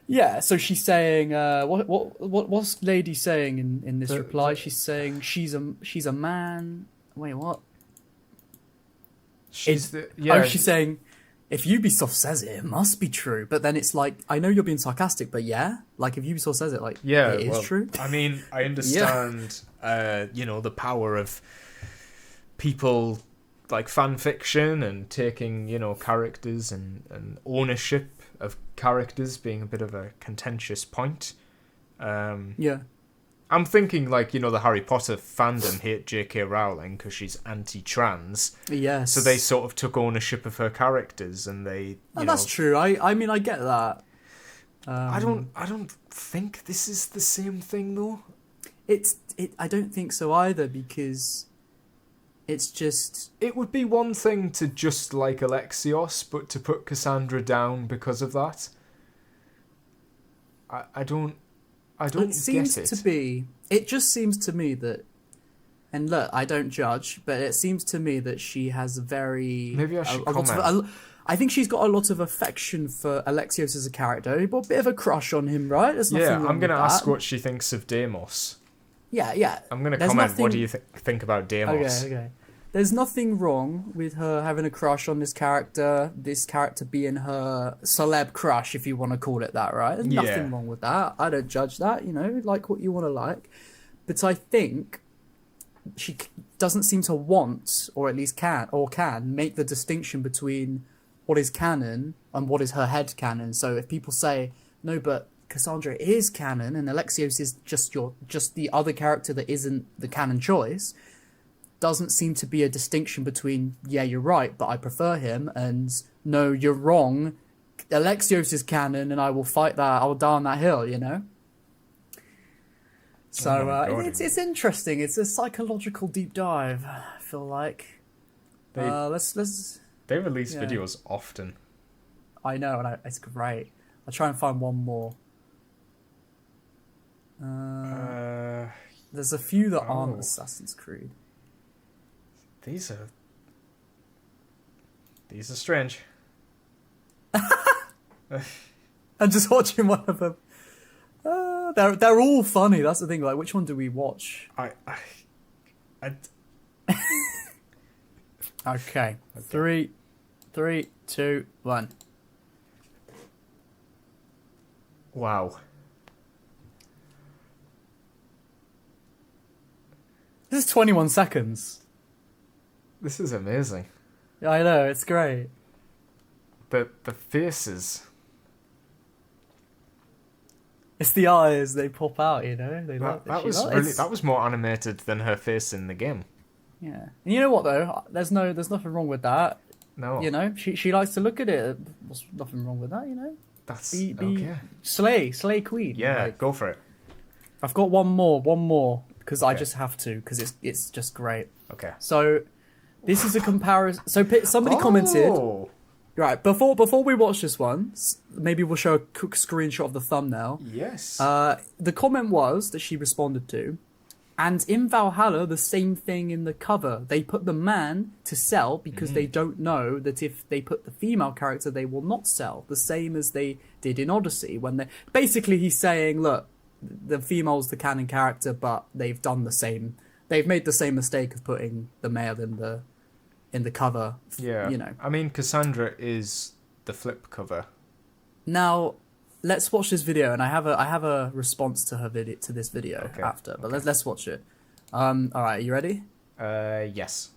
Yeah, so she's saying, what's Lady saying in this reply? She's saying she's a man. Wait, what? She's She's saying, if Ubisoft says it, it must be true. But then it's like, I know you're being sarcastic, but yeah, like if Ubisoft says it, like it is true. I mean, I understand, the power of people like fan fiction and taking, characters and ownership of characters being a bit of a contentious point. Yeah. I'm thinking like, the Harry Potter fandom hate J.K. Rowling because she's anti-trans. Yes. So they sort of took ownership of her characters and they, that's true. I mean, I get that. I don't think this is the same thing though. I don't think so either because it's just... It would be one thing to just like Alexios, but to put Cassandra down because of that, I don't It seems get it. to be... It just seems to me that... And look, I don't judge, but it seems to me that she has a very... Maybe I should a lot comment. I think she's got a lot of affection for Alexios as a character. A bit of a crush on him, right? There's nothing wrong I'm going to with ask that. what she thinks of Deimos. Yeah. I'm going to There's comment. nothing- What do you think about Deimos? Okay. There's nothing wrong with her having a crush on this character being her celeb crush, if you want to call it that, right? There's Yeah. nothing wrong with that. I don't judge that, like what you want to like. But I think she doesn't seem to want, or at least can make the distinction between canon and what is her head canon. So if people say no, but Cassandra is canon and Alexios is just the other character that isn't the canon choice, doesn't seem to be a distinction between yeah, you're right, but I prefer him, and no, you're wrong, Alexios is canon and I will fight that, I will die on that hill, you know? So it's interesting. It's a psychological deep dive, I feel like. They release yeah. videos often. I know, and it's great. I'll try and find one more. There's a few that aren't Assassin's Creed. These are strange. I'm just watching one of them. They're all funny. That's the thing. Like, which one do we watch? Okay. 3, 2, 1. Wow. This is 21 seconds. This is amazing. Yeah, I know. It's great. The faces. It's the eyes. They pop out. You know. That was really. That was more animated than her face in the game. Yeah. And you know what though? There's nothing wrong with that. No. You know, she likes to look at it. There's nothing wrong with that. You know. That's okay. Slay queen. Yeah, like, go for it. I've got one more because I just have to because it's just great. Okay. So this is a comparison. So somebody commented. Right, before we watch this one, maybe we'll show a quick screenshot of the thumbnail. Yes. The comment was that she responded to, and in Valhalla, the same thing in the cover. They put the man to sell because they don't know that if they put the female character, they will not sell. The same as they did in Odyssey. Basically, he's saying, look, the female's the canon character, but they've done the same. They've made the same mistake of putting the male in the cover. Yeah. You know. I mean, Cassandra is the flip cover. Now, let's watch this video, and I have a response to this video after. But let's watch it. All right, you ready? Yes.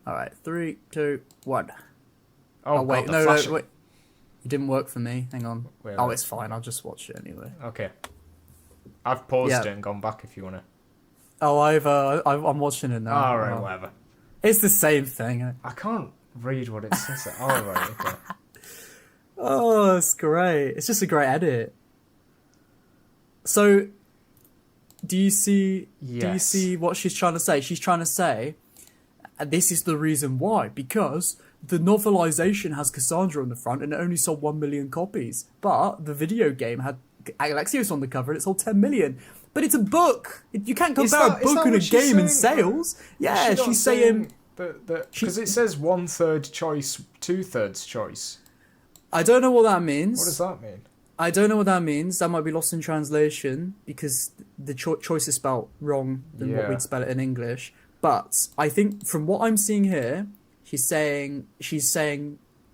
All right, 3, 2, 1. Oh wait, God, no, flash... wait. It didn't work for me. Hang on. Wait, it's fine. I'll just watch it anyway. Okay. I've paused it and gone back if you wanna. Oh, I'm watching it now. All right, whatever. It's the same thing. I can't read what it says. All right, okay. Oh, it's great. It's just a great edit. So, do you see what she's trying to say? She's trying to say, and this is the reason why, because the novelization has Cassandra on the front and it only sold 1 million copies. But the video game had Alexios on the cover and it sold 10 million. But it's a book. You can't compare a book and a game in sales. Yeah, she's saying... Because it says 1/3 choice, 2/3 choice. I don't know what that means. What does that mean? I don't know what that means. That might be lost in translation because the choice is spelled wrong than what we'd spell it in English. But I think from what I'm seeing here, she's saying,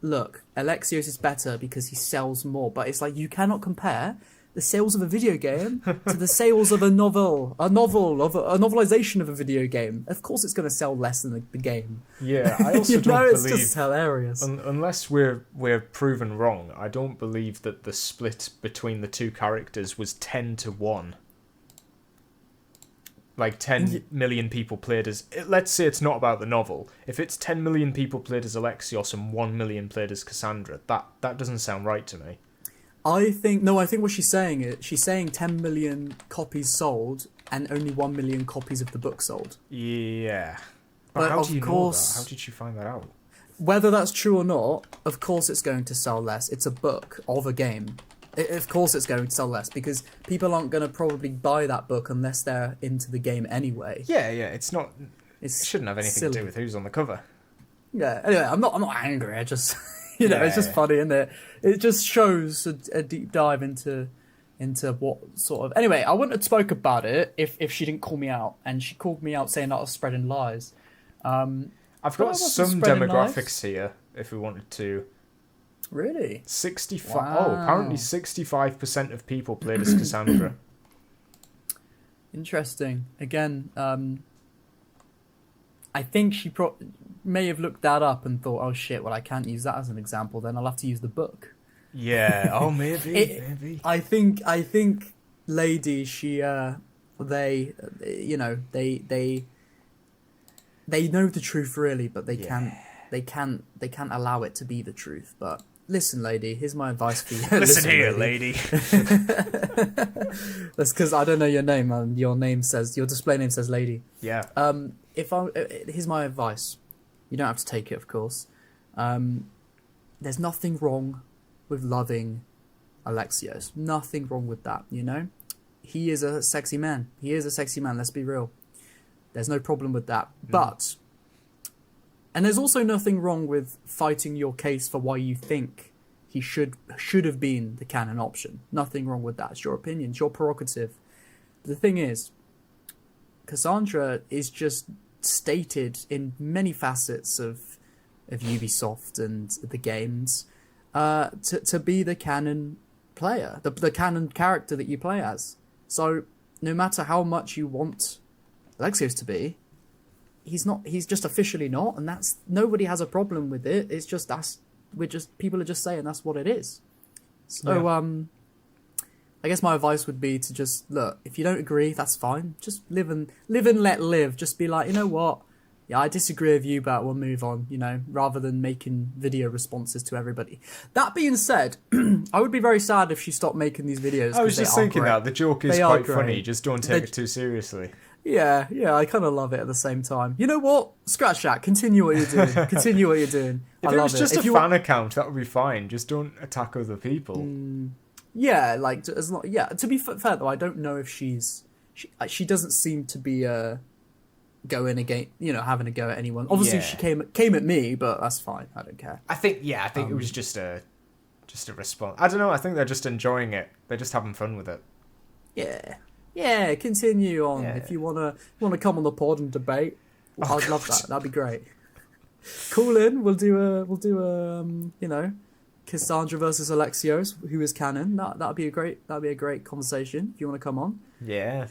look, Alexios is better because he sells more. But it's like you cannot compare the sales of a video game to the sales of a novelization of a video game. Of course, it's going to sell less than the game. Yeah, I also don't it's believe. Just hilarious. Unless we're proven wrong, I don't believe that the split between the two characters was 10-1. Like 10 million people played as. Let's say it's not about the novel. If it's 10 million people played as Alexios and 1 million played as Cassandra, that doesn't sound right to me. I think what she's saying is she's saying 10 million copies sold and only 1 million copies of the book sold. Yeah. But how of do you course, know that? How did you find that out? Whether that's true or not, of course it's going to sell less. It's a book of a game. Of course it's going to sell less because people aren't going to probably buy that book unless they're into the game anyway. Yeah, it's not. It shouldn't have anything to do with who's on the cover. Yeah. Anyway, I'm not angry. I just. It's just funny, isn't it? It just shows a deep dive into what sort of... Anyway, I wouldn't have spoke about it if she didn't call me out. And she called me out saying that I was spreading lies. I've got some demographics here, if we wanted to. Really? 65... Wow. Oh, apparently 65% of people played as Cassandra. Interesting. Again, I think she may have looked that up and thought, oh shit, well I can't use that as an example. Then I'll have to use the book. Yeah. Oh, maybe. I think Lady, she they know the truth really, but they can't allow it to be the truth. But listen, Lady, here's my advice for you. Listen here, lady. That's because I don't know your name, and your display name says Lady. Yeah. Here's my advice. You don't have to take it, of course. There's nothing wrong with loving Alexios. Nothing wrong with that, you know? He is a sexy man. Let's be real. There's no problem with that. But, and there's also nothing wrong with fighting your case for why you think he should have been the canon option. Nothing wrong with that. It's your opinion. It's your prerogative. But the thing is, Cassandra is just stated in many facets of Ubisoft and the games to be the canon player, the canon character that you play as. So no matter how much you want Alexios to be, he's just officially not, and that's, nobody has a problem with it. It's just people are just saying that's what it is. So I guess my advice would be to just look, if you don't agree, that's fine. Just live and let live. Just be like, you know what? Yeah, I disagree with you, but we'll move on, you know, rather than making video responses to everybody. That being said, I would be very sad if she stopped making these videos. I was just thinking that. The joke is quite funny. Just don't take it too seriously. Yeah, I kind of love it at the same time. You know what? Scratch that. Continue what you're doing. If it was just a fan account, that would be fine. Just don't attack other people. Yeah, like, to be fair, though, I don't know if she doesn't seem to be going against, you know, having a go at anyone. Obviously, she came at me, but that's fine. I don't care. I think it was just a response. I don't know. I think they're just enjoying it. They're just having fun with it. Yeah. Continue on. Yeah. If you wanna come on the pod and debate, I'd love that. That'd be great. Call in. We'll do a you know, Cassandra versus Alexios, who is canon. That'd be a great conversation if you want to come on. Yeah.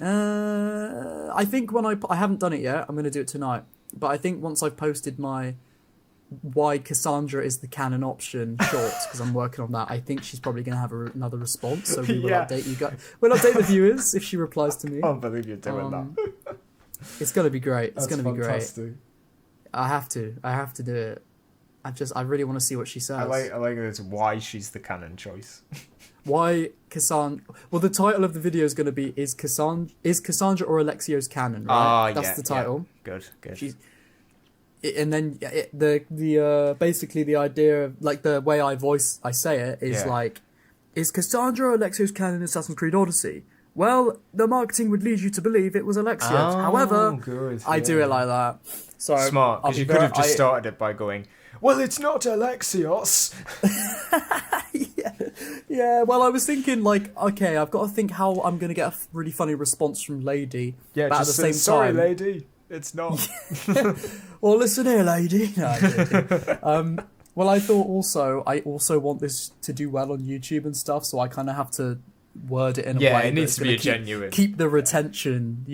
I think when I haven't done it yet, I'm going to do it tonight. But I think once I've posted my why Cassandra is the canon option short, because I'm working on that, I think she's probably going to have another response. So we will update you guys. We'll update the viewers if she replies to me. I can't believe you're doing that. It's going to be great. It's going to be fantastic. Great. I have to do it. I really want to see what she says. I like it's why she's the canon choice. Why Cassandra? Well, the title of the video is going to be is Cassandra or Alexios canon? Right? That's the title. Yeah. Good. And then the basically the idea of, like, the way I say it is like, is Cassandra or Alexios canon in Assassin's Creed Odyssey? Well, the marketing would lead you to believe it was Alexios. However, I do it like that. So smart, because you could have just started it by going, well, it's not Alexios. Yeah, well, I was thinking, like, okay, I've got to think how I'm going to get a really funny response from Lady. Yeah, but just at the same sorry, time, Lady, it's not. Well, listen here, Lady. No, well, I also want this to do well on YouTube and stuff, so I kind of have to word it in a way. Yeah, it needs to be genuine. Keep the retention,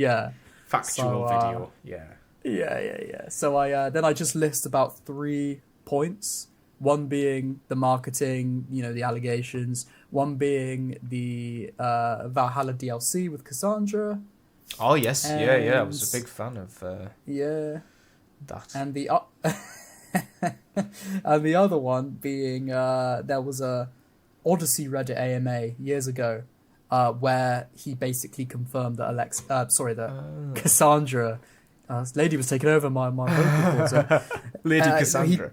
factual video. Yeah. So I just list about 3 points. One being the marketing, you know, the allegations. One being the Valhalla DLC with Cassandra. Oh yes, yeah. I was a big fan of that. And the and the other one being there was a Odyssey Reddit AMA years ago where he basically confirmed that Cassandra. Lady was taking over my vocal cords. Lady Cassandra.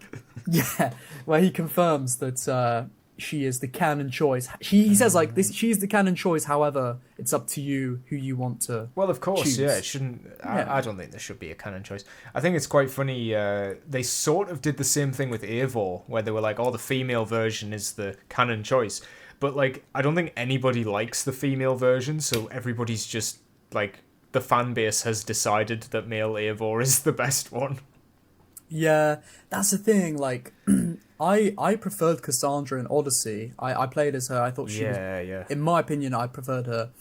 Where he confirms that she is the canon choice. He says, like, this, she's the canon choice. However, it's up to you who you want to. Well, of course, choose. It shouldn't. I don't think there should be a canon choice. I think it's quite funny. They sort of did the same thing with Eivor, where they were like, "Oh, the female version is the canon choice," but like, I don't think anybody likes the female version, so everybody's just like, the fan base has decided that male Eivor is the best one. Yeah, that's the thing. Like, I preferred Cassandra in Odyssey. I played as her. I thought she was, in my opinion, I preferred her.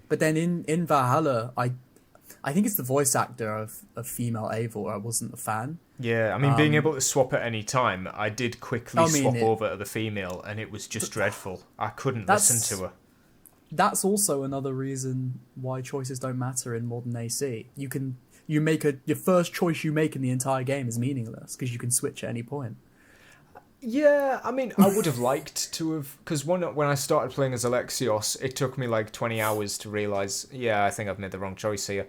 But then in Valhalla, I think it's the voice actor of female Eivor. I wasn't a fan. Yeah, I mean, being able to swap at any time, I did quickly swap over to the female, and it was just dreadful. I couldn't listen to her. That's also another reason why choices don't matter in modern AC. Your first choice you make in the entire game is meaningless because you can switch at any point. Yeah, I mean, I would have liked to have, because when I started playing as Alexios, it took me like 20 hours to realise, yeah, I think I've made the wrong choice here.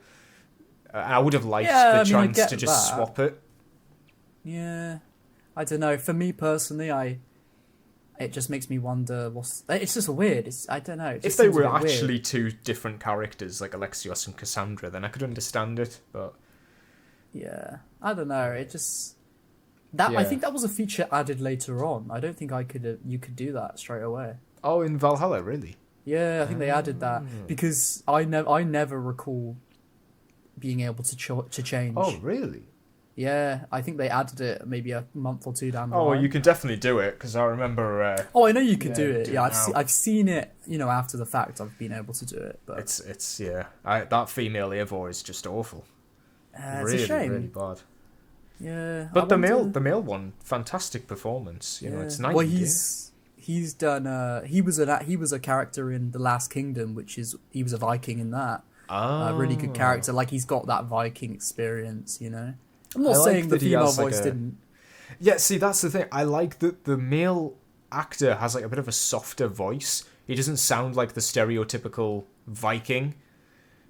I would have liked the chance to just swap it. Yeah, I don't know. For me personally, it just makes me wonder. It's just weird. I don't know. If they were actually two different characters, like Alexios and Cassandra, then I could understand it. But yeah, I don't know. It just I think that was a feature added later on. I don't think you could do that straight away. Oh, in Valhalla, really? Yeah, I think they added that because I never recall being able to change. Oh, really? Yeah, I think they added it maybe a month or two down the line. Oh, well, you can definitely do it, because I remember... I know you can do it. Yeah, I've seen it, after the fact. I've been able to do it. But It's that female Eivor is just awful. It's a shame. Really bad. Yeah. But the male one, fantastic performance. It's nice. Well, he's done... he was a character in The Last Kingdom, he was a Viking in that. A really good character. Like, he's got that Viking experience, I'm not saying the female voice didn't. Yeah, see, that's the thing. I like that the male actor has like a bit of a softer voice. He doesn't sound like the stereotypical Viking.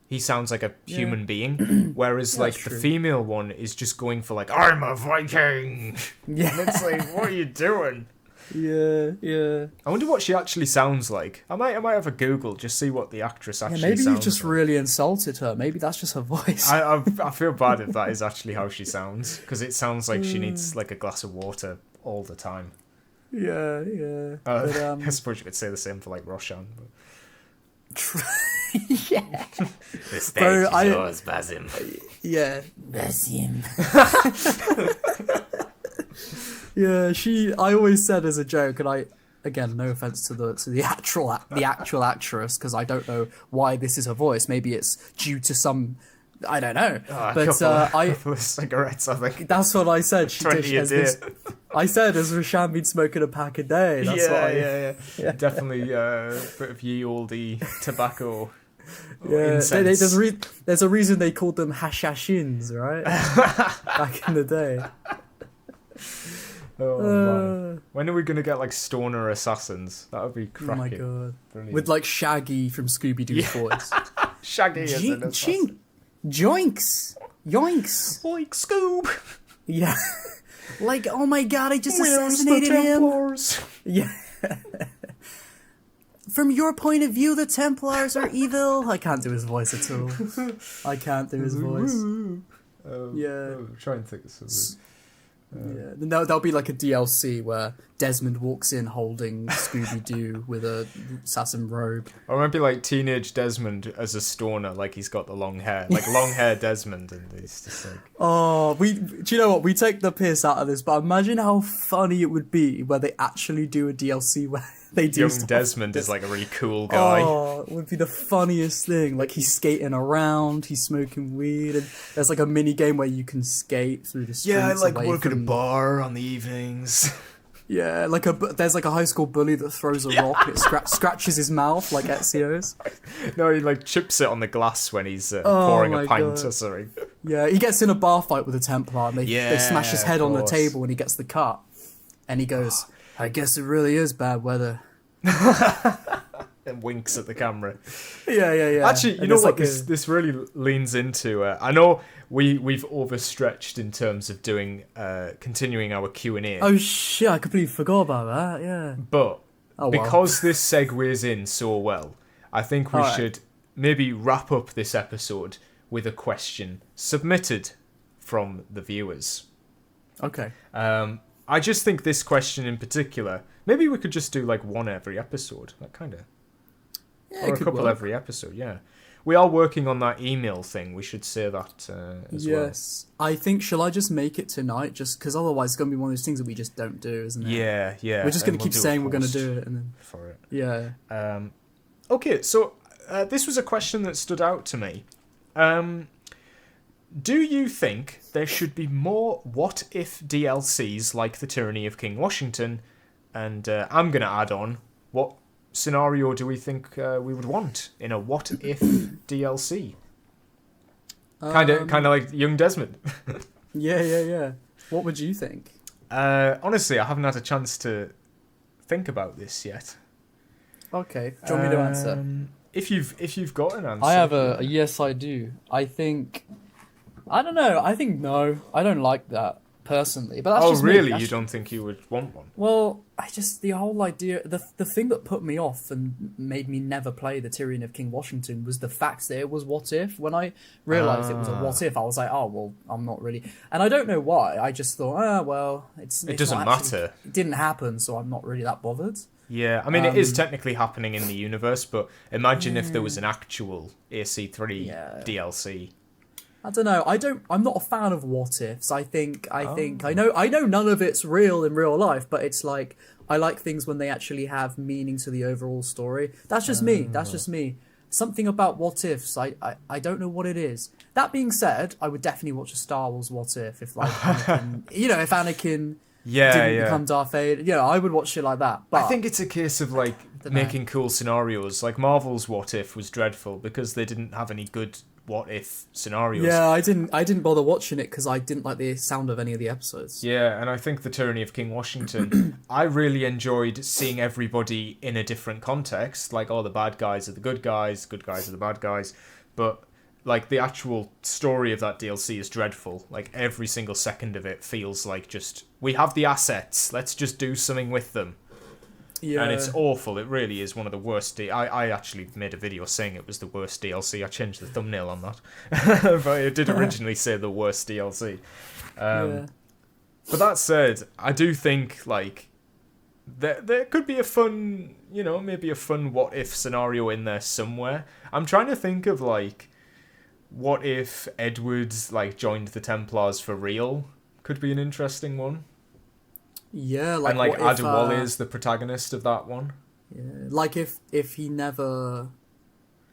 He sounds like a human being. Whereas the female one is just going for like, I'm a Viking. Yeah. And it's like, what are you doing? Yeah. I wonder what she actually sounds like. I might have a Google, just see what the actress actually sounds like. Maybe you just really insulted her. Maybe that's just her voice. I feel bad if that is actually how she sounds, because it sounds like she needs like a glass of water all the time. Yeah. But, I suppose you could say the same for like Roshan. But... Yeah. The stage is yours, Basim. Yeah. Basim. Yeah, I always said as a joke, and again, no offense to the actual actress, because I don't know why this is her voice. Maybe it's due to some, I don't know. A couple of cigarettes, I think. That's what I said. I said, has Roshan been smoking a pack a day? That's yeah. Definitely a bit of ye olde tobacco. Yeah, incense. there's a reason they called them hashashins, right? Back in the day. Oh man. When are we gonna get like stoner assassins? That would be cracking. Oh my god. Brilliant. With like Shaggy from Scooby-Doo's voice. Shaggy as an assassin. Joinks! Yoinks! Like Scoob! Yeah. Like, oh my god, I just Where's assassinated the him! Templars? Yeah. From your point of view, the Templars are evil. I can't do his voice at all. I can't do his voice. Yeah. I'm trying to think of something. Yeah, there'll be like a DLC where Desmond walks in holding Scooby-Doo with a assassin robe. Or it might be like teenage Desmond as a stoner, like he's got the long hair, like long hair Desmond, and he's just like... Oh, do you know what? We take the piss out of this, but imagine how funny it would be where they actually do a DLC where they do Young stuff. Desmond is like a really cool guy. Oh, it would be the funniest thing. Like, he's skating around, he's smoking weed, and there's like a mini game where you can skate through the streets. Yeah, I like away work at a from... bar on the evenings. Yeah, there's like a high school bully that throws a rock and it scratches his mouth like Ezio's. No, he like chips it on the glass when he's pouring a pint or something. Yeah, he gets in a bar fight with a Templar and they smash his head on the table and he gets the cut. And he goes, I guess it really is bad weather. And winks at the camera. Yeah. Actually, you know what this really leans into? I know we've overstretched in terms of doing continuing our Q&A. Oh shit, I completely forgot about that, yeah. But because this segues in so well, I think we should maybe wrap up this episode with a question submitted from the viewers. Okay. I just think this question in particular, maybe we could just do like one every episode, that kind of... or a couple every episode, yeah. We are working on that email thing. We should say that as well. Yes. I think, shall I just make it tonight? Just because otherwise it's going to be one of those things that we just don't do, isn't it? Yeah. We're just going to keep saying we're going to do it. And then for it. Yeah. Okay, so this was a question that stood out to me. Do you think there should be more what-if DLCs like the Tyranny of King Washington? And I'm going to add on, what scenario do we think we would want in a what-if DLC? Kind of like Young Desmond. Yeah. What would you think? Honestly, I haven't had a chance to think about this yet. Okay. Do you want me to answer? If you've got an answer. I have a yes, I do. I think... I don't know. I think no. I don't like that, personally. But that's just me. Really? You don't think you would want one? Well, the whole idea... The thing that put me off and made me never play the Tyranny of King Washington was the fact that it was what if. When I realised it was a what if, I was like, oh, well, I'm not really... And I don't know why. I just thought, well, it doesn't matter. It didn't happen, so I'm not really that bothered. Yeah, I mean, it is technically happening in the universe, but imagine if there was an actual AC3 DLC. I don't know. I'm not a fan of what ifs. I know none of it's real in real life, but it's like I like things when they actually have meaning to the overall story. That's just me. That's just me. Something about what ifs. I don't know what it is. That being said, I would definitely watch a Star Wars what if like Anakin, if Anakin didn't become Darth Vader. I would watch shit like that. But I think it's a case of like making cool scenarios. Like Marvel's what if was dreadful because they didn't have any good what if scenarios. Yeah, I didn't bother watching it because I didn't like the sound of any of the episodes. Yeah, and I think the Tyranny of King Washington, I really enjoyed seeing everybody in a different context. Like, the bad guys are the good guys are the bad guys. But like the actual story of that DLC is dreadful. Like every single second of it feels like just, we have the assets, let's just do something with them. Yeah. And it's awful. It really is one of the worst. I actually made a video saying it was the worst DLC. I changed the thumbnail on that. But it did originally say the worst DLC. But that said, I do think like there could be a fun, maybe a fun what if scenario in there somewhere. I'm trying to think of like, what if Edward like joined the Templars for real? Could be an interesting one. Yeah, like and like what if, Adewale is the protagonist of that one. Yeah, like if he never...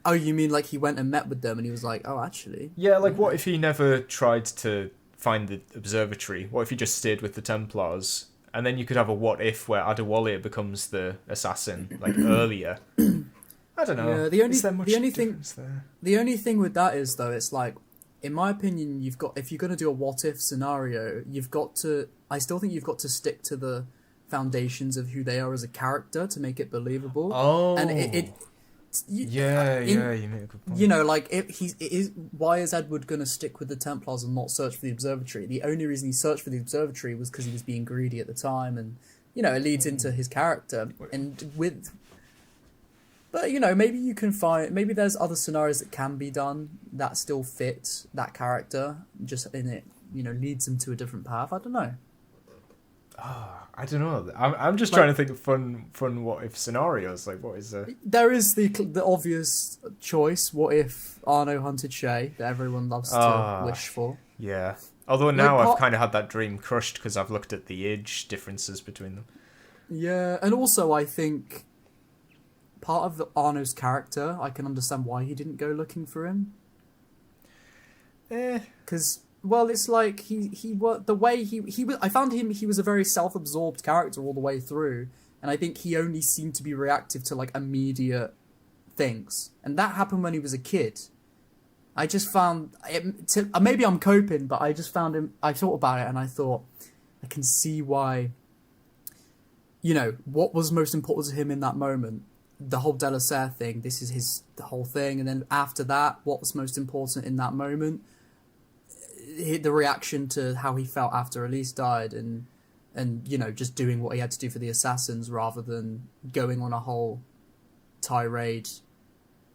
Oh, you mean like he went and met with them and he was like, oh, actually... Yeah, like what if he never tried to find the observatory? What if he just stayed with the Templars? And then you could have a what if where Adewale becomes the assassin, like earlier. I don't know. Yeah, the only thing with that is though, it's like, in my opinion, if you're going to do a what if scenario, I still think you've got to stick to the foundations of who they are as a character to make it believable. Oh. And you make a good point. Like why is Edward going to stick with the Templars and not search for the observatory? The only reason he searched for the observatory was because he was being greedy at the time, and it leads into his character. But maybe you can maybe there's other scenarios that can be done that still fit that character, just in it, leads him to a different path. I don't know. I don't know. I'm just trying to think of fun what if scenarios. Like, what is there is the obvious choice. What if Arno hunted Shay that everyone loves to wish for? Yeah. Although now I've kind of had that dream crushed because I've looked at the age differences between them. Yeah, and also I think part of Arno's character, I can understand why he didn't go looking for him. Because, well, it's like the way he was. I found he was a very self-absorbed character all the way through, and I think he only seemed to be reactive to like immediate things, and that happened when he was a kid. I just found maybe I'm coping, but I just found him. I thought about it, and I thought I can see why. What was most important to him in that moment. The whole Delaserre thing, this is the whole thing, and then after that, what was most important in that moment? The reaction to how he felt after Elise died, and just doing what he had to do for the assassins rather than going on a whole tirade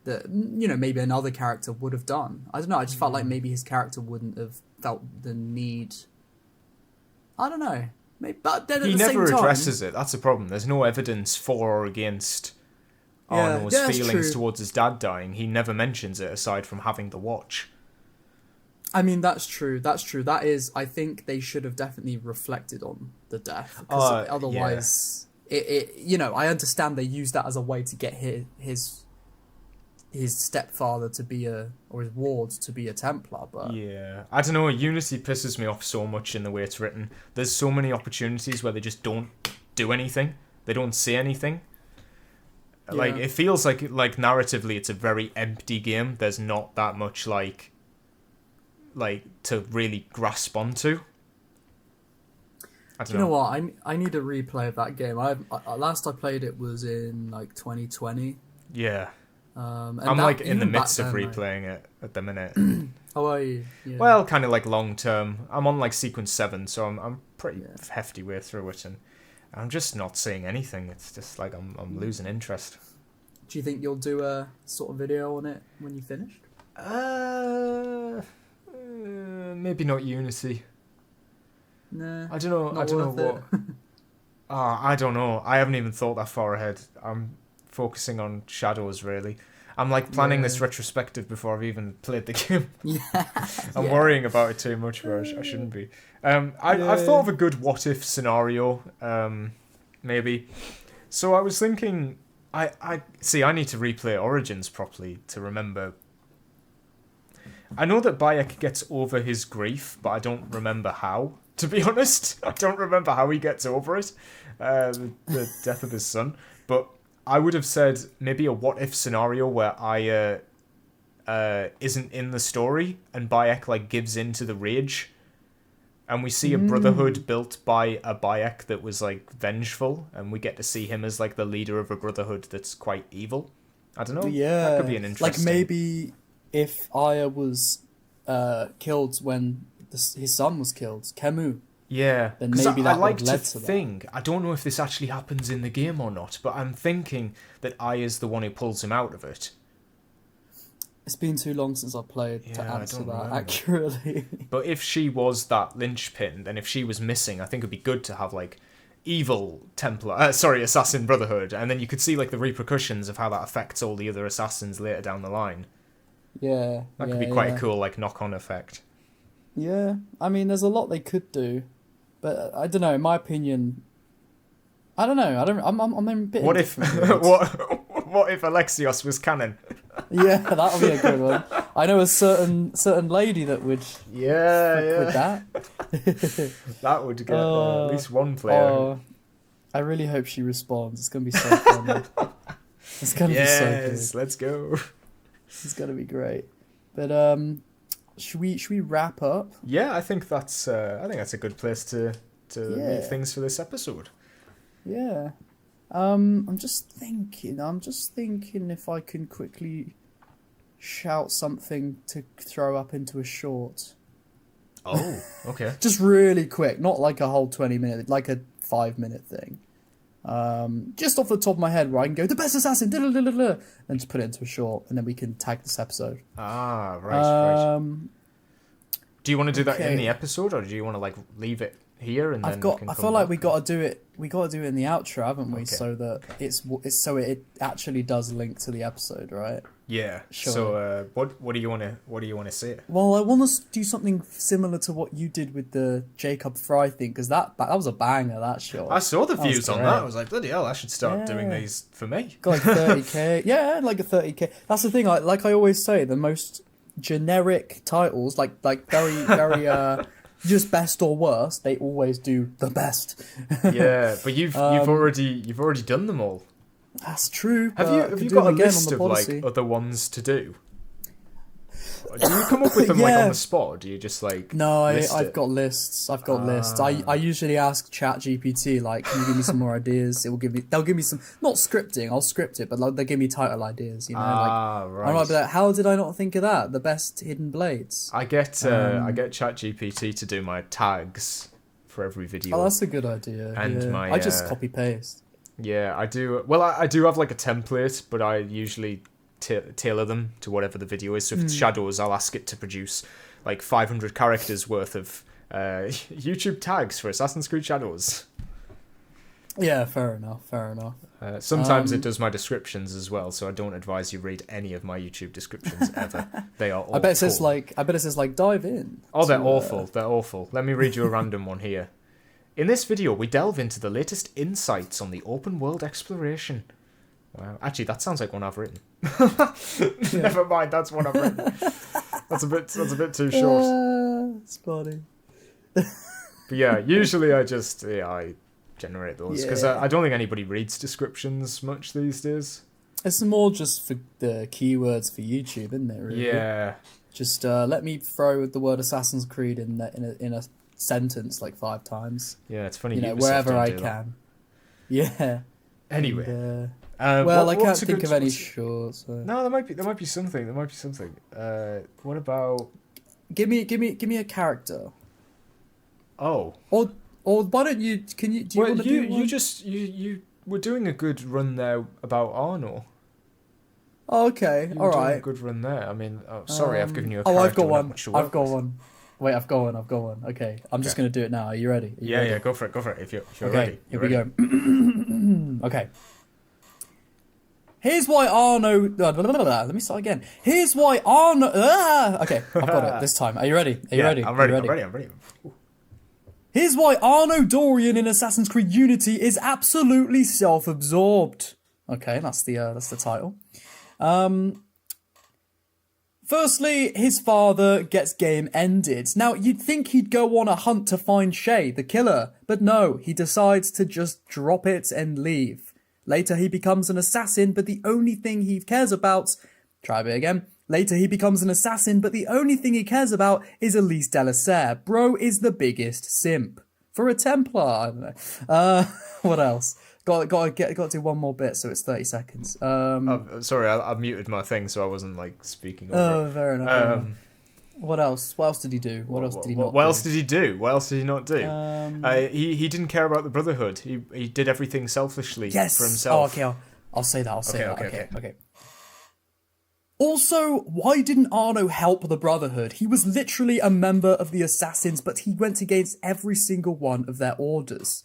that maybe another character would have done. I don't know. I just felt like maybe his character wouldn't have felt the need. I don't know. Maybe, but then he never addresses it. That's a problem. There's no evidence for or against Arno's feelings towards his dad dying. He never mentions it aside from having the watch. I mean, that's true. That is, I think they should have definitely reflected on the death. Because otherwise, I understand they used that as a way to get his his stepfather to be or his ward to be a Templar, but Yeah, I don't know. Unity pisses me off so much in the way it's written. There's so many opportunities where they just don't do anything. They don't say anything. Like, Yeah. it feels like narratively it's a very empty game. There's not that much like to really grasp onto. I don't you know what? I need a replay of that game. Last I played it was in like 2020. Yeah. And I'm that- like in the even back midst of then, like- replaying it at the minute. How are you? Yeah. Well, kind of like long term. I'm on like sequence 7, so I'm pretty hefty way through it, and I'm just not seeing anything. It's just like I'm losing interest. Do you think you'll do a sort of video on it when you finished? Maybe not Unity. Nah. I don't know. I Not don't know worth what. I don't know. I haven't even thought that far ahead. I'm focusing on Shadows really. I'm like planning this Yeah. retrospective before I've even played the game. Yeah. I'm worrying about it too much, where I shouldn't be. I've thought of a good what if scenario, maybe. So I was thinking, I need to replay Origins properly to remember. I know that Bayek gets over his grief, but I don't remember how. To be honest, I don't remember how he gets over it, the death of his son. But I would have said maybe a what if scenario where Aya isn't in the story and Bayek like gives in to the rage, and we see a brotherhood built by a Bayek that was like vengeful, and we get to see him as like the leader of a brotherhood that's quite evil. I don't know. Yeah. That could be an interesting. Like maybe if Aya was killed when his son was killed, Kemu. Yeah, then 'cause maybe I that like would to have led to that. think. I don't know if this actually happens in the game or not, but I'm thinking that Aya's the one who pulls him out of it. It's been too long since I played to Yeah, I answer don't that remember. accurately. But if she was that linchpin, and if she was missing, I think it'd be good to have like evil assassin brotherhood, and then you could see like the repercussions of how that affects all the other assassins later down the line. Yeah. That could be quite a cool like knock-on effect. Yeah, I mean, there's a lot they could do, but I don't know. In my opinion, I don't know. I'm in a bit. What if indifferent with it. what if Alexios was canon? Yeah, that'll be a good one. I know a certain lady that would with that. That would get at least one player. Oh, I really hope she responds. It's gonna be so funny. It's gonna be so good. Let's go. It's gonna be great. But should we wrap up? Yeah, I think that's a good place to leave things for this episode. Yeah. I'm just thinking if I can quickly shout something to throw up into a short. Oh, okay. Just really quick, not like a whole 20-minute, like a 5-minute thing. Just off the top of my head, where I can go the best assassin, and just put it into a short, and then we can tag this episode. Ah, right. Do you want to do that in okay. the episode, or do you want to like leave it here and then? I feel like we got to do it. We got to do it in the outro, haven't we? Okay. So that it's so it actually does link to the episode, right? Yeah. Sure. So, what do you want to say? Well, I want to do something similar to what you did with the Jacob Fry thing, because that was a banger. That shot. I saw the That was views on great. that. I was like, bloody hell, I should start doing Yeah. these for me. Got like 30k. Yeah, like a 30k. That's the thing. Like I always say, the most generic titles, like very just best or worst, they always do the best. Yeah, but you've already done them all. That's true. Have you got a list of like other ones to do? Do you come up with them like on the spot, or do you just like No, list I've it? got lists. I usually ask ChatGPT, like, can you give me some more ideas? They'll give me some, not scripting, I'll script it, but like they'll give me title ideas, you know, right. I might be like, how did I not think of that? The best hidden blades. I get ChatGPT to do my tags for every video. Oh, that's a good idea. And yeah. my, I just copy paste. Yeah, I do. Well, I do have like a template, but I usually tailor them to whatever the video is. So if it's Shadows, I'll ask it to produce like 500 characters worth of YouTube tags for Assassin's Creed Shadows. Yeah, fair enough. Sometimes it does my descriptions as well, so I don't advise you read any of my YouTube descriptions ever. They are all I bet it says poor. like dive in. Oh, they're awful. They're awful. Let me read you a random one here. In this video, we delve into the latest insights on the open world exploration. Wow. Actually, that sounds like one I've written. Never mind, that's one I've written. That's a bit too short. It's funny. But yeah, usually I generate those because I don't think anybody reads descriptions much these days. It's more just for the keywords for YouTube, isn't it? Really? Yeah. Just let me throw the word Assassin's Creed in a sentence like 5 times. Yeah, it's funny. Ubisoft wherever I can. That. Yeah. Anyway. And, I can't think of any shorts. So. No, there might be something. What about? Give me a character. Oh. Or why don't you? Can you? Do you want to do one? You were doing a good run there about Arno. Oh, okay. You all were doing right. a good run there. I mean, sorry, I've given you a Oh, character. I've got one. Wait, I've got one. Okay, I'm just gonna do it now. Are you ready? Yeah, go for it. If you're ready. Here we go. Okay. Here's why Arno... Let me start again. Here's why Arno... Okay, I've got it this time. Are you ready? Ready? I'm ready. Here's why Arno Dorian in Assassin's Creed Unity is absolutely self-absorbed. Okay, that's the title. Firstly, his father gets game ended. Now, you'd think he'd go on a hunt to find Shay, the killer, but no, he decides to just drop it and leave. Later, he becomes an assassin, but the only thing he cares about... Try it again. Later, he becomes an assassin, but the only thing he cares about is Elise Delaserre. Bro is the biggest simp. For a Templar, I don't know. What else? Got to do one more bit, so it's 30 seconds. Sorry, I muted my thing, so I wasn't like speaking over it. Fair enough. What else? What else did he do? What else did he not do? What else did he do? What else did he not do? He didn't care about the Brotherhood. He did everything selfishly for himself. Oh, okay. I'll say that. Okay. Also, why didn't Arno help the Brotherhood? He was literally a member of the Assassins, but he went against every single one of their orders.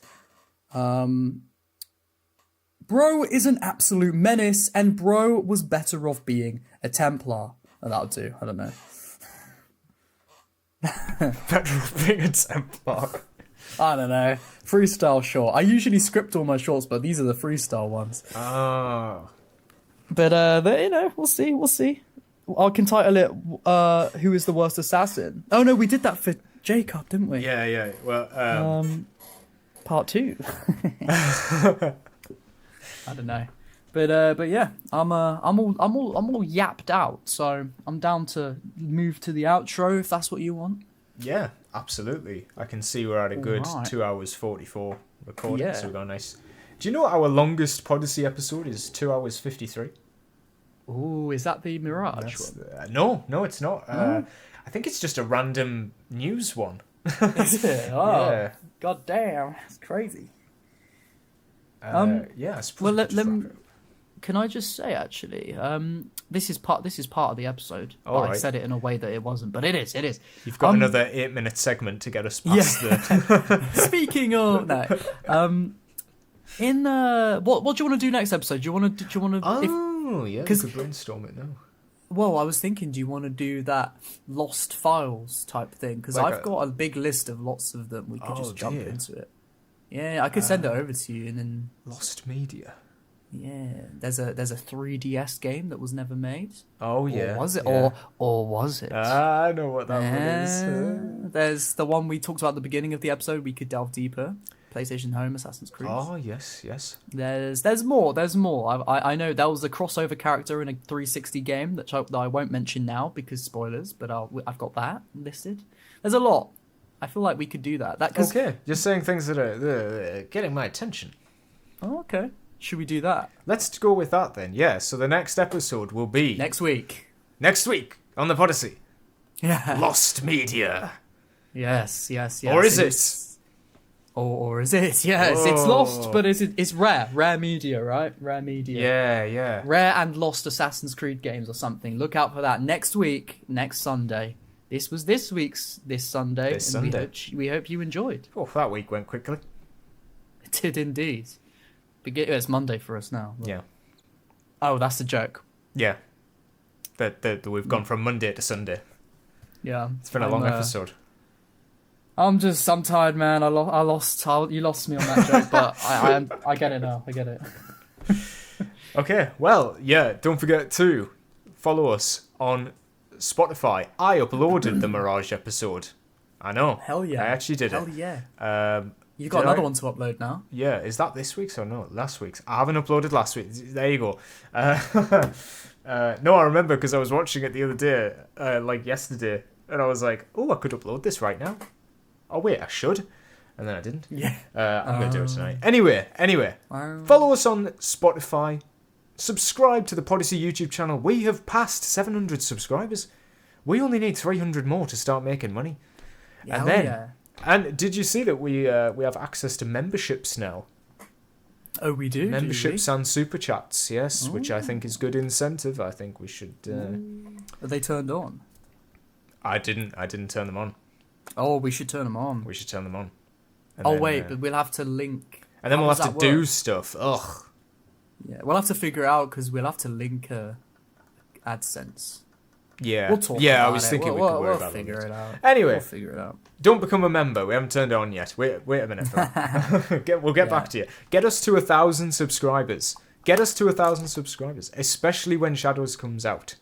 Bro is an absolute menace, and Bro was better off being a Templar. Oh, that'll do. I don't know. Better off being a Templar. I don't know. Freestyle short. I usually script all my shorts, but these are the freestyle ones. Oh. But we'll see. I can title it Who is the Worst Assassin? Oh no, we did that for Jacob, didn't we? Yeah. Well, part 2. I don't know. But yeah, I'm all yapped out, so I'm down to move to the outro if that's what you want. Yeah, absolutely. I can see we're at a good Right. 2 hours 44 recording, Yeah. so we've got a nice. Do you know our longest Podyssey episode is 2 hours 53? Ooh, is that the Mirage one? No, it's not. I think it's just a random news one. Is it? Oh, Yeah. god damn, it's crazy. Yeah. I suppose Well, we let just wrap them. it up. Can I just say actually, this is part of the episode. All I right. said it in a way that it wasn't, but it is. You've got another 8-minute segment to get us past the. Speaking of no, what do you want to do next episode? Do you want to? Oh, yeah. We 'cause- could brainstorm it now. Well, I was thinking, do you want to do that lost files type thing? Because Like I've got a big list of lots of them. We could Oh, just jump dear. into it. Yeah, I could send it over to you, and then Lost Media. yeah, there's a 3DS game that was never made. Oh yeah. Or was it? Yeah. Or was it? I know what that one is. There's the one we talked about at the beginning of the episode. We could delve deeper. PlayStation Home, Assassin's Creed. Oh yes. There's more. I know there was a crossover character in a 360 game that I won't mention now because spoilers. But I've got that listed. There's a lot. I feel like we could do that. Okay, just saying things that are getting my attention. Oh, okay. Should we do that Let's go with that then. Yeah. So the next episode will be next week? next week on the Podyssey. Yeah. Lost Media. Yes. Or is it? Or is it? Yes, it's lost, but it's rare media, right? Rare media. Yeah. Rare and lost Assassin's Creed games or something. Look out for that next week, next Sunday. This was this week's this Sunday. This and Sunday. We hope you enjoyed. Oh, that week went quickly. It did indeed. It's Monday for us now. Yeah. Oh, that's the joke. Yeah. That we've gone from Monday to Sunday. Yeah. It's been a long episode. I'm tired, man. You lost me on that joke, but I get it now. I get it. Okay, well, yeah, don't forget to follow us on Spotify. I uploaded the Mirage episode. I know. Hell yeah. I actually did Hell it. yeah. You got did another I? one to upload now. Yeah, is that this week's or no? Last week's. I haven't uploaded last week. There you go. No, I remember because I was watching it the other day, like yesterday, and I was like, oh, I could upload this right now. Oh, wait, I should. And then I didn't. Yeah. I'm going to do it tonight. Anyway, follow us on Spotify. Subscribe to the Podyssey YouTube channel. We have passed 700 subscribers. We only need 300 more to start making money. Yeah, And then, yeah. and did you see that we have access to memberships now? Oh, we do? Memberships and super chats, yes, which I think is good incentive. I think we should. Are they turned on? I didn't turn them on. Oh, we should turn them on. We should turn them on. And Oh, then, wait, but we'll have to link. and then How we'll does have to that do work? stuff. Ugh. Yeah, we'll have to figure out because we'll have to link AdSense. Yeah. We'll talk yeah, about I was it. thinking we we'll, could worry we'll about figure it. it out. Anyway. We'll figure it out. Don't become a member. We haven't turned it on yet. Wait a minute. We'll get back to you. Get us to 1,000 subscribers. Get us to 1,000 subscribers, especially when Shadows comes out.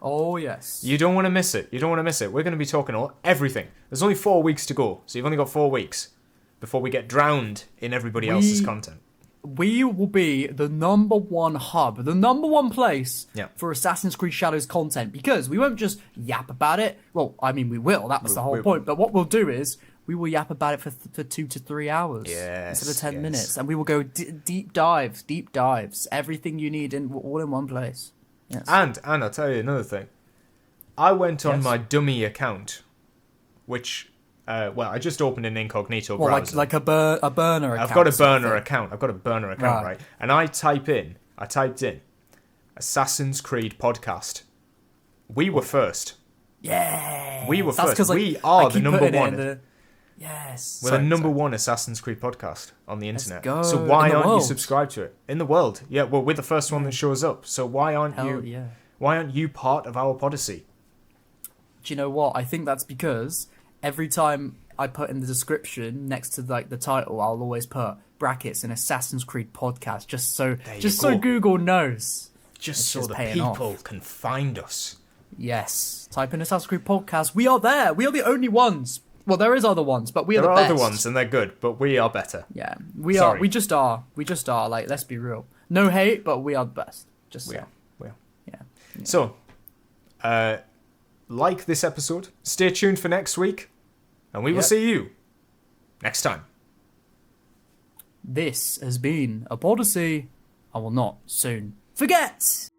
Oh, yes. You don't want to miss it. We're going to be talking everything. There's only 4 weeks to go, so you've only got 4 weeks before we get drowned in everybody else's content. We will be the number one hub, the number one place for Assassin's Creed Shadows content, because we won't just yap about it. Well, I mean, we will. That was the whole point. But what we'll do is we will yap about it for 2 to 3 hours instead of 10 minutes, and we will go deep dives, everything you need all in one place. Yes. And I'll tell you another thing. I went on my dummy account, which. I just opened an incognito browser. Like a burner account. I've got a burner account. Right? And I typed in Assassin's Creed podcast. We were first. Yeah. We were first. We are the number one. Yes. We're the number one Assassin's Creed podcast on the internet. go. So why In the aren't you world. subscribed to it? In the world. Yeah, well, we're the first one that shows up. So why aren't you part of our Podyssey? Do you know what? I think that's because every time I put in the description next to like the title, I'll always put brackets in Assassin's Creed podcast, just so Google knows. Just so the paying people off. can find us. Yes, type in Assassin's Creed podcast. We are there. We are the only ones. Well, there is other ones, but we are the best. There are other ones, and they're good, but we are better. Yeah, we are. We just are. Like, let's be real. No hate, but we are the best. Just We so. are. Yeah. So, like this episode, stay tuned for next week, and we will see you next time. This has been a Podyssey I will not soon forget.